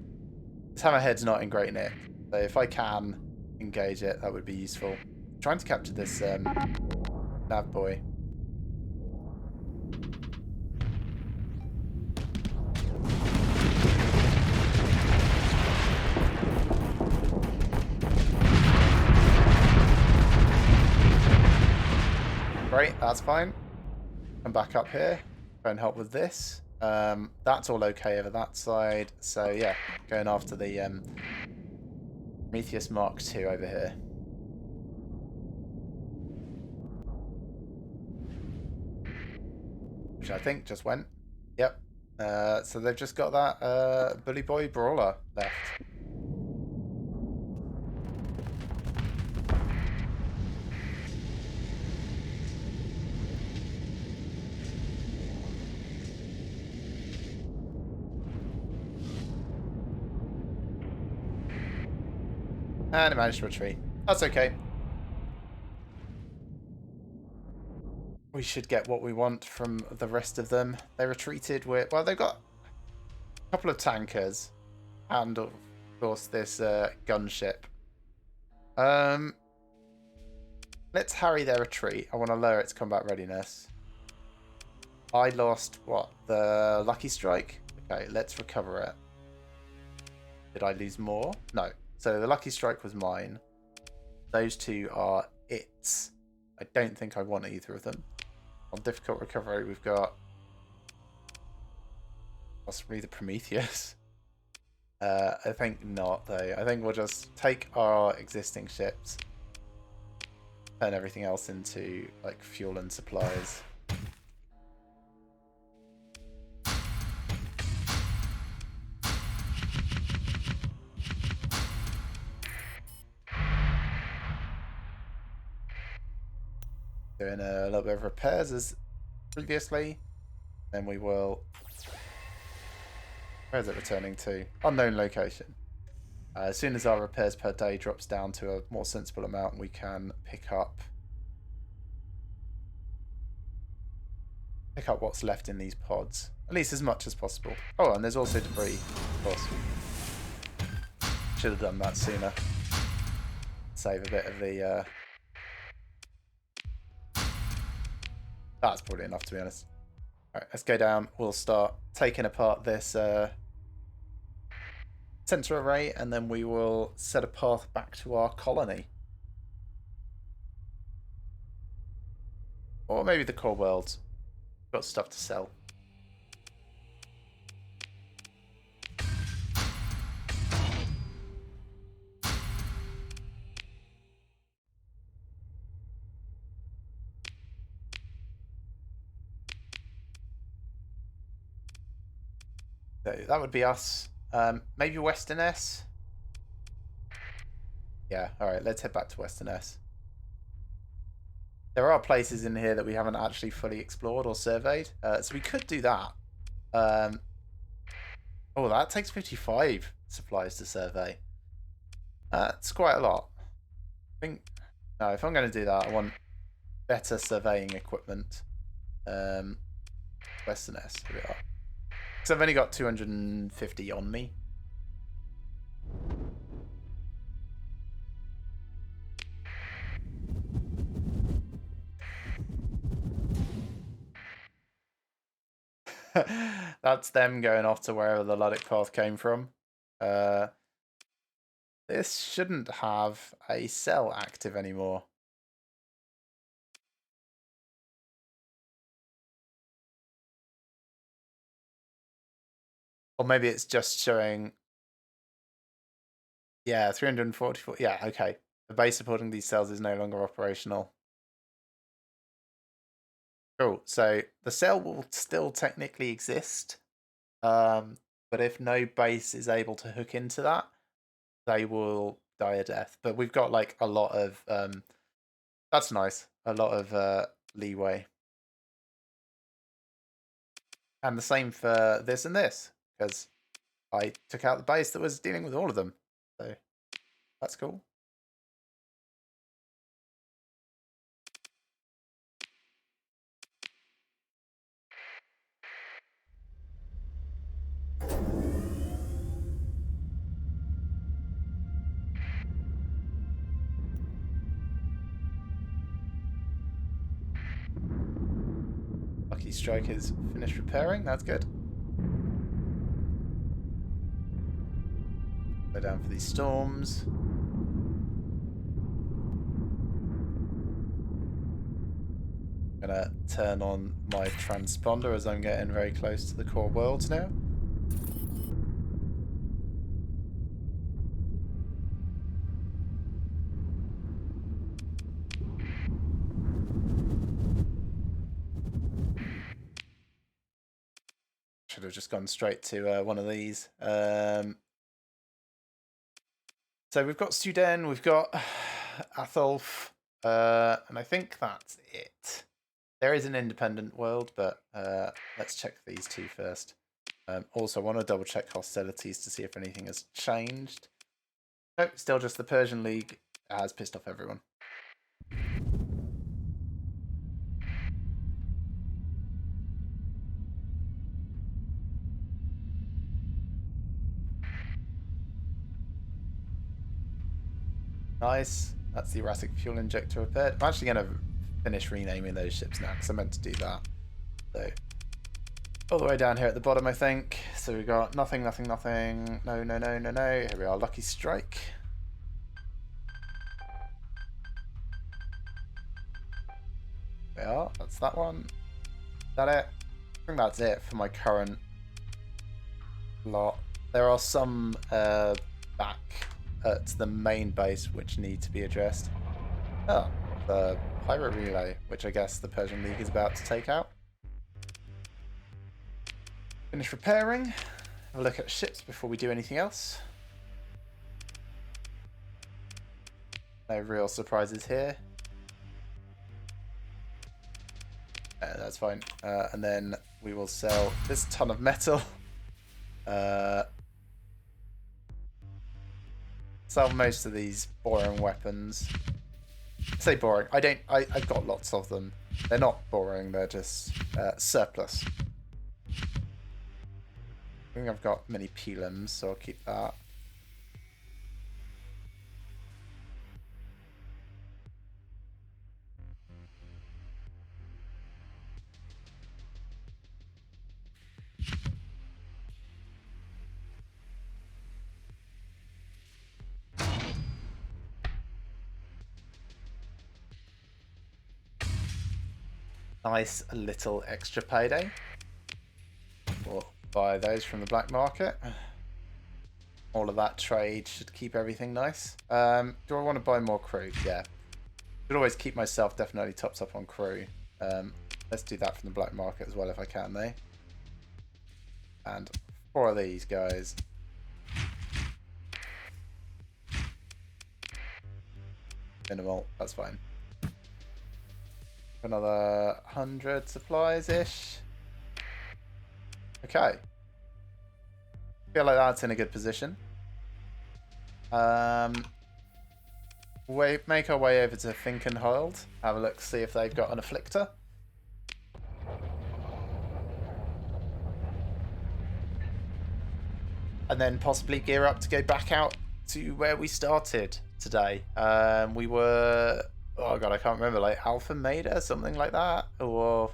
This hammerhead's not in great nick, so if I can engage it, that would be useful. I'm trying to capture this nav boy. Great, that's fine. Come back up here. Try and help with this. That's all okay over that side. So yeah, going after the Prometheus Mark II over here. Which I think just went. Yep. So they've just got that Bully Boy Brawler left. And it managed to retreat. That's okay. We should get what we want from the rest of them. They retreated with... Well, they've got a couple of tankers. And, of course, this gunship. Let's harry their retreat. I want to lower its combat readiness. I lost, what? The Lucky Strike? Okay, let's recover it. Did I lose more? No. So the Lucky Strike was mine. Those two are its. I don't think I want either of them. On difficult recovery, we've got possibly the Prometheus. I think not, though. I think we'll just take our existing ships, turn everything else into like fuel and supplies. Doing a little bit of repairs as previously. Then we will Where is it returning to? Unknown location. As soon as our repairs per day drops down to a more sensible amount, we can pick up what's left in these pods. At least as much as possible. Oh, and there's also debris, of course. Should have done that sooner. Save a bit of the... That's probably enough, to be honest. Alright, let's go down. We'll start taking apart this sensor array, and then we will set a path back to our colony. Or maybe the core worlds. Got stuff to sell. So that would be us. Maybe Western S? Yeah, alright, let's head back to Western S. There are places in here that we haven't actually fully explored or surveyed, so we could do that. Oh, that takes 55 supplies to survey. It's quite a lot. I think... No, if I'm going to do that, I want better surveying equipment. Western S, here we are. Because I've only got 250 on me. That's them going off to wherever the Luddic path came from. This shouldn't have a cell active anymore. Or maybe it's just showing... Yeah, 344. Yeah, okay. The base supporting these cells is no longer operational. Cool. So the cell will still technically exist. But if no base is able to hook into that, they will die a death. But we've got like a lot of... that's nice. A lot of leeway. And the same for this and this, because I took out the base that was dealing with all of them. So that's cool. Lucky Strike is finished repairing. That's good. Go down for these storms. Gonna turn on my transponder as I'm getting very close to the core worlds now. Should have just gone straight to one of these. So we've got Suden, we've got Atholf, and I think that's it. There is an independent world, but let's check these two first. Also, I want to double check hostilities to see if anything has changed. Nope, still just the Persian League has pissed off everyone. Nice. That's the erratic fuel injector repaired. I'm actually going to finish renaming those ships now because I meant to do that. So, all the way down here at the bottom, I think. So we've got nothing, nothing, nothing. No, no, no, no, no. Here we are. Lucky Strike. There we are. That's that one. Is that it? I think that's it for my current lot. There are some back at the main base which need to be addressed. Oh, the Pyro Relay, which I guess the Persian League is about to take out. Finish repairing. Have a look at ships before we do anything else. No real surprises here. That's fine. And then we will sell this ton of metal. Sell most of these boring weapons. I say boring. I've got lots of them. They're not boring. They're just surplus. I think I've got many Pelims, so I'll keep that. Nice little extra payday. We'll buy those from the black market. All of that trade should keep everything nice. Do I want to buy more crew? Yeah. Should always keep myself definitely topped up on crew. Let's do that from the black market as well if I can, though. And 4 of these guys. Minimal, that's fine. Another 100 supplies-ish. Okay. Feel like that's in a good position. Make our way over to Finkenhold. Have a look, see if they've got an afflictor. And then possibly gear up to go back out to where we started today. We were... Oh god, I can't remember, like Alpha Maida, something like that? Or...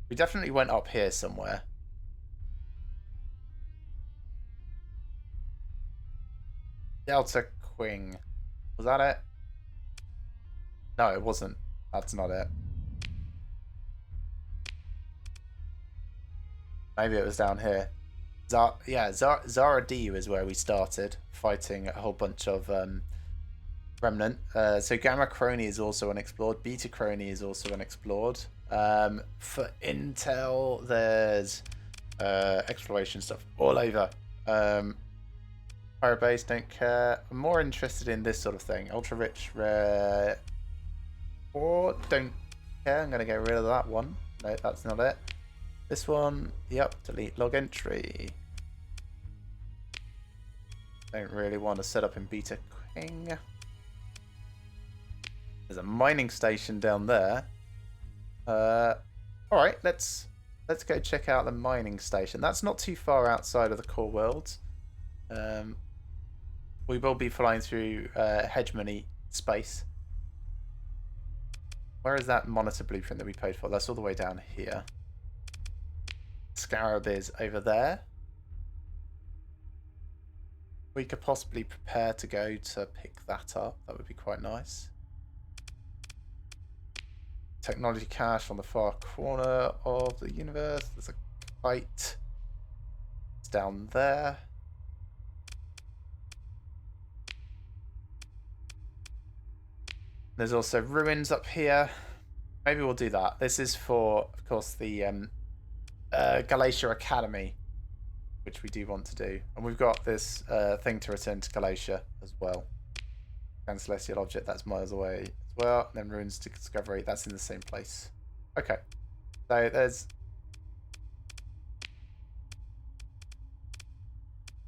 We definitely went up here somewhere. Delta Queen. Was that it? No, it wasn't. That's not it. Maybe it was down here. Zara D is where we started, fighting a whole bunch of Remnant. So Gamma Crony is also unexplored. Beta Crony is also unexplored. For intel, there's exploration stuff all over. Pirate Base, don't care. I'm more interested in this sort of thing. Ultra Rich, Rare, or don't care. I'm going to get rid of that one. No, that's not it. This one, yep, delete log entry. Don't really want to set up in Beta King. There's a mining station down there. Alright, let's go check out the mining station. That's not too far outside of the core worlds. We will be flying through hegemony space. Where is that monitor blueprint that we paid for? That's all the way down here. Scarab is over there. We could possibly prepare to go to pick that up. That would be quite nice. Technology cache on the far corner of the universe. There's a kite. It's down there. There's also ruins up here. Maybe we'll do that. This is for, of course, the Galatia Academy, which we do want to do. And we've got this thing to return to Galatia as well. And Celestial Object, that's miles away as well. And then Ruins to Discovery, that's in the same place. Okay. So there's...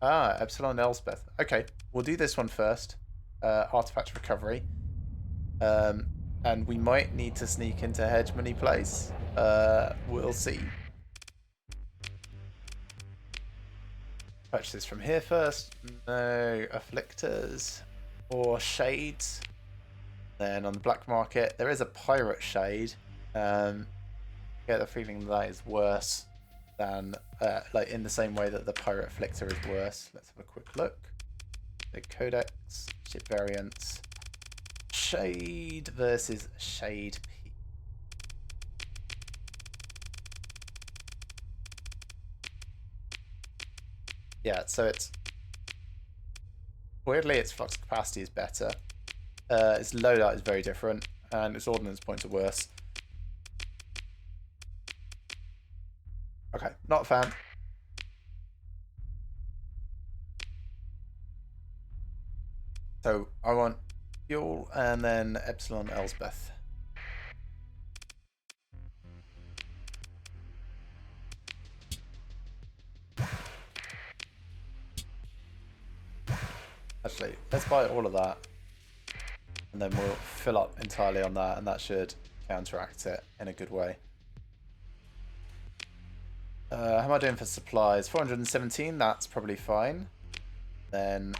Epsilon Elspeth. Okay, we'll do this one first. Artifact Recovery. And we might need to sneak into Hegemony Place. We'll see. Purchase this from here first. No afflictors or shades. Then on the black market, there is a pirate shade. Get the feeling that is worse than, like in the same way that the pirate afflictor is worse. Let's have a quick look. The codex, ship variants, shade versus shade P. Yeah, so it's weirdly its flux capacity is better. Its loadout is very different, and its ordnance points are worse. Okay, not a fan. So I want fuel and then Epsilon Elsbeth. Let's buy all of that. And then we'll fill up entirely on that, and that should counteract it in a good way. How am I doing for supplies? 417, that's probably fine. Then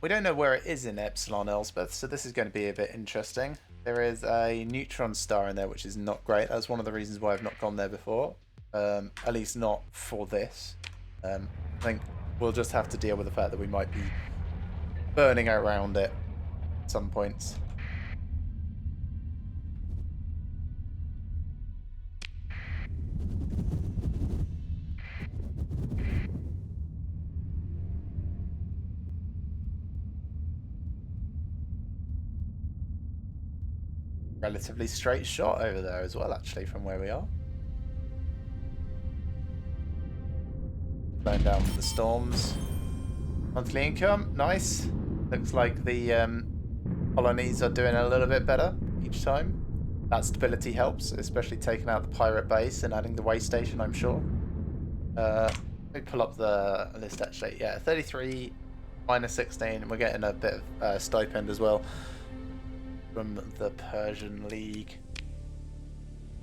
we don't know where it is in Epsilon Elspeth, so this is going to be a bit interesting. There is a neutron star in there, which is not great. That's one of the reasons why I've not gone there before. At least not for this. I think we'll just have to deal with the fact that we might be burning around it at some points. Relatively straight shot over there as well, actually, from where we are. Going down for the storms. Monthly income, nice. Looks like the colonies are doing a little bit better each time. That stability helps, especially taking out the pirate base and adding the way station, I'm sure. Let me pull up the list, actually. Yeah, 33 minus 16, and we're getting a bit of stipend as well from the Persian League.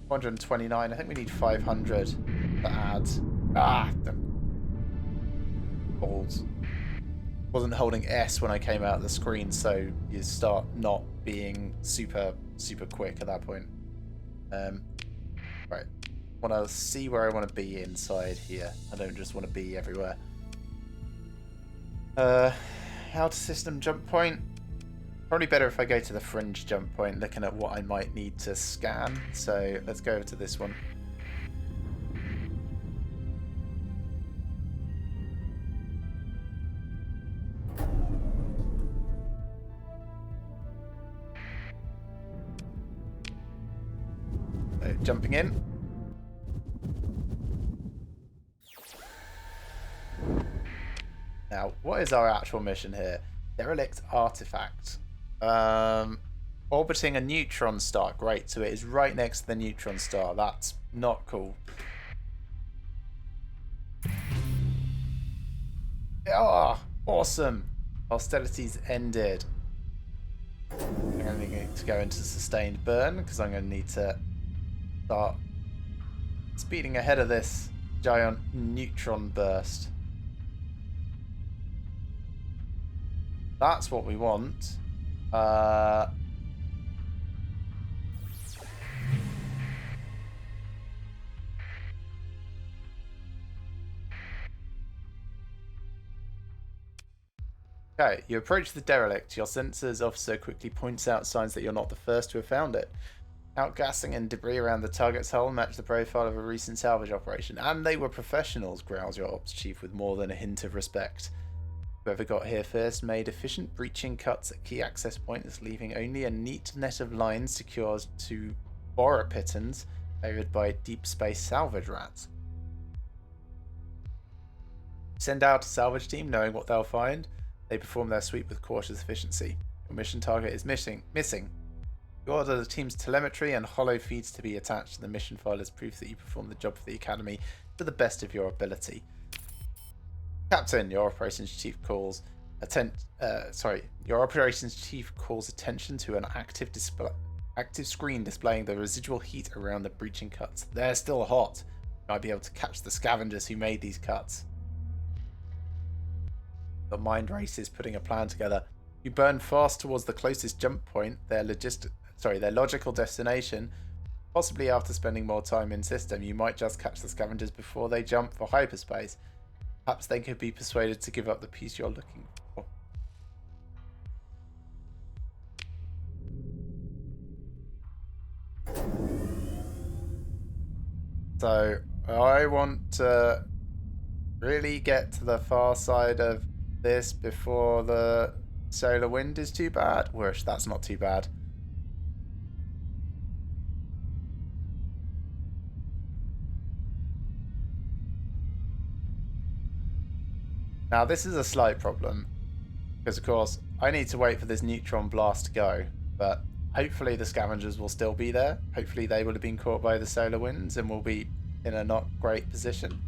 429. I think we need 500 to add. Balls. Wasn't holding S when I came out of the screen, so you start not being super quick at that point. Right. Want to see where I want to be inside here. I don't just want to be everywhere. Outer system jump point. Probably better if I go to the fringe jump point, looking at what I might need to scan. So let's go over to this one. So, jumping in. Now, what is our actual mission here? Derelict artifact. Orbiting a neutron star. Great, so it is right next to the neutron star. That's not cool. Ah, awesome. Hostilities ended. I'm going to need to go into sustained burn because I'm going to need to start speeding ahead of this giant neutron burst. That's what we want. Okay, you approach the derelict. Your sensors officer quickly points out signs that you're not the first to have found it. Outgassing and debris around the target's hull match the profile of a recent salvage operation. And they were professionals, growls your ops chief with more than a hint of respect. Whoever got here first made efficient breaching cuts at key access points, leaving only a neat net of lines secured to borer pittons favored by deep space salvage rats. Send out a salvage team knowing what they'll find. They perform their sweep with cautious efficiency. Your mission target is missing. You order the team's telemetry and hollow feeds to be attached to the mission file as proof that you performed the job for the Academy to the best of your ability. Captain, your operations chief calls attention to an active screen displaying the residual heat around the breaching cuts. They're still hot. You might be able to catch the scavengers who made these cuts. The mind races putting a plan together. You burn fast towards the closest jump point, their logical destination. Possibly after spending more time in system, you might just catch the scavengers before they jump for hyperspace. Perhaps they could be persuaded to give up the piece you're looking for. So, I want to really get to the far side of this before the solar wind is too bad. Wish that's not too bad. Now this is a slight problem because of course I need to wait for this neutron blast to go, but hopefully the scavengers will still be there. Hopefully they will have been caught by the solar winds and will be in a not great position.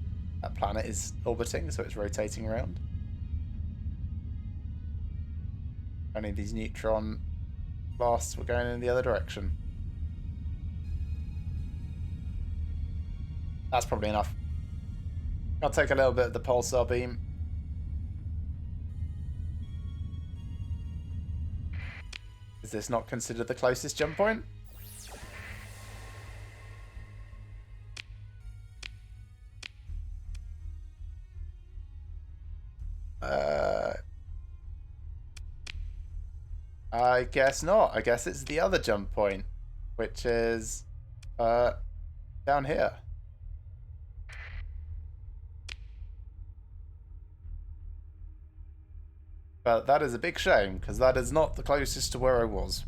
that planet is orbiting, so it's rotating around. Only these neutron blasts were going in the other direction. That's probably enough. I'll take a little bit of the pulsar beam. Is this not considered the closest jump point? I guess not. I guess it's the other jump point, which is down here. But that is a big shame, because that is not the closest to where I was.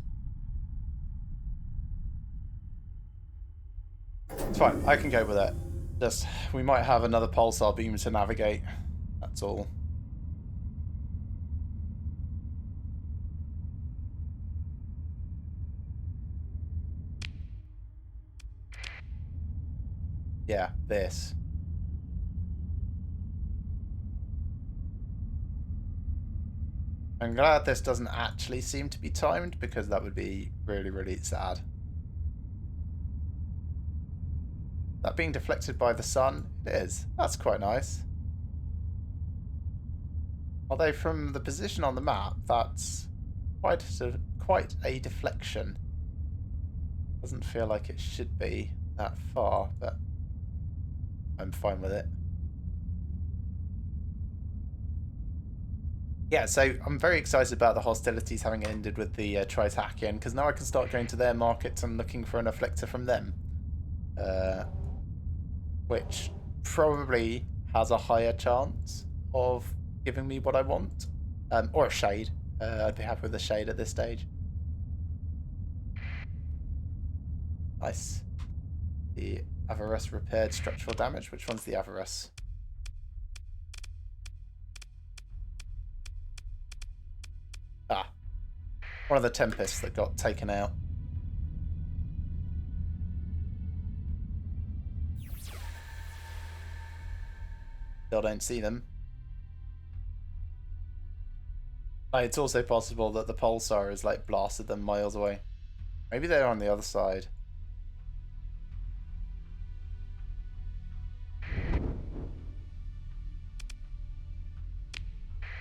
It's fine, I can go with it. Just, we might have another pulsar beam to navigate. That's all. Yeah, this. I'm glad this doesn't actually seem to be timed, because that would be really, really sad. That being deflected by the sun? It is. That's quite nice. Although from the position on the map, that's quite a deflection. Doesn't feel like it should be that far, but I'm fine with it. Yeah, so I'm very excited about the hostilities having ended with the Tritakian, because now I can start going to their markets and looking for an afflictor from them. Which probably has a higher chance of giving me what I want. Or a shade. I'd be happy with a shade at this stage. Nice. The Avarus repaired structural damage. Which one's the Avarus? Ah. One of the Tempests that got taken out. Still don't see them. It's also possible that the pulsar has like blasted them miles away. Maybe they're on the other side.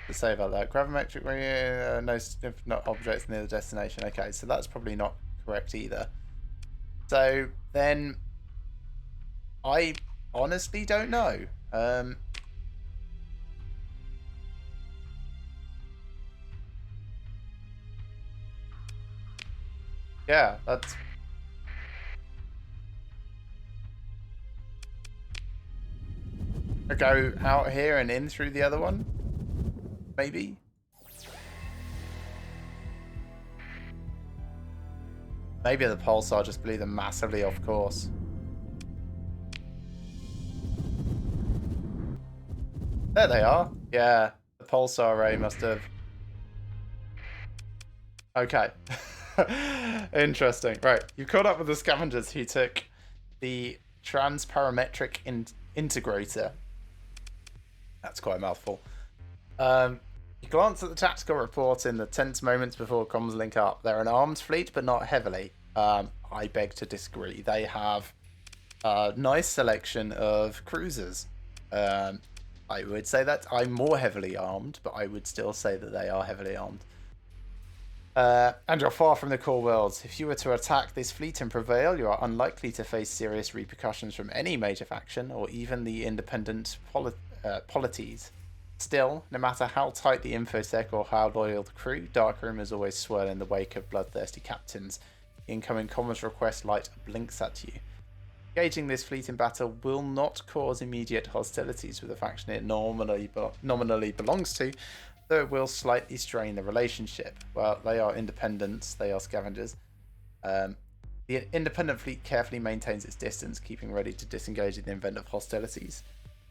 To say about that, gravimetric no not objects near the destination. Okay, so that's probably not correct either. So then, I honestly don't know. Yeah, that's... I go out here and in through the other one? Maybe? Maybe the pulsar just blew them massively off course. There they are. Yeah, the pulsar ray must have... Okay. Interesting. Right, you caught up with the scavengers who took the transparametric integrator. That's quite a mouthful. You glance at the tactical report in the tense moments before comms link up. They're an armed fleet, but not heavily. I beg to disagree. They have a nice selection of cruisers. I would say that I'm more heavily armed, but I would still say that they are heavily armed. And you're far from the core worlds. If you were to attack this fleet and prevail, you are unlikely to face serious repercussions from any major faction or even the independent polities. Still, no matter how tight the infosec or how loyal the crew, darkroom always swirl in the wake of bloodthirsty captains. Incoming comms request light blinks at you. Engaging this fleet in battle will not cause immediate hostilities with the faction it nominally belongs to, though it will slightly strain the relationship. Well, they are independents, they are scavengers. The independent fleet carefully maintains its distance, keeping ready to disengage in the event of hostilities.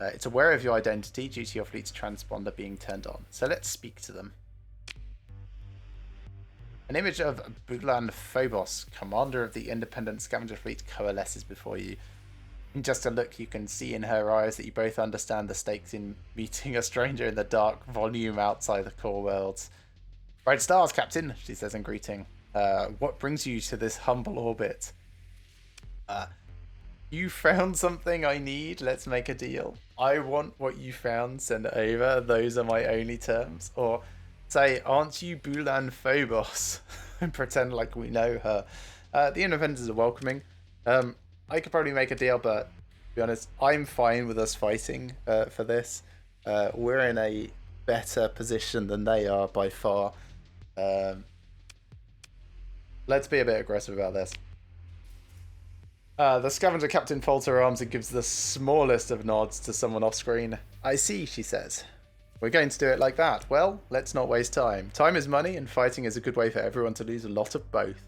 It's aware of your identity due to your fleet's transponder being turned on. So let's speak to them. An image of Bulan Phobos, commander of the independent scavenger fleet, coalesces before you. Just a look you can see in her eyes that you both understand the stakes in meeting a stranger in the dark volume outside the core worlds. Bright stars, Captain, she says in greeting. What brings you to this humble orbit? You found something I need, let's make a deal. I want what you found, send it over, those are my only terms. Or say, aren't you Bulan Phobos? And pretend like we know her. The independents are welcoming. I could probably make a deal, but to be honest, I'm fine with us fighting for this. We're in a better position than they are by far. Let's be a bit aggressive about this. The scavenger captain folds her arms and gives the smallest of nods to someone off screen. I see, she says. We're going to do it like that. Well, let's not waste time. Time is money, and fighting is a good way for everyone to lose a lot of both.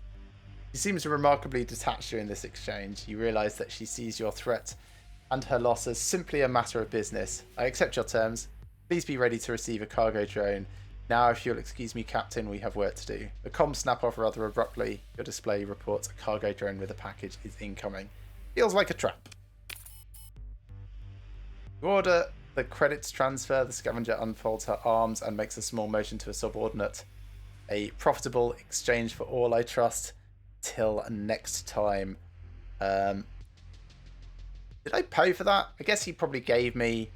She seems remarkably detached during this exchange. You realise that she sees your threat and her loss as simply a matter of business. I accept your terms. Please be ready to receive a cargo drone. Now, if you'll excuse me, Captain, we have work to do. The comms snap off rather abruptly. Your display reports a cargo drone with a package is incoming. Feels like a trap. You order the credits transfer. The scavenger unfolds her arms and makes a small motion to a subordinate. A profitable exchange for all, I trust. Till next time. Did I pay for that? I guess he probably gave me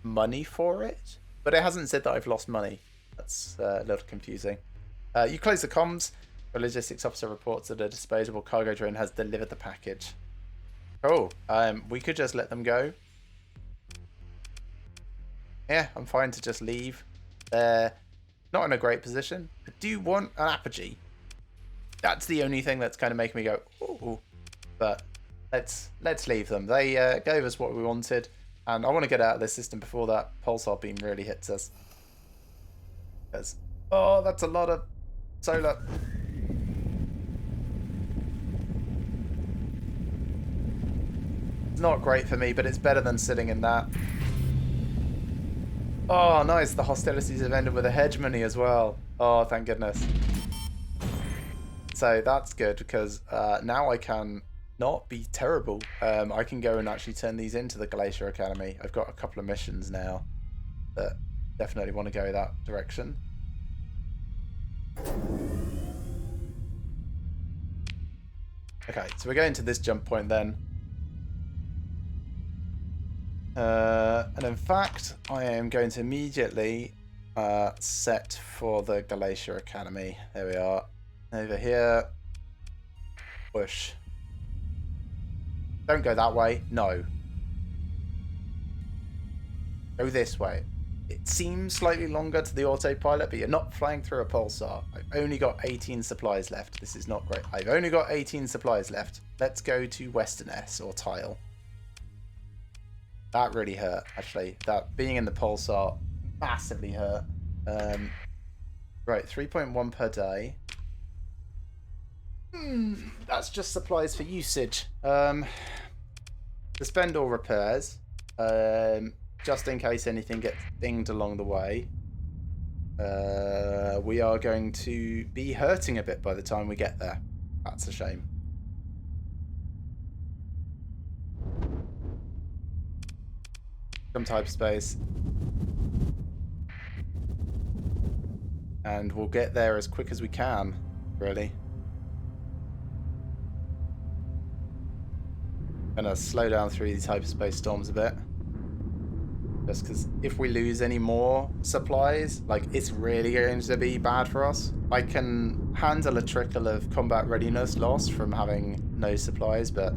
money for it, but it hasn't said that I've lost money. That's a little confusing. You close the comms. The logistics officer reports that a disposable cargo drone has delivered the package. Oh, we could just let them go. Yeah, I'm fine to just leave. They're not in a great position. I do want an apogee. That's the only thing that's kind of making me go, ooh. But let's leave them. They gave us what we wanted, and I want to get out of this system before that pulsar beam really hits us. Because, oh, that's a lot of solar. It's not great for me, but it's better than sitting in that. Oh, nice. The hostilities have ended with a hegemony as well. Oh, thank goodness. So that's good because now I can not be terrible. I can go and actually turn these into the Glacier Academy. I've got a couple of missions now that definitely want to go that direction. Okay, so we're going to this jump point then. And in fact, I am going to immediately set for the Glacier Academy. There we are. Over here. Push. Don't go that way. No. Go this way. It seems slightly longer to the autopilot, but you're not flying through a pulsar. I've only got 18 supplies left. This is not great. I've only got 18 supplies left. Let's go to Western S or Tile. That really hurt, actually. That being in the pulsar massively hurt. Right, 3.1 per day. That's just supplies for usage. Suspend all repairs. Just in case anything gets dinged along the way. We are going to be hurting a bit by the time we get there. That's a shame. Some type of space. And we'll get there as quick as we can, really. Gonna slow down through these hyperspace storms a bit. Just because if we lose any more supplies, like, it's really going to be bad for us. I can handle a trickle of combat readiness loss from having no supplies, but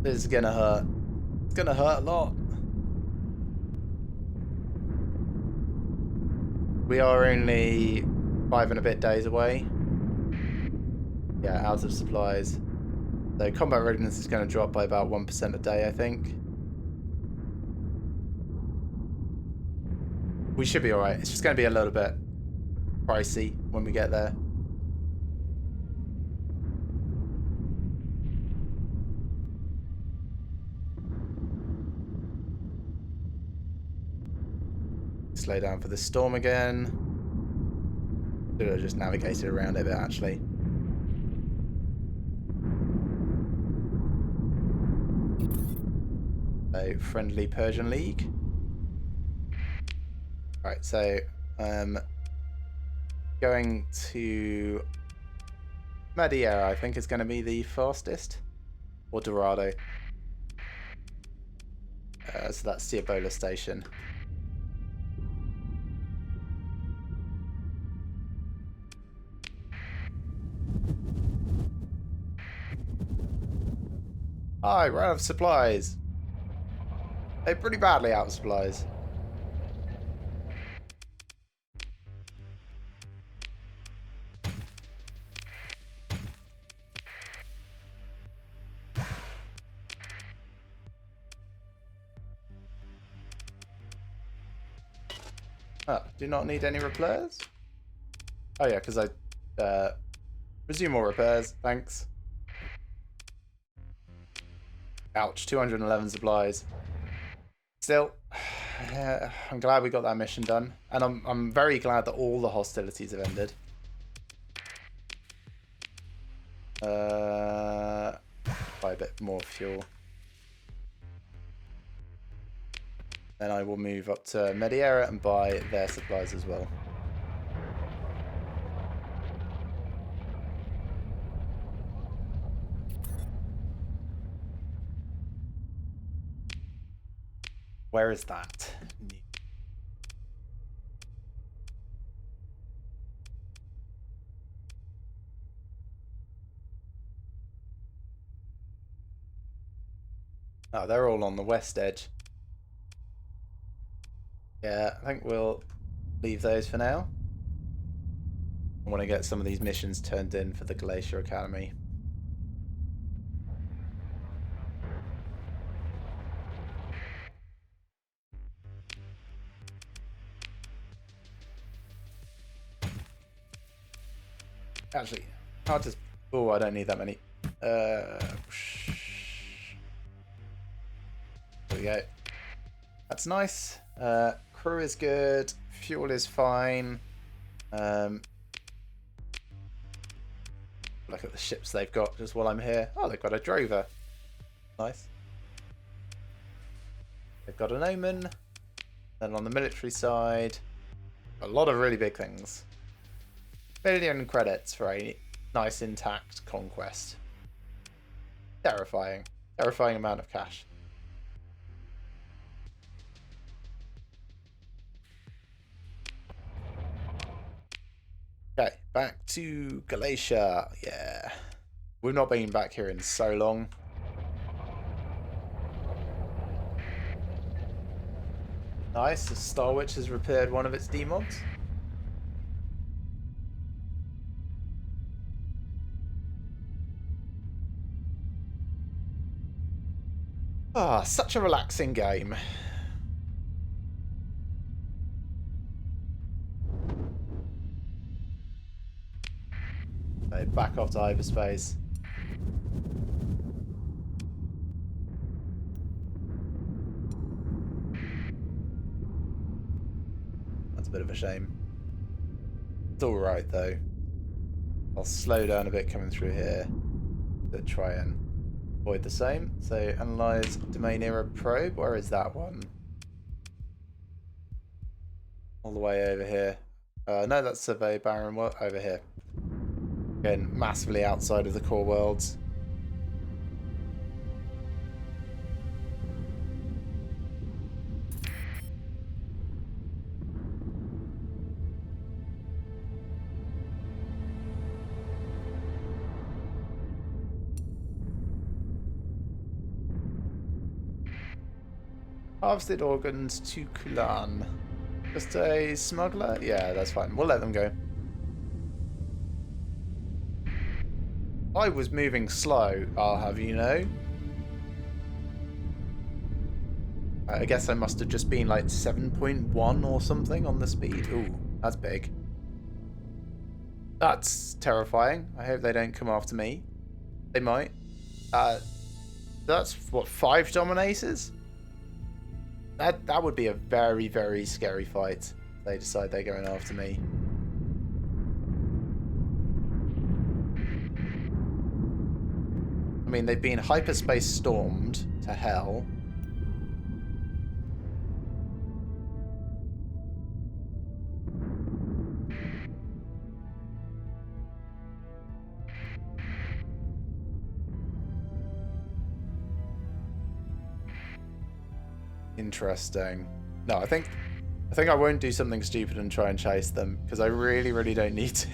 this is gonna hurt. It's gonna hurt a lot. We are only 5 and a bit days away. Yeah, out of supplies. So combat readiness is going to drop by about 1% a day, I think. We should be alright. It's just going to be a little bit pricey when we get there. Slow down for the storm again. Should have just navigated around it a bit, actually. So friendly Persian League. Right, so going to Madeira, I think is going to be the fastest. Or Dorado. So that's the Ebola station. I ran out of supplies. They're pretty badly out of supplies. Oh, do not need any repairs? Oh yeah, because I resume all repairs, thanks. Ouch, 211 supplies. Still, I'm glad we got that mission done. And I'm very glad that all the hostilities have ended. Buy a bit more fuel. Then I will move up to Madeira and buy their supplies as well. Where is that? Oh, they're all on the west edge. Yeah, I think we'll leave those for now. I want to get some of these missions turned in for the Glacier Academy. Actually, I'll just... Oh, I don't need that many. There we go. That's nice. Crew is good. Fuel is fine. Look at the ships they've got just while I'm here. Oh, they've got a drover. Nice. They've got an omen. Then on the military side, a lot of really big things. 1 million credits for a nice intact conquest. Terrifying. Terrifying amount of cash. Okay, back to Galatia. Yeah. We've not been back here in so long. Nice, the Star Witch has repaired one of its demods. Ah, such a relaxing game. So back off to hyperspace. That's a bit of a shame. It's alright though. I'll slow down a bit coming through here to try and avoid the same. So analyze domain era probe. Where is that one? All the way over here. No, that's survey barren over here. Again, massively outside of the core worlds. Harvested organs to Kulan. Just a smuggler? Yeah, that's fine. We'll let them go. I was moving slow, I'll have you know. I guess I must have just been like 7.1 or something on the speed. Ooh, that's big. That's terrifying. I hope they don't come after me. They might. That's what, 5 Dominators? That would be a very, very scary fight if they decide they're going after me. I mean, they've been hyperspace stormed to hell. Interesting. No, I think I won't do something stupid and try and chase them, because I really, really don't need to.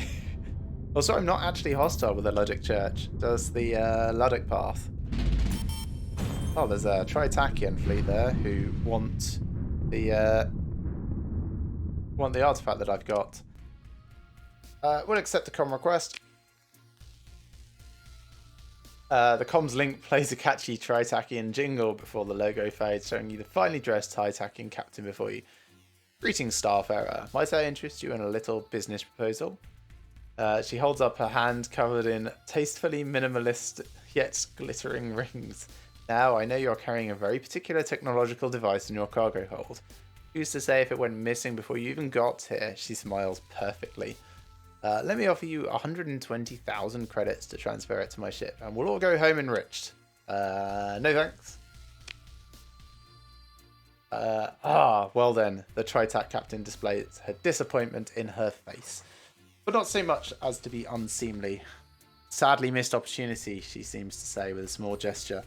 Also, I'm not actually hostile with the Luddic Church. Does the Luddic Path. Oh, there's a Tritakian fleet there who want the artifact that I've got. We'll accept the comm request. The comms link plays a catchy Tritakian jingle before the logo fades, showing you the finely dressed Tritakian captain before you. Greetings, Starfarer. Might I interest you in a little business proposal? She holds up her hand covered in tastefully minimalist yet glittering rings. Now, I know you're carrying a very particular technological device in your cargo hold. Who's to say if it went missing before you even got here? She smiles perfectly. Let me offer you 120,000 credits to transfer it to my ship, and we'll all go home enriched. No thanks. Well then, the Tritac captain displays her disappointment in her face. But not so much as to be unseemly. Sadly missed opportunity, she seems to say with a small gesture.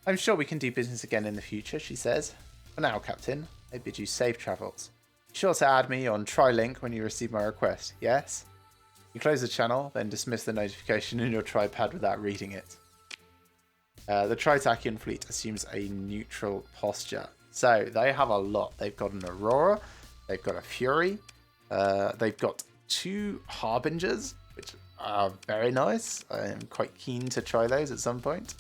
I'm sure we can do business again in the future, she says. For now, Captain, I bid you safe travels. Be sure to add me on TriLink when you receive my request, yes? You close the channel, then dismiss the notification in your TriPad without reading it. The Tritakian fleet assumes a neutral posture. So, they have a lot. They've got an Aurora, they've got a Fury, they've got 2 Harbingers, which are very nice. I'm quite keen to try those at some point.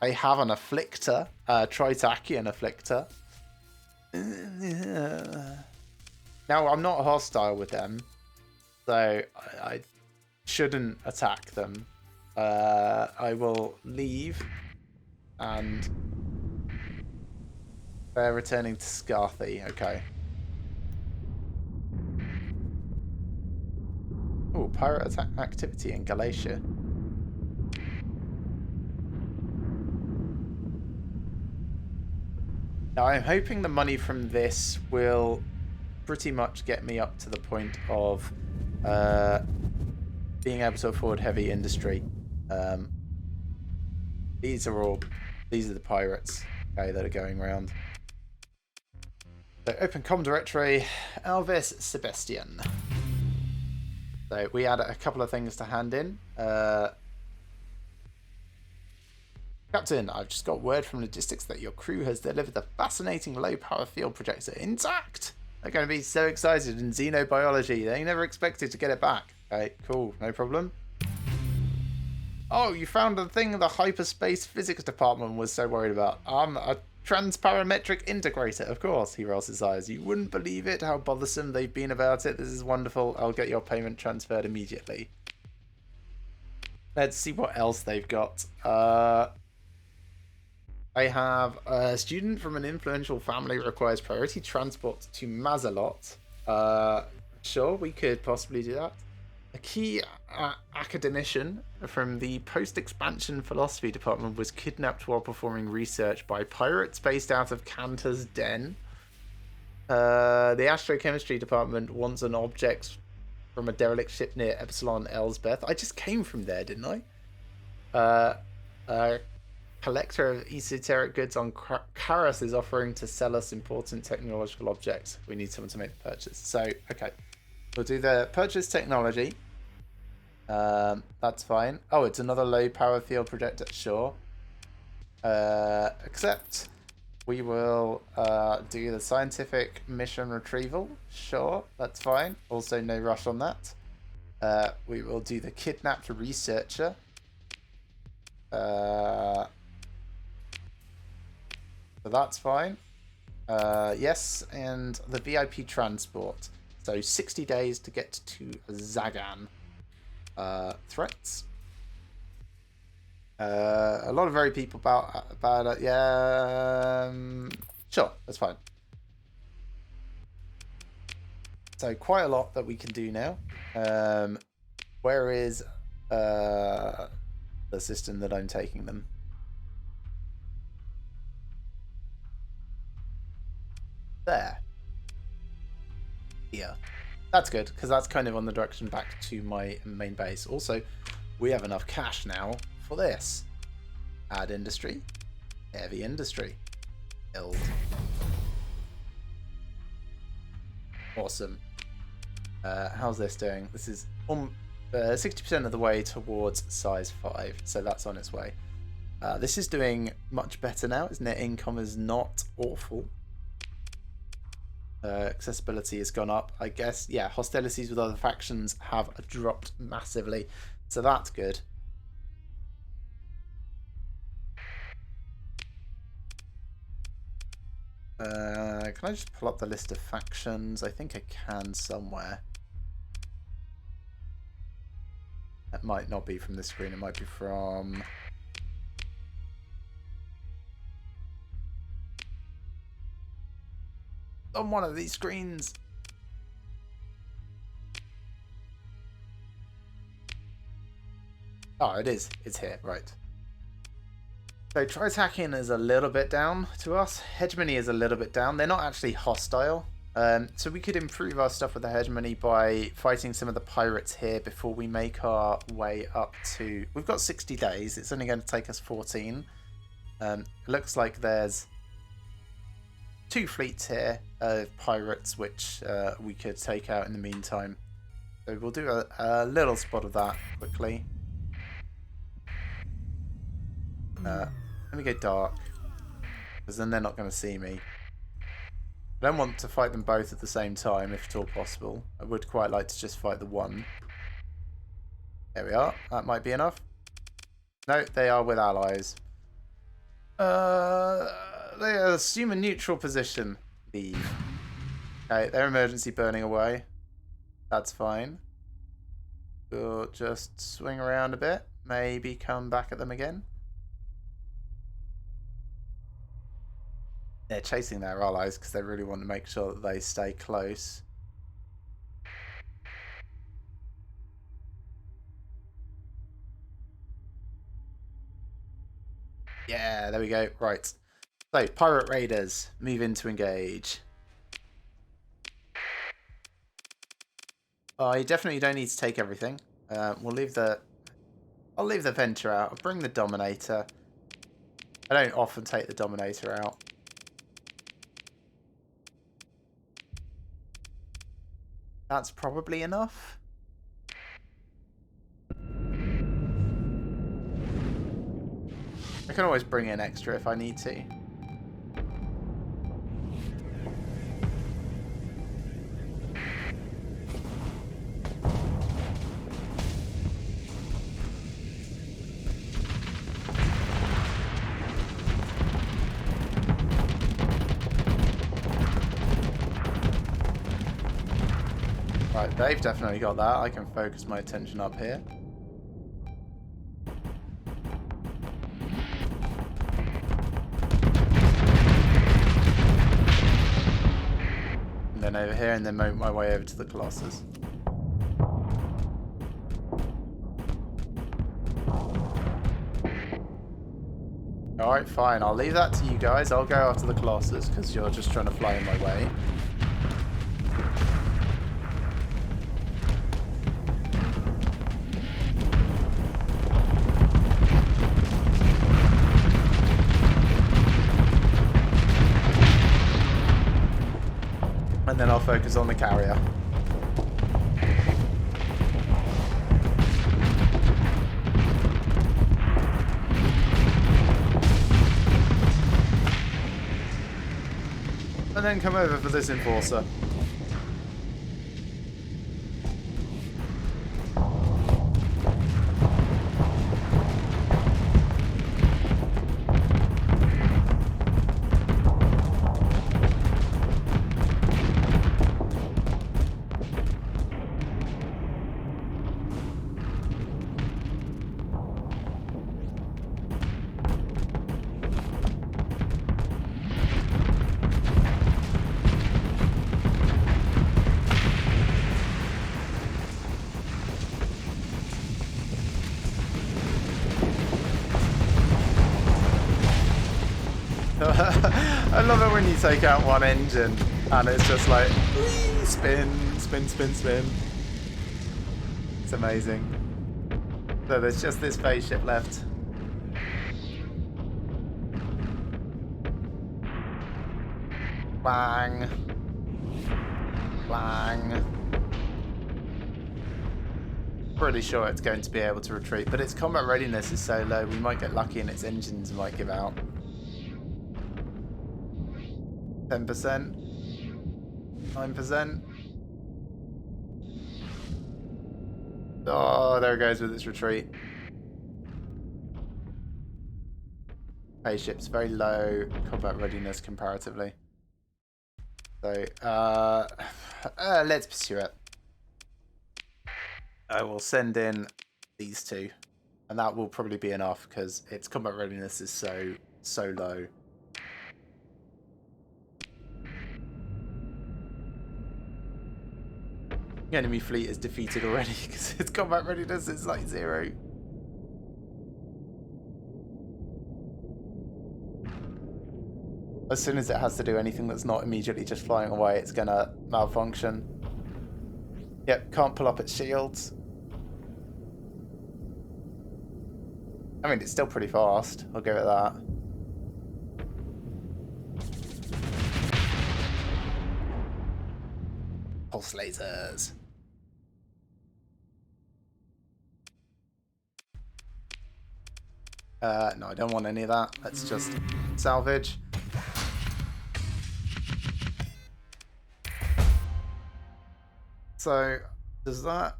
I have an Afflictor, Tritakian Afflictor. Now, I'm not hostile with them, so I shouldn't attack them. I will leave, and they're returning to Scarthy. Okay. Oh, pirate attack activity in Galatia. Now, I'm hoping the money from this will pretty much get me up to the point of being able to afford heavy industry. These are the pirates, okay, that are going around. So, open comm directory, Elvis Sebastian. So, we had a couple of things to hand in. Captain, I've just got word from logistics that your crew has delivered the fascinating low-power field projector intact. They're going to be so excited in xenobiology. They never expected to get it back. Okay, cool. No problem. Oh, you found the thing the hyperspace physics department was so worried about. A transparametric integrator. Of course, he rolls his eyes. You wouldn't believe it, how bothersome they've been about it. This is wonderful. I'll get your payment transferred immediately. Let's see what else they've got. I have a student from an influential family requires priority transport to Mazalot. Sure, we could possibly do that. A key academician from the post-expansion philosophy department was kidnapped while performing research by pirates based out of Cantor's Den. The astrochemistry department wants an object from a derelict ship near Epsilon Elsbeth. I just came from there, didn't I? Collector of esoteric goods on Karas is offering to sell us important technological objects. We need someone to make the purchase. So, okay. We'll do the purchase technology. That's fine. Oh, it's another low power field projector. Sure. Except we will do the scientific mission retrieval. Sure, that's fine. Also, no rush on that. We will do the kidnapped researcher. So that's fine. Yes, and the VIP transport. So 60 days to get to Zagan. Threats. A lot of very people about it. Yeah. Sure, that's fine. So quite a lot that we can do now. Where is the system that I'm taking them? There. Yeah. That's good, because that's kind of on the direction back to my main base. Also, we have enough cash now for this. Add industry. Heavy industry. Build. Awesome. How's this doing? This is 60% of the way towards size 5, so that's on its way. This is doing much better now. Its net income is not awful. Accessibility has gone up. I guess, yeah, hostilities with other factions have dropped massively, so that's good. Can I just pull up the list of factions? I think I can somewhere. That might not be from this screen. It might be from... on one of these screens. Oh, it is. It's here. Right. So Tritacking is a little bit down to us. Hegemony is a little bit down. They're not actually hostile. So we could improve our stuff with the hegemony by fighting some of the pirates here before we make our way up to... We've got 60 days. It's only going to take us 14. It looks like there's 2 fleets here of pirates which we could take out in the meantime. So we'll do a little spot of that quickly. Let me go dark, because then they're not going to see me. I don't want to fight them both at the same time, if at all possible. I would quite like to just fight the one. There we are. That might be enough. No, they are with allies. They assume a neutral position. Leave. Okay, they're emergency burning away. That's fine. We'll just swing around a bit. Maybe come back at them again. They're chasing their allies because they really want to make sure that they stay close. Yeah, there we go. Right. So, pirate raiders, move in to engage. You definitely don't need to take everything. We'll leave the... I'll leave the Venture out. I'll bring the Dominator. I don't often take the Dominator out. That's probably enough. I can always bring in extra if I need to. Right, they've definitely got that. I can focus my attention up here. And then over here, and then make my way over to the Colossus. Alright, fine. I'll leave that to you guys. I'll go after the Colossus, because you're just trying to fly in my way. And then I'll focus on the carrier. And then come over for this enforcer. I love it when you take out one engine and it's just like spin, spin, spin, spin. It's amazing. So there's just this phase ship left. Bang. Clang. Pretty sure it's going to be able to retreat, but its combat readiness is so low, we might get lucky and its engines might give out. 10%? 9%? Oh, there it goes with its retreat. Spaceship's very low combat readiness comparatively. So, let's pursue it. I will send in these two, and that will probably be enough because its combat readiness is so low. The enemy fleet is defeated already because its combat readiness is like 0. As soon as it has to do anything that's not immediately just flying away, it's gonna malfunction. Yep, can't pull up its shields. I mean, it's still pretty fast. I'll give it that. Pulse lasers. No, I don't want any of that. Let's just salvage. So, does that...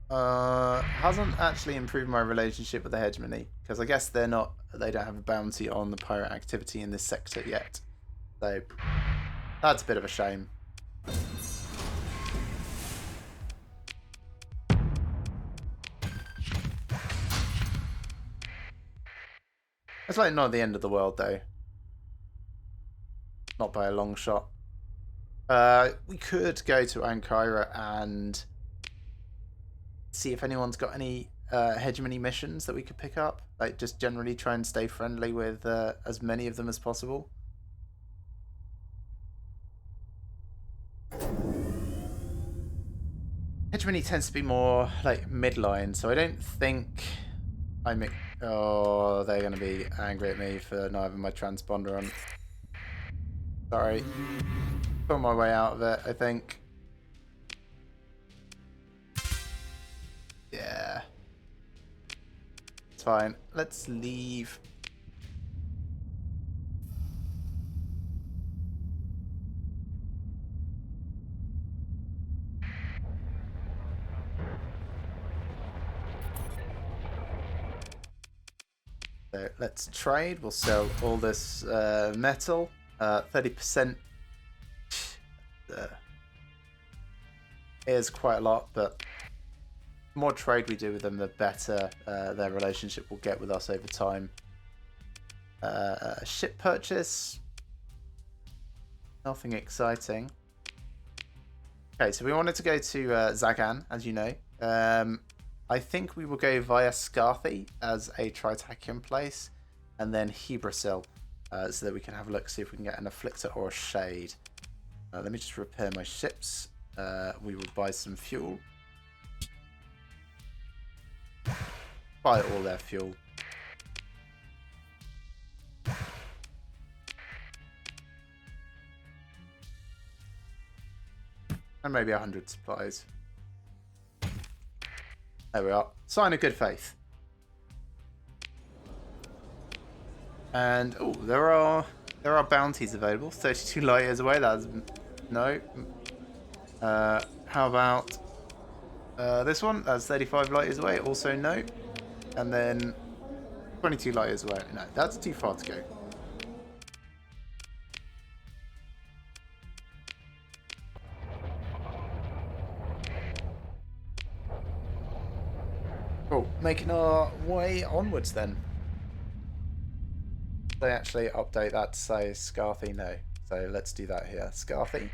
hasn't actually improved my relationship with the hegemony, because I guess they don't have a bounty on the pirate activity in this sector yet. So, that's a bit of a shame. It's like not the end of the world though. Not by a long shot. We could go to Ankara and see if anyone's got any hegemony missions that we could pick up. Like, just generally try and stay friendly with as many of them as possible. Hegemony tends to be more like midline, so I don't think I'm... Oh, they're going to be angry at me for not having my transponder on. Sorry. Put my way out of it, I think. Yeah. It's fine. Let's leave. So let's trade. We'll sell all this metal. 30% is quite a lot, but the more trade we do with them, the better their relationship will get with us over time. Ship purchase. Nothing exciting. Okay, so we wanted to go to Zagan, as you know. I think we will go via Scarthy as a Tritacian place, and then Hebrasil, so that we can have a look, see if we can get an Afflictor or a Shade. Let me just repair my ships. We will buy some fuel. Buy all their fuel. And maybe 100 supplies. There we are. Sign of good faith. And oh, there are bounties available. 32 light years away. That's no. How about this one? That's 35 light years away. Also no. And then 22 light years away. No, that's too far to go. Cool. Making our way onwards then. They actually update that to say Scarthy? No. So let's do that here. Scarthy.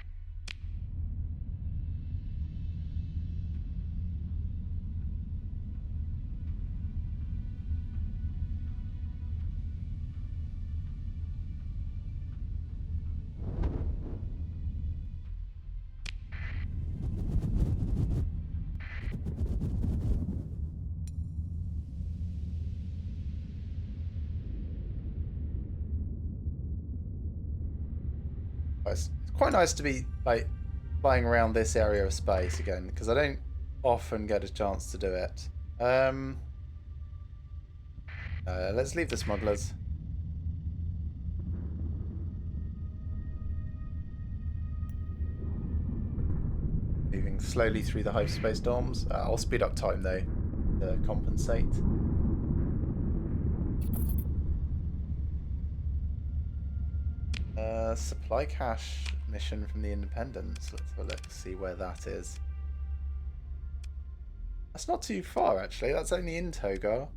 It's quite nice to be like flying around this area of space again, because I don't often get a chance to do it. Let's leave the smugglers. Moving slowly through the hyperspace domes. I'll speed up time though to compensate. Supply cache mission from the Independence. Let's have a look, see where that is. That's not too far actually. That's only in Togar.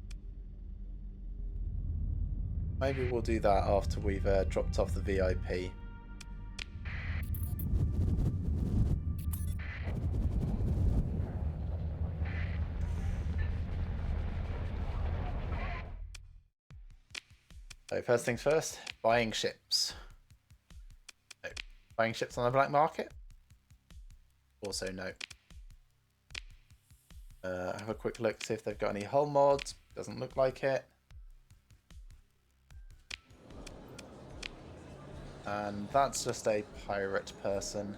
Maybe we'll do that after we've dropped off the VIP. So first things first, buying ships. No. Buying ships on the black market? Also no. Have a quick look, see if they've got any hull mods. Doesn't look like it. And that's just a pirate person.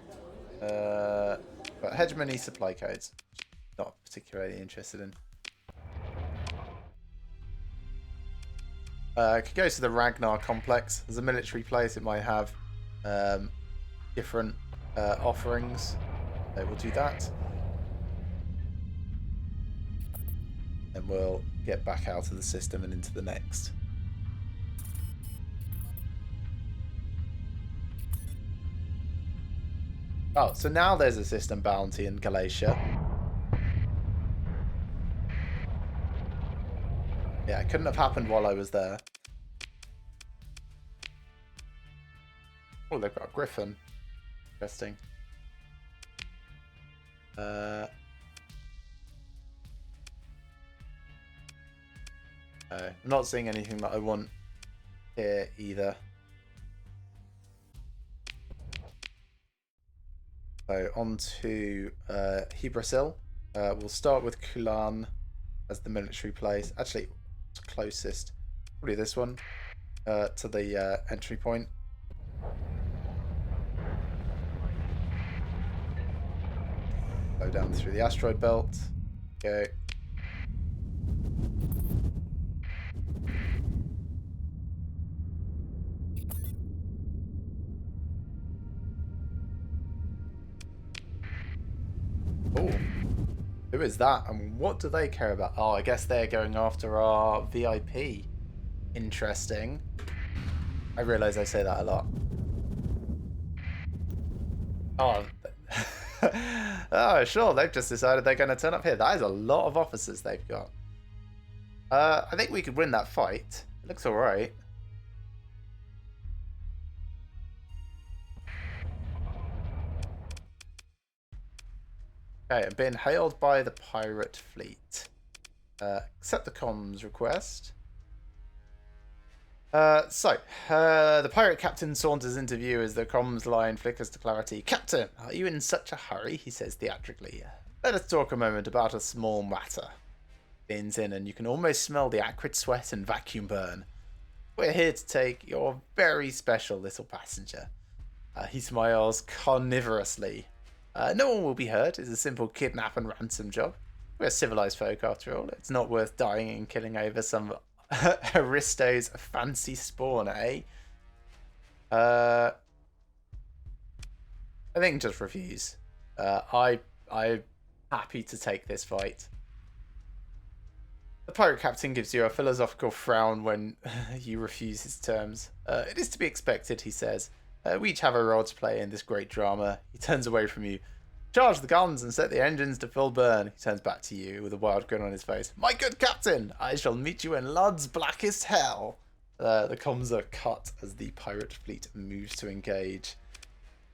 But hegemony supply codes. Not particularly interested in. Could go to the Ragnar complex. As a military place, it might have different offerings. So we'll do that. Then we'll get back out of the system and into the next. Oh, so now there's a system bounty in Galatia. Yeah, it couldn't have happened while I was there. Oh, they've got a griffin. Interesting. I'm not seeing anything that I want here either. So on to Hebrasil. We'll start with Kulan as the military place. Actually, it's closest. Probably this one to the entry point. Go down through the asteroid belt. Go. Oh, who is that? And what do they care about? Oh, I guess they're going after our VIP. Interesting. I realise I say that a lot. Oh, oh, sure. They've just decided they're going to turn up here. That is a lot of officers they've got. I think we could win that fight. It looks all right. Okay, I'm being hailed by the pirate fleet. Accept the comms request. The pirate captain saunters into view as the comms line flickers to clarity. Captain, are you in such a hurry? He says theatrically. Let us talk a moment about a small matter. Leans in and you can almost smell the acrid sweat and vacuum burn. We're here to take your very special little passenger. He smiles carnivorously. No one will be hurt. It's a simple kidnap and ransom job. We're civilized folk after all. It's not worth dying and killing over some Aristo's fancy spawn, eh? I think just refuse. I'm happy to take this fight. The pirate captain gives you a philosophical frown when you refuse his terms. It is to be expected, he says. We each have a role to play in this great drama. He turns away from you. Charge the guns and set the engines to full burn. He turns back to you with a wild grin on his face. My good captain, I shall meet you in Lud's blackest hell. The comms are cut as the pirate fleet moves to engage.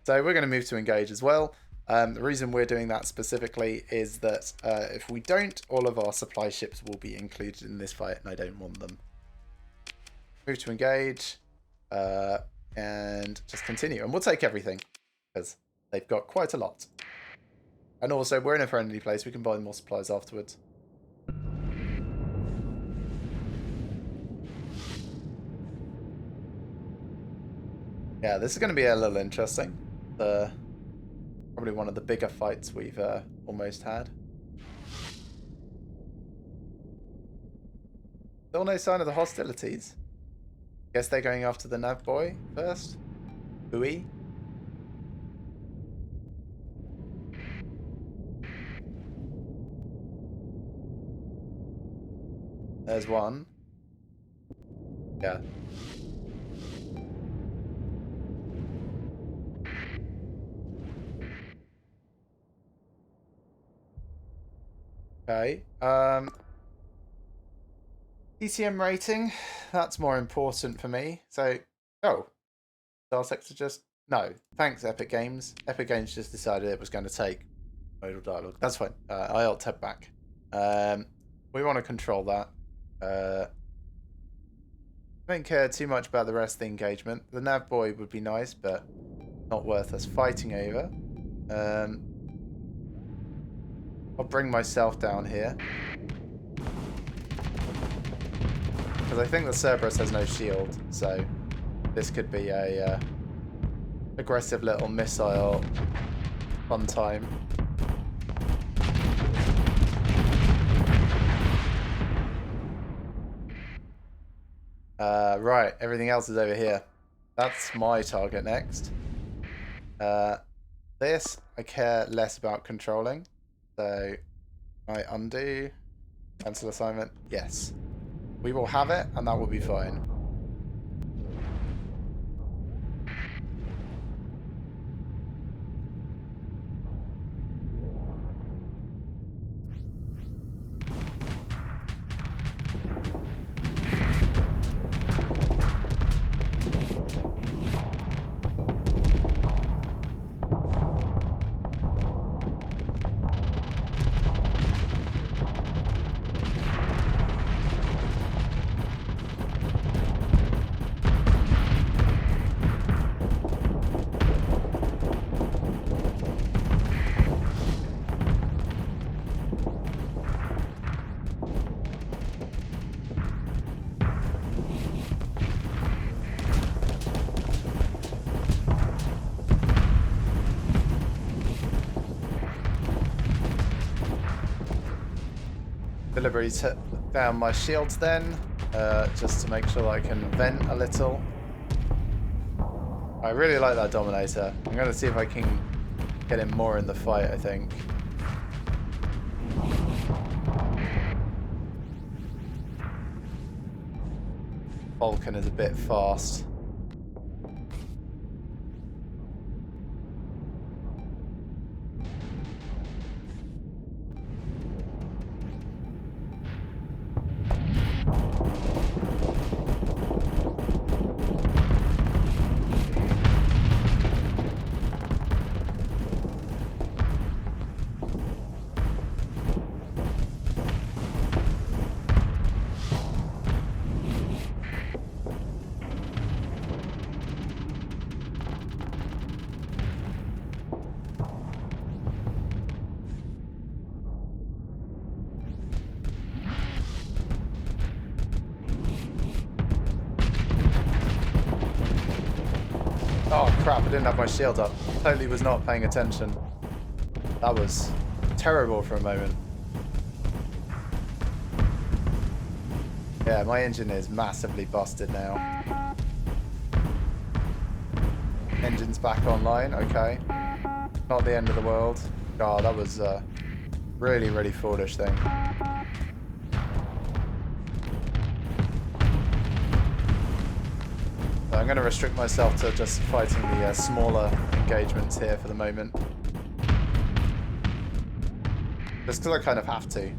So we're going to move to engage as well. The reason we're doing that specifically is that if we don't, all of our supply ships will be included in this fight, and I don't want them. Move to engage. And just continue. And we'll take everything, because they've got quite a lot. And also, we're in a friendly place. We can buy more supplies afterwards. Yeah, this is going to be a little interesting. Probably Probably one of the bigger fights we've almost had. Still no sign of the hostilities. Guess they're going after the nav boy first. Booey. There's one. Yeah. Okay. ECM rating. That's more important for me. So, oh, Starsector just no. Thanks, Epic Games. Epic Games just decided it was going to take modal dialogue. That's fine. I'll tab back. We want to control that. Don't care too much about the rest of the engagement. The nav boy would be nice, but not worth us fighting over. I'll bring myself down here. Because I think the Cerberus has no shield, so this could be a aggressive little missile fun time. Right, everything else is over here. That's my target next. This I care less about controlling. So I undo, cancel assignment. Yes. We will have it, and that will be fine. Deliberately took down my shields then, just to make sure that I can vent a little. I really like that Dominator. I'm going to see if I can get him more in the fight, I think. Vulcan is a bit fast. Oh crap, I didn't have my shield up. Totally was not paying attention. That was terrible for a moment. Yeah, my engine is massively busted now. Engine's back online, okay. Not the end of the world. God, that was a really, really foolish thing. I'm going to restrict myself to just fighting the smaller engagements here for the moment. Just because I kind of have to.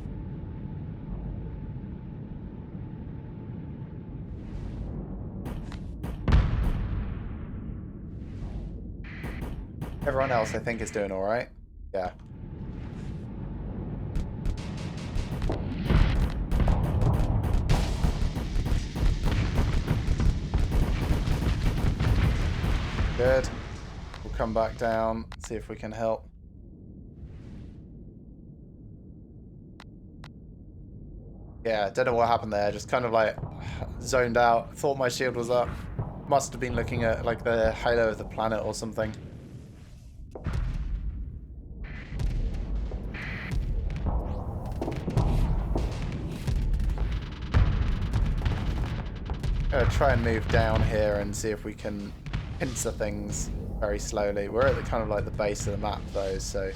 Everyone else, I think, is doing alright. Yeah. Good. We'll come back down, see if we can help. Yeah, don't know what happened there. Just kind of like zoned out. Thought my shield was up. Must have been looking at like the halo of the planet or something. Gonna try and move down here and see if we can pincer things very slowly. We're at the kind of like the base of the map though, so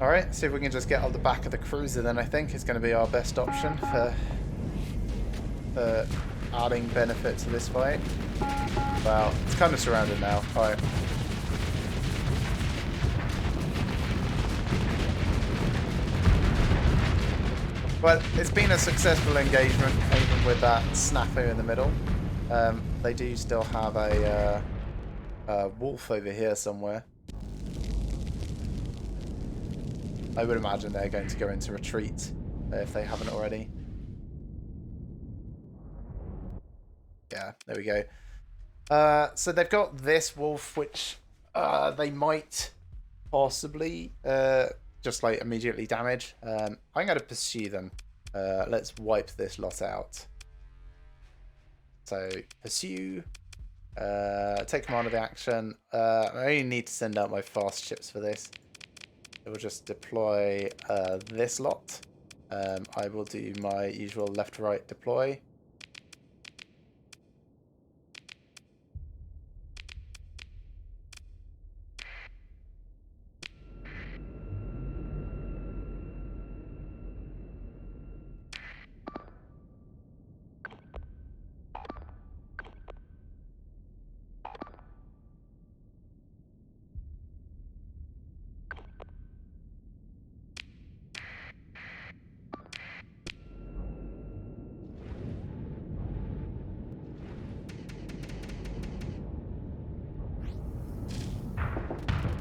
alright, see if we can just get on the back of the cruiser then. I think is going to be our best option for adding benefit to this fight. Well, it's kind of surrounded now. Alright. Well, it's been a successful engagement, even with that snafu in the middle. They do still have a wolf over here somewhere. I would imagine they're going to go into retreat if they haven't already. Yeah, there we go. So they've got this wolf, which they might possibly just like immediately damage. I'm going to pursue them. Let's wipe this lot out. So pursue. Take command of the action. I only need to send out my fast ships for this. We'll just deploy this lot. I will do my usual left-right deploy.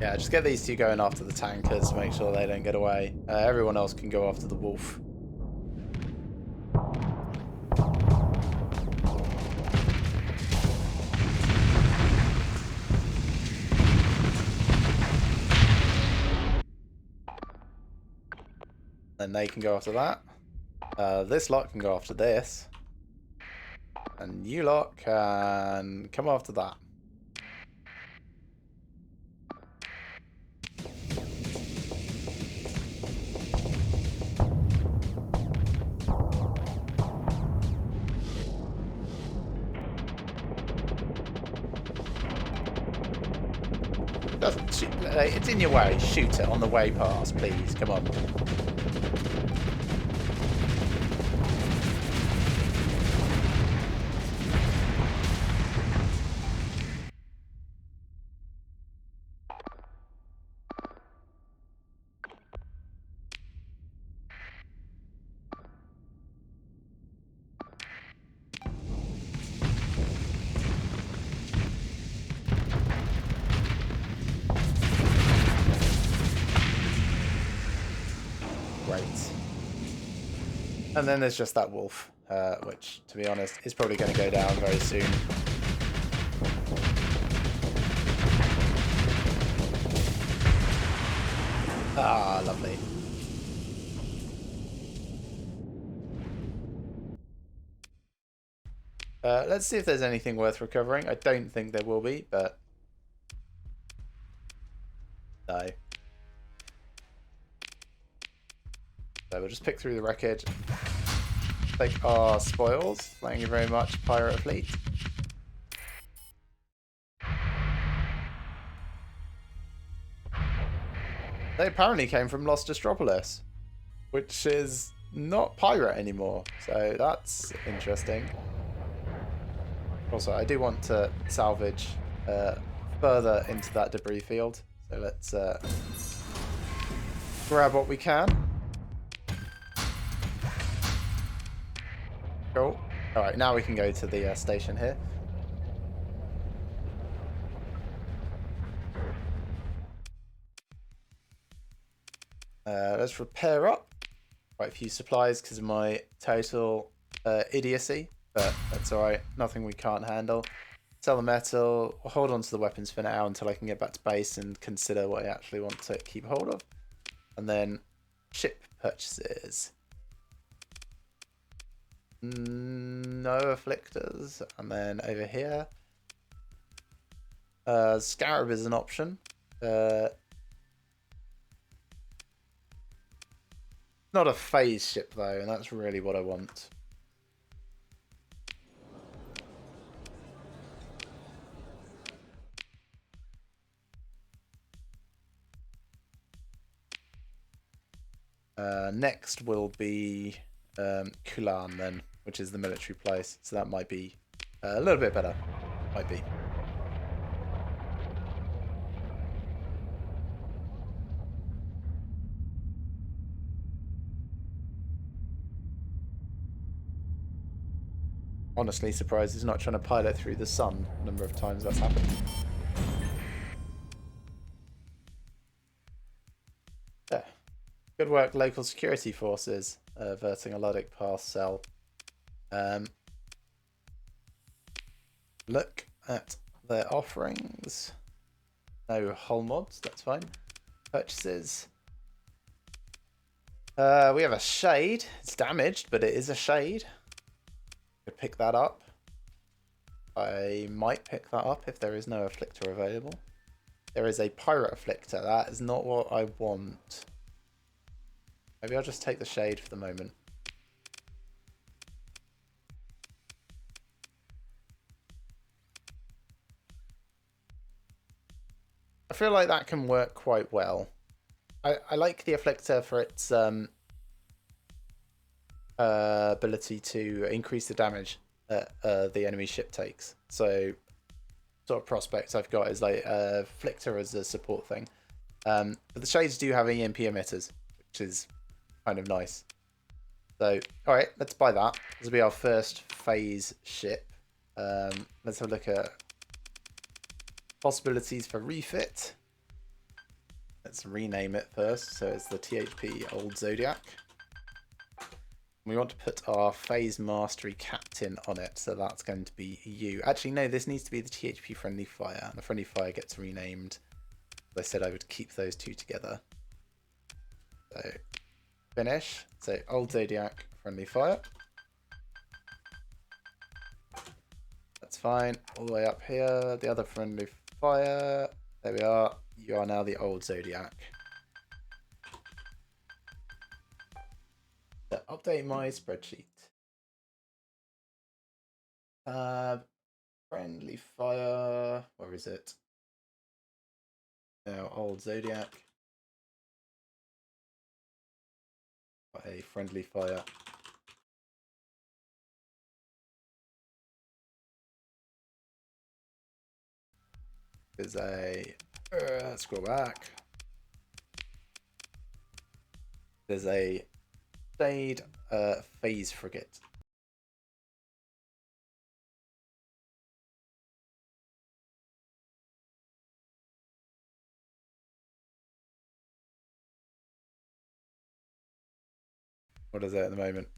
Yeah, just get these two going after the tankers to make sure they don't get away. Everyone else can go after the wolf. Then they can go after that. This lot can go after this. And you lot can come after that. Doesn't shoot, it's in your way. Shoot it on the way past, please. Come on. And then there's just that wolf, which, to be honest, is probably going to go down very soon. Ah, lovely. Let's see if there's anything worth recovering. I don't think there will be, but... no. So we'll just pick through the wreckage. Take our spoils. Thank you very much, pirate fleet. They apparently came from Lost Astropolis, which is not pirate anymore. So that's interesting. Also, I do want to salvage further into that debris field. So let's grab what we can. Cool. Alright, now we can go to the station here. Let's repair up quite a few supplies because of my total idiocy. but that's alright. Nothing we can't handle. Sell the metal. We'll hold on to the weapons for now until I can get back to base and consider what I actually want to keep hold of. And then ship purchases. No afflictors. And then over here, Scarab is an option. Not a phase ship though, and that's really what I want. Next will be Kulan then, which is the military place. So that might be a little bit better. Might be. Honestly surprised he's not trying to pilot through the sun. A number of times that's happened. Yeah. Good work, local security forces, averting a Luddic pass cell. Look at their offerings. No hull mods, that's fine. Purchases. We have a shade. It's damaged, but it is a shade. Could pick that up. I might pick that up if there is no afflictor available. There is a pirate afflictor. That is not what I want. Maybe I'll just take the shade for the moment. I feel like that can work quite well. I like the afflictor for its ability to increase the damage that the enemy ship takes. So sort of prospects I've got is like afflictor as a support thing. But the shades do have EMP emitters, which is kind of nice. So, alright, let's buy that. This will be our first phase ship. Let's have a look at possibilities for refit. Let's rename it first. So it's the THP Old Zodiac. We want to put our phase mastery captain on it. So that's going to be you. Actually, no, this needs to be the THP friendly fire. The friendly fire gets renamed. I said I would keep those two together. So finish. So Old Zodiac, friendly fire. That's fine. All the way up here, the other friendly fire. There we are. You are now the Old Zodiac. So update my spreadsheet. Friendly fire. Where is it? Now Old Zodiac. Got a friendly fire. There's a scroll back. There's a Shade phase frigate. What is it at the moment?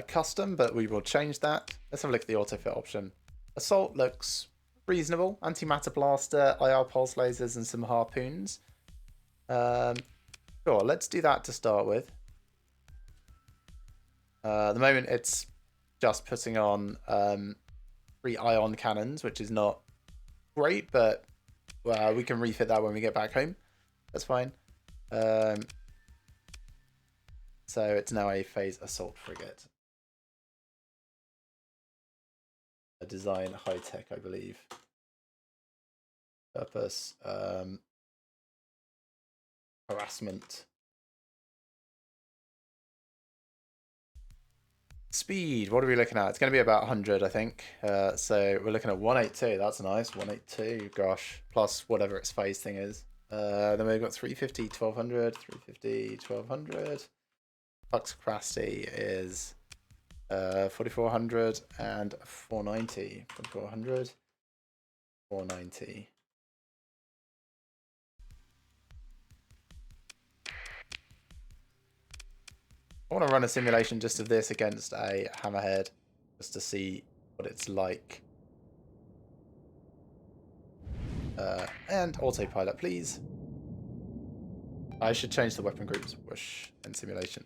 Custom, but we will change that. Let's have a look at the autofit option. Assault looks reasonable. Antimatter blaster, IR pulse lasers, and some harpoons. Sure, let's do that to start with. At the moment, it's just putting on 3 ion cannons, which is not great, but we can refit that when we get back home. That's fine. So it's now a phase assault frigate. A design high tech, I believe. Purpose harassment. Speed, what are we looking at? It's going to be about 100, I think. So we're looking at 182. That's nice. 182, gosh. Plus whatever its phase thing is. Then we've got 350, 1200, 350, 1200. Flux capacity is 4400 and 490. 4400, 490. I want to run a simulation just of this against a hammerhead, just to see what it's like. And autopilot, please. I should change the weapon groups. Whoosh. In simulation.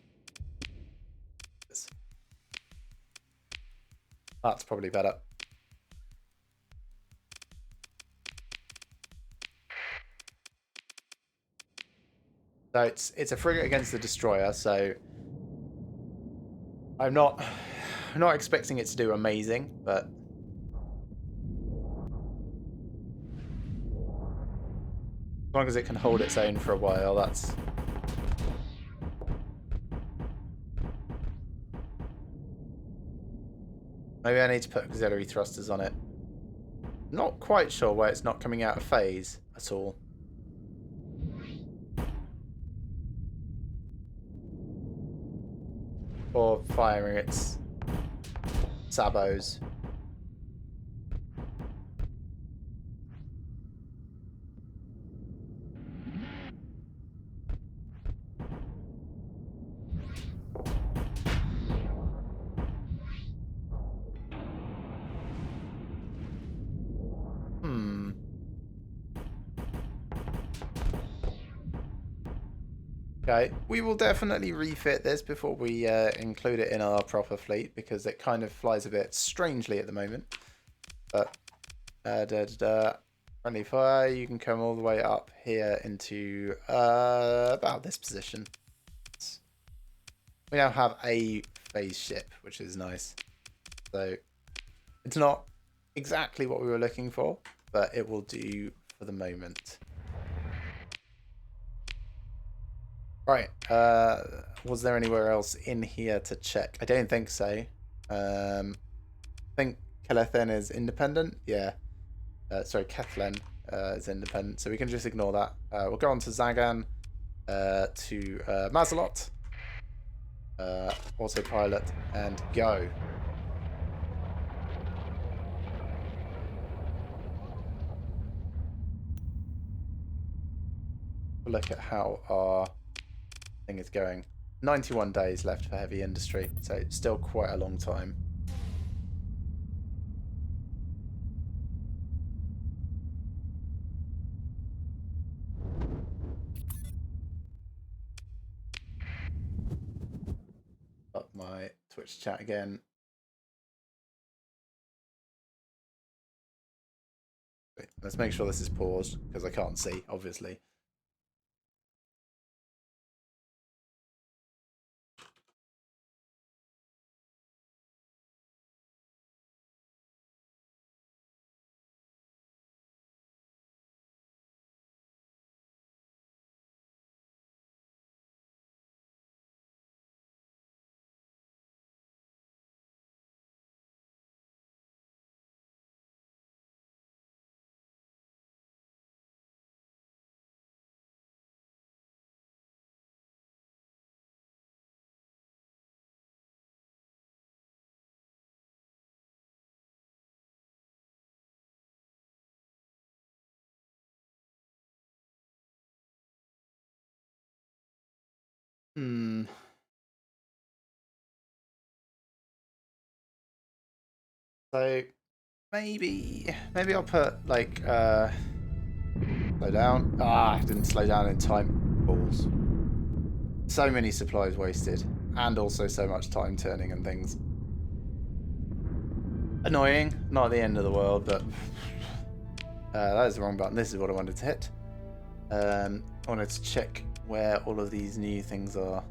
Yes. That's probably better. So it's a frigate against the destroyer, so I'm not expecting it to do amazing, but as long as it can hold its own for a while, that's... Maybe I need to put auxiliary thrusters on it. Not quite sure why it's not coming out of phase at all. Or firing its sabos. Okay, we will definitely refit this before we include it in our proper fleet, because it kind of flies a bit strangely at the moment. But friendly fire, you can come all the way up here into about this position. We now have a phase ship, which is nice. So it's not exactly what we were looking for, but it will do for the moment. Right, was there anywhere else in here to check? I don't think so. I think Kelethen is independent. Yeah. Sorry, Kethlen is independent, so we can just ignore that. We'll go on to Zagan, to Mazalot, autopilot, and go. Look at how our thing is going. 91 days left for heavy industry, so still quite a long time. Up my Twitch chat again. Wait, let's make sure this is paused, because I can't see, obviously. So maybe I'll put like slow down. I didn't slow down in time. Balls. So many supplies wasted, and also so much time turning and things. Annoying, not the end of the world, but that is the wrong button. This is what I wanted to hit. I wanted to check where all of these new things are.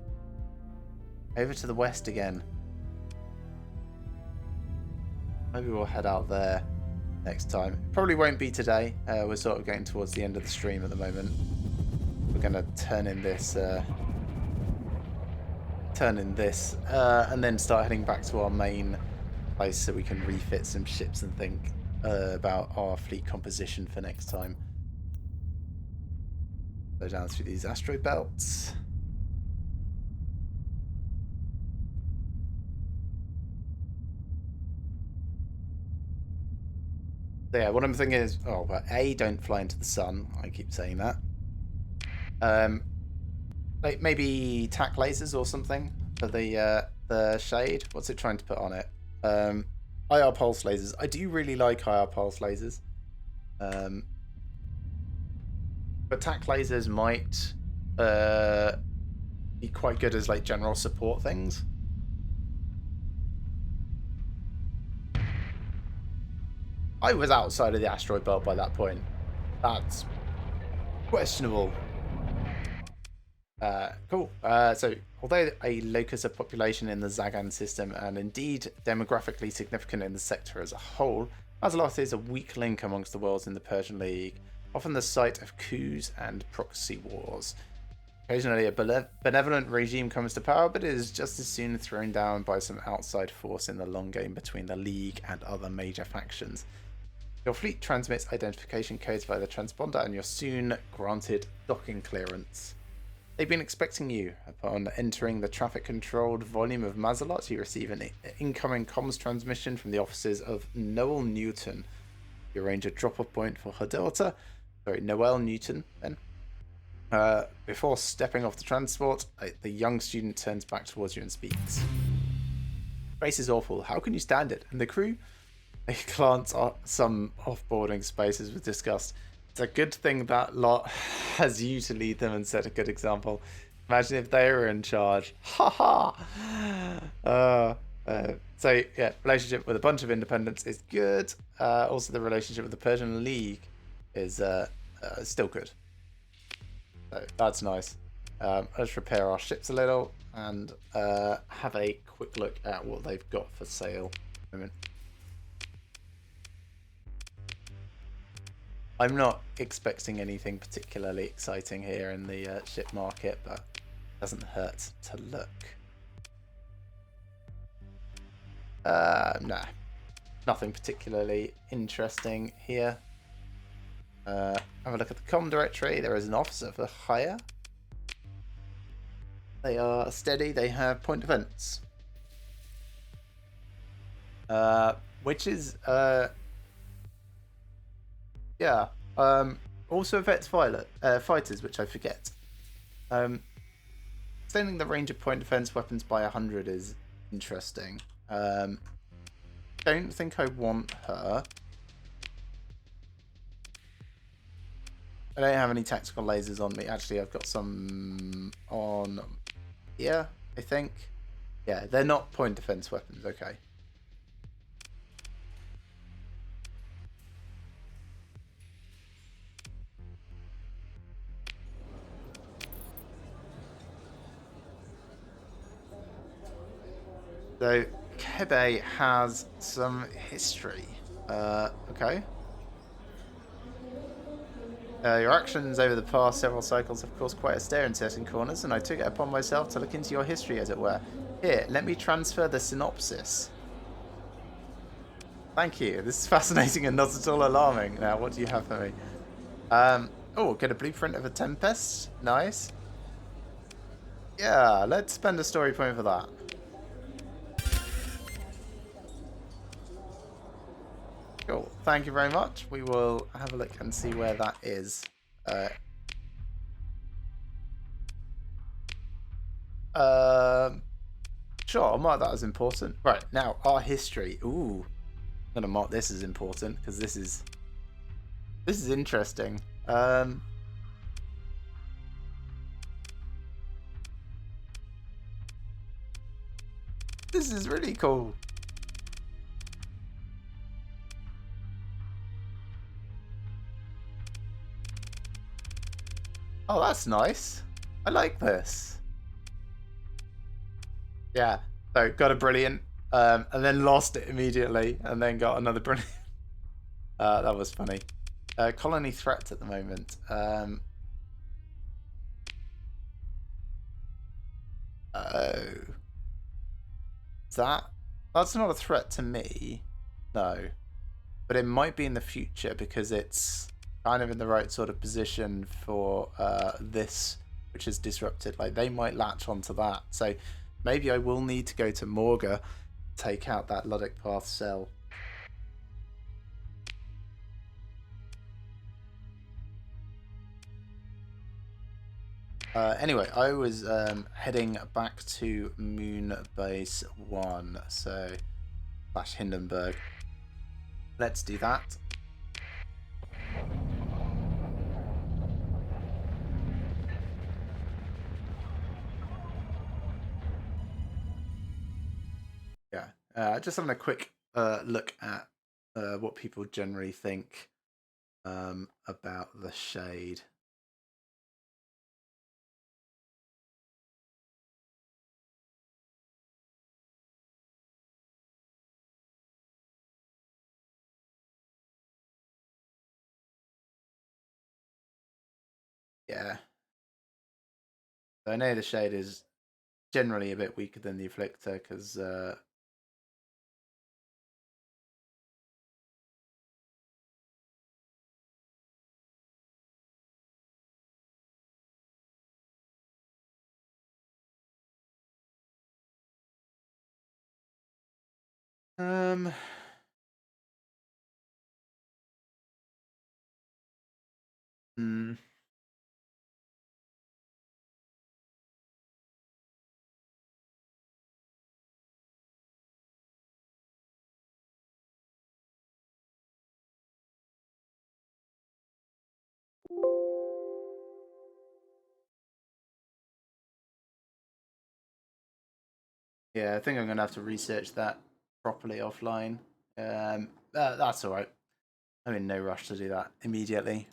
Over to the west again. Maybe we'll head out there next time. Probably won't be today. We're sort of getting towards the end of the stream at the moment. We're going to turn in this, and then start heading back to our main place so we can refit some ships and think about our fleet composition for next time. Go down through these asteroid belts. So yeah, what I'm thinking is, oh, well, A, don't fly into the sun. I keep saying that. Like maybe tack lasers or something for the shade. What's it trying to put on it? IR pulse lasers. I do really like IR pulse lasers. But tac lasers might be quite good as like general support things. I was outside of the asteroid belt by that point. That's questionable. Cool. So, although a locus of population in the Zagan system and indeed demographically significant in the sector as a whole, Azeroth is a weak link amongst the worlds in the Persian League, often the site of coups and proxy wars. Occasionally, a benevolent regime comes to power, but it is just as soon thrown down by some outside force in the long game between the League and other major factions. Your fleet transmits identification codes via the transponder, and you're soon granted docking clearance. They've been expecting you. Upon entering the traffic-controlled volume of Mazalot, you receive an incoming comms transmission from the offices of Noel Newton. You arrange a drop-off point for her daughter, Noel Newton, then. Before stepping off the transport, the young student turns back towards you and speaks. Space is awful. How can you stand it? And the crew? They glance at some off-boarding spaces was discussed. It's a good thing that lot has you to lead them and set a good example. Imagine if they were in charge. Ha ha! So, yeah, relationship with a bunch of independents is good. Also, the relationship with the Persian League is still good. So, that's nice. Let's repair our ships a little and have a quick look at what they've got for sale. I'm not expecting anything particularly exciting here in the ship market, but it doesn't hurt to look. Nah, nothing particularly interesting here. Have a look at the comm directory. There is an officer for hire. They are steady. They have point defense, which is yeah. Also affects fighters, which I forget. Extending the range of point defense weapons by 100 is interesting. Don't think I want her. I don't have any tactical lasers on me. Actually, I've got some on here, I think. Yeah, they're not point defense weapons. Okay. So, Kebe has some history. Okay. Your actions over the past several cycles have caused quite a stir in certain corners, and I took it upon myself to look into your history, as it were. Here, let me transfer the synopsis. Thank you. This is fascinating and not at all alarming. Now, what do you have for me? Oh, get a blueprint of a Tempest. Nice. Yeah, let's spend a story point for that. Cool. Thank you very much. We will have a look and see where that is. Sure, I'll mark that as important. Right, now, our history. Ooh. I'm going to mark this as important, because this is interesting. This is really cool. Oh, that's nice. I like this. Yeah. So got a brilliant, and then lost it immediately, and then got another brilliant. That was funny. Colony threat at the moment. Oh. That's not a threat to me. No. But it might be in the future because it's kind of in the right sort of position for this, which is disrupted. Like, they might latch onto that. So maybe I will need to go to Morga, take out that Luddic Path cell. Anyway, I was heading back to Moon Base 1, so slash Hindenburg. Let's do that. Yeah, just having a quick look at what people generally think about the shade. Yeah, so I know the shade is generally a bit weaker than the Afflictor because um hmm, yeah, I think I'm gonna have to research that properly offline. That's all right. I'm in no rush to do that immediately.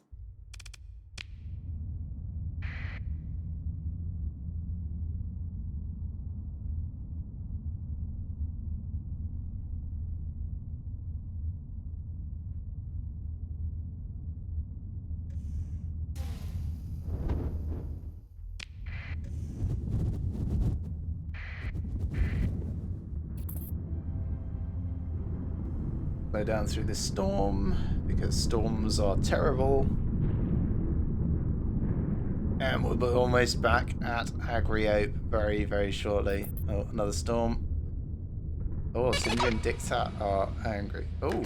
Slow down through this storm because storms are terrible. And we'll be almost back at Agrio very, very shortly. Oh, another storm. Oh, Cindy and Dictat are angry. Oh,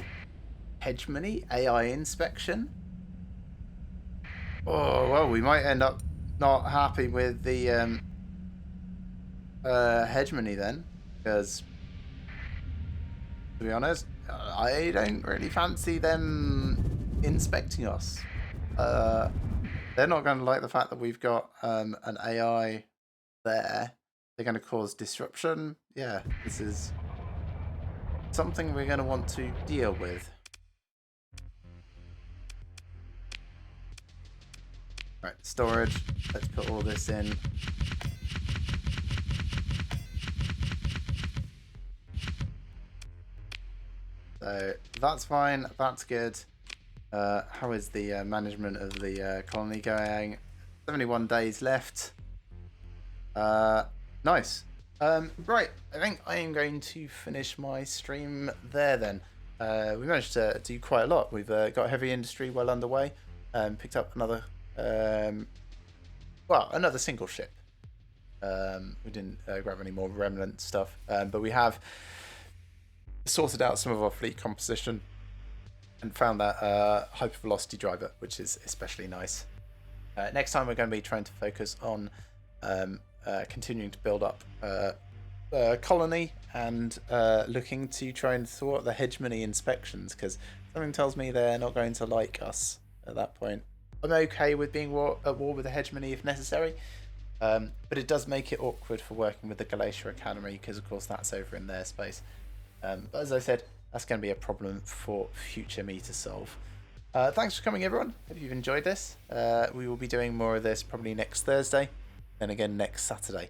hegemony, AI inspection. Oh, well, we might end up not happy with the hegemony then, because to be honest, I don't really fancy them inspecting us. They're not going to like the fact that we've got an AI there. They're going to cause disruption. Yeah, this is something we're going to want to deal with. Right, storage. Let's put all this in. So that's fine. That's good. How is the management of the colony going? 71 days left. Nice. Right, I think I am going to finish my stream there then. We managed to do quite a lot. We've got heavy industry well underway. Picked up another, another single ship. We didn't grab any more remnant stuff, but we have sorted out some of our fleet composition and found that hypervelocity driver, which is especially nice. Next time we're going to be trying to focus on continuing to build up a colony and looking to try and thwart the hegemony inspections, because something tells me they're not going to like us at that point. I'm okay with being at war with the hegemony if necessary, but it does make it awkward for working with the Glacier Academy, because of course that's over in their space. But as I said, that's going to be a problem for future me to solve. Thanks for coming, everyone. Hope you've enjoyed this. We will be doing more of this probably next Thursday, and again next Saturday.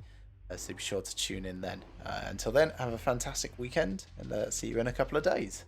So be sure to tune in then. Until then, have a fantastic weekend, and see you in a couple of days.